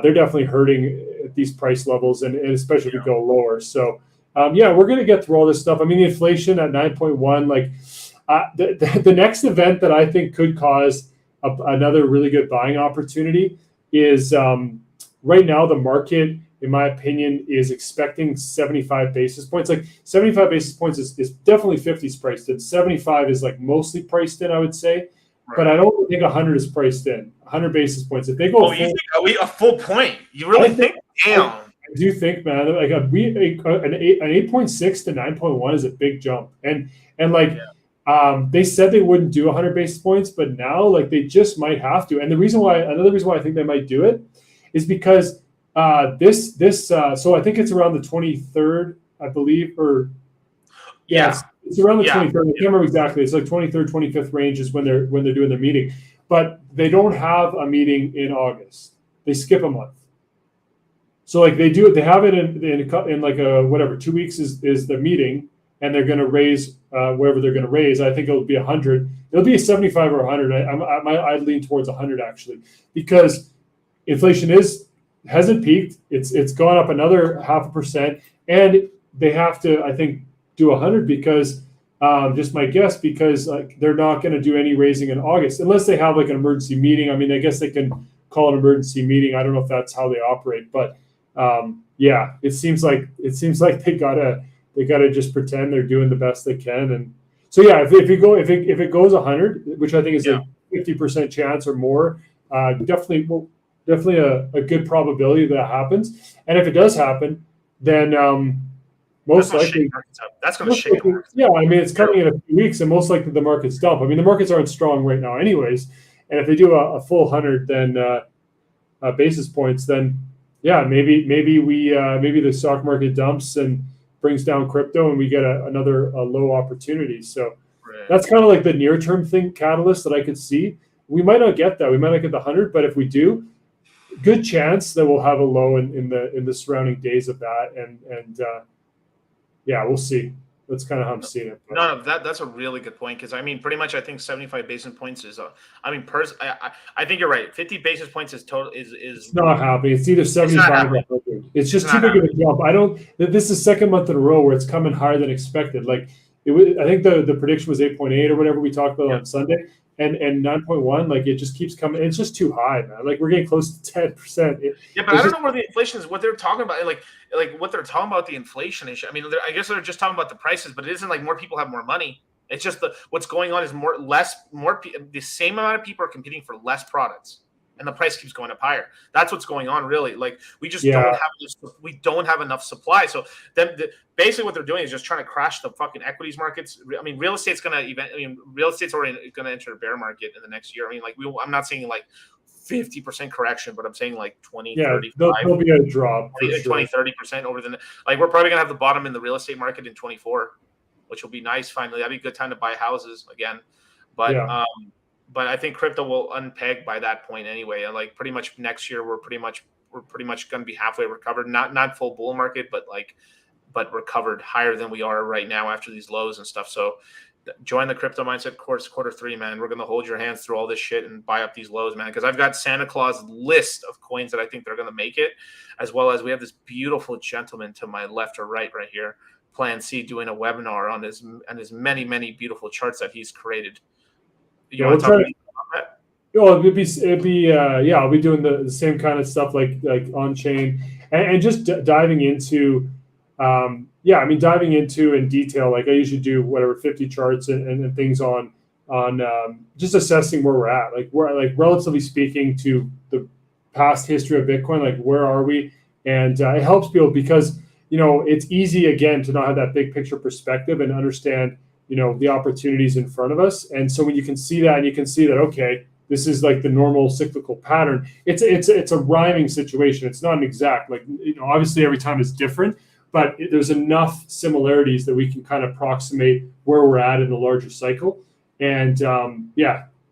they're definitely hurting at these price levels, and especially if we go lower. So we're going to get through all this stuff. I mean, the inflation at 9.1, like the next event that I think could cause another really good buying opportunity is right now the market, in my opinion, is expecting 75 basis points. Like 75 basis points is definitely 50's priced in. 75 is like mostly priced in, I would say. Right. But I don't think 100 is priced in. 100 basis points. If they go, you think a full point? You really think? Damn. I do think, man, like an 8.6 to 9.1 is a big jump, and like they said they wouldn't do 100 basis points, but now like they just might have to. And another reason why I think they might do it is because so I think it's around the 23rd, I believe, or it's around the 23rd. I can't remember exactly. It's like 23rd, 25th range is when they're doing their meeting, but they don't have a meeting in August. They skip a month. So like they have it in like a 2 weeks is the meeting, and they're going to raise whatever they're going to raise. I think it'll be 100. It'll be a 75 or 100. I'd lean towards 100 actually, because inflation hasn't peaked. It's gone up another 0.5%, and they have to, I think, do 100 because just my guess, because like they're not going to do any raising in August unless they have like an emergency meeting. I mean, I guess they can call an emergency meeting. I don't know if that's how they operate, but it seems like they gotta just pretend they're doing the best they can. And so yeah, if it goes 100, which I think is a 50% chance or more, definitely a good probability that happens. And if it does happen, then most likely that's going to shake. Yeah, I mean it's coming in a few weeks, and most likely the market's dump. I mean the markets aren't strong right now, anyways. And if they do a full 100, then basis points, then yeah, maybe the stock market dumps and brings down crypto, and we get another low opportunity. So that's kind of like the near term catalyst that I could see. We might not get that. We might not get the 100, but if we do, good chance that we'll have a low in the surrounding days of that, and we'll see. That's kind of how I'm seeing it. No, that's a really good point, because I mean, pretty much, I think 75 basis points is. I think you're right. 50 basis points is total. Is it's not happening. It's either 75 or 100. It's just too big of a jump. This is second month in a row where it's coming higher than expected. Like I think the prediction was 8.8 or whatever we talked about on Sunday, and 9.1. Like it just keeps coming. It's just too high, man. Like we're getting close to 10%. But I don't know where the inflation is. What they're talking about, like what they're talking about, the inflation issue. I mean, I guess they're just talking about the prices, but it isn't like more people have more money. It's just what's going on is the same amount of people are competing for less products. and the price keeps going up higher. That's what's going on, really. Like we just Yeah. don't have enough supply. So then basically what they're doing is just trying to crash the fucking equities markets. I mean, real estate's already going to enter a bear market in the next year. I mean, like I'm not saying like 50% correction, but I'm saying like 20, 35. There'll be a drop for 20, 30% over the like we're probably gonna have the bottom in the real estate market in 24, which will be nice finally. That'd be a good time to buy houses again. But I think crypto will unpeg by that point anyway. Like pretty much next year we're pretty much gonna be halfway recovered. Not full bull market, but recovered higher than we are right now after these lows and stuff. So join the crypto mindset course Q3, man. We're gonna hold your hands through all this shit and buy up these lows, man. Because I've got Santa Claus list of coins that I think they're gonna make it, as well as we have this beautiful gentleman to my left or right here, Plan C, doing a webinar on his many beautiful charts that he's created. We'll try to. Oh, it'd be I'll be doing the same kind of stuff like on chain and just diving into. Diving into in detail, like I usually do, 50 charts and things on just assessing where we're at, relatively speaking to the past history of Bitcoin, like where are we? And it helps people because, it's easy again to not have that big picture perspective and understand, the opportunities in front of us. And so when you can see that and you can see that, okay, this is like the normal cyclical pattern. It's a rhyming situation. It's not an exact, obviously every time is different. But there's enough similarities that we can kind of approximate where we're at in the larger cycle. And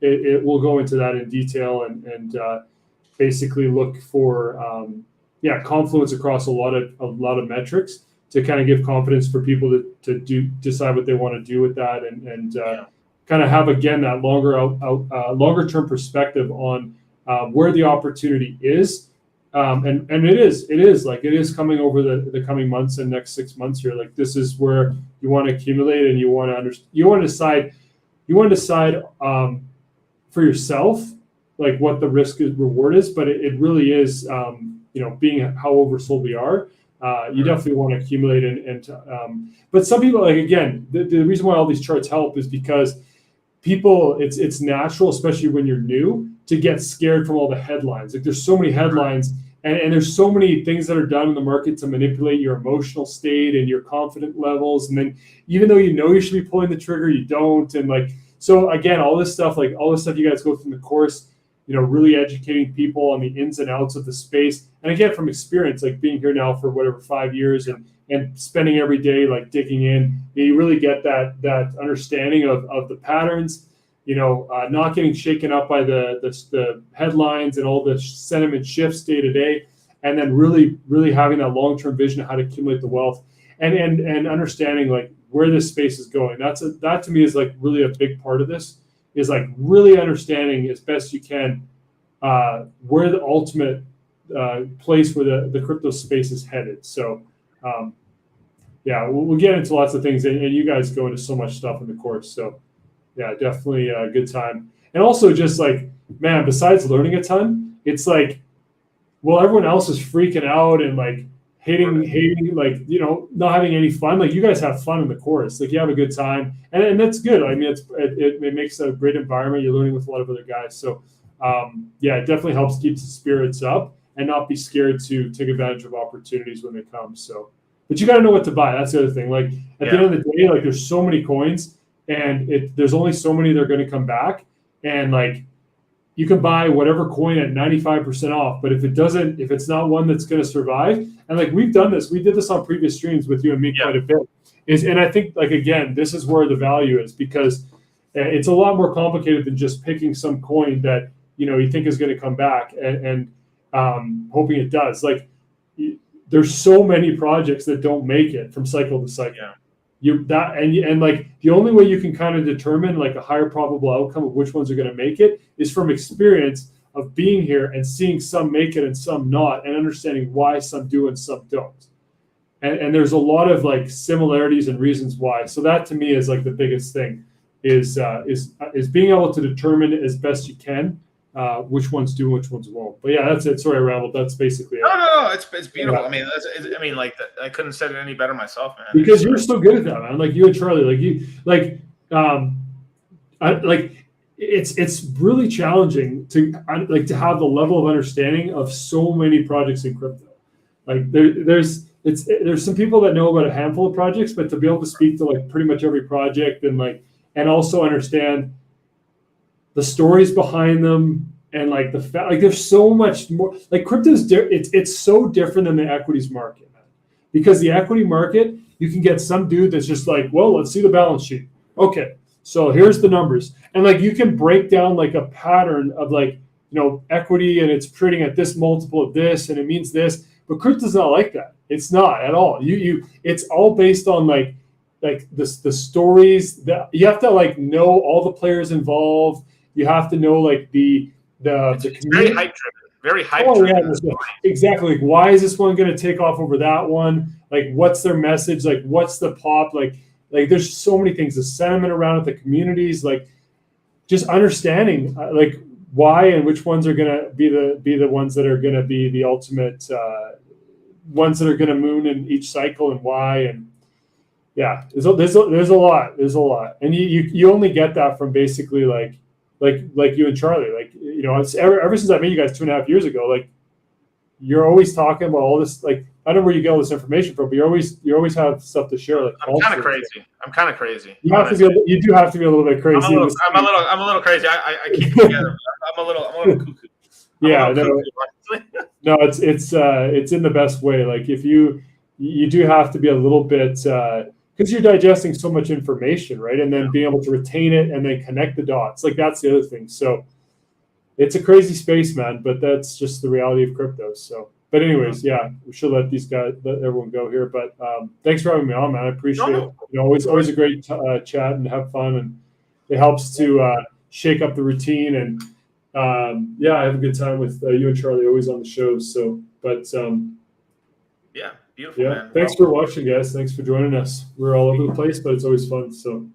it will go into that in detail and basically look for confluence across a lot of metrics to kind of give confidence for people to decide what they want to do with that and kind of have, again, that longer term perspective on where the opportunity is. And it is coming over the coming months and next 6 months here. Like this is where you want to accumulate and you want to decide for yourself, like what the risk reward is. But it really is, being how oversold we are. You definitely want to accumulate but some people, like, again, the reason why all these charts help is because people, it's natural, especially when you're new, to get scared from all the headlines. Like there's so many headlines and there's so many things that are done in the market to manipulate your emotional state and your confidence levels. And then even though you should be pulling the trigger, you don't. And so again, all this stuff you guys go through the course, really educating people on the ins and outs of the space. And again, from experience, like being here now for 5 years and spending every day, like digging in, you really get that understanding of the patterns, not getting shaken up by the headlines and all the sentiment shifts day to day, and then really having that long-term vision of how to accumulate the wealth and understanding like where this space is going. That to me is like really a big part of this, is like really understanding as best you can where the ultimate place where the crypto space is headed. So we'll get into lots of things, and you guys go into so much stuff in the course. So yeah, definitely a good time. And also just like, man, besides learning a ton, it's like, well, everyone else is freaking out and like hating, like, not having any fun. Like you guys have fun in the course, like you have a good time, and that's good. I mean, it makes a great environment. You're learning with a lot of other guys. So it definitely helps keep the spirits up and not be scared to take advantage of opportunities when they come. So, but you got to know what to buy. That's the other thing. Like at the end of the day, like there's so many coins, and there's only so many that are going to come back, and like you can buy whatever coin at 95% off, but if it's not one that's going to survive, and like we did this on previous streams with you and me quite a bit, and I think like, again, this is where the value is, because it's a lot more complicated than just picking some coin that you think is going to come back and hoping it does. Like there's so many projects that don't make it from cycle to cycle. And like the only way you can kind of determine like a higher probable outcome of which ones are going to make it is from experience of being here and seeing some make it and some not, and understanding why some do and some don't. And there's a lot of like similarities and reasons why. So that to me is like the biggest thing is being able to determine as best you can which ones do, which ones won't. But yeah, that's it. Sorry, I rambled. That's basically it. No, it's beautiful. Yeah. I mean, like I couldn't have said it any better myself, man. Because you're so good at that, man. Like you and Charlie, it's really challenging to have the level of understanding of so many projects in crypto. Like there's some people that know about a handful of projects, but to be able to speak to like pretty much every project and also understand the stories behind them and like the fact, like there's so much more. Like crypto's it's so different than the equities market, man. Because the equity market, you can get some dude that's just like, well, let's see the balance sheet. Okay, so here's the numbers, and like you can break down like a pattern of like, equity, and it's trading at this multiple of this, and it means this. But crypto's not like that. It's not at all. It's all based on like the stories that you have to like know all the players involved. You have to know like the it's very hype driven. Very hype driven. Yeah, exactly. Like, why is this one going to take off over that one? Like, what's their message? Like, what's the pop? Like there's so many things. The sentiment around it, the communities, like just understanding like why and which ones are going to be the ones that are going to be the ultimate ones that are going to moon in each cycle, and why. And yeah, there's a lot, and you only get that from basically like you and Charlie. Like, it's ever since I met you guys 2.5 years ago, like you're always talking about all this. Like, I don't know where you get all this information from, but you always have stuff to share. Like, I'm kind of crazy. You do have to be a little bit crazy. I'm a little crazy. I keep it together. I'm a little cuckoo. No, it's in the best way. Like if you do have to be a little bit because you're digesting so much information, right? And then being able to retain it and then connect the dots. Like that's the other thing. So it's a crazy space, man, but that's just the reality of crypto. So, but anyways, yeah, we should let everyone go here. But thanks for having me on, man. I appreciate it. Always a great chat and have fun, and it helps to shake up the routine. And I have a good time with you and Charlie, always on the show. So, but beautiful, man. Thanks for watching, guys. Thanks for joining us. We're all over the place, but it's always fun. So.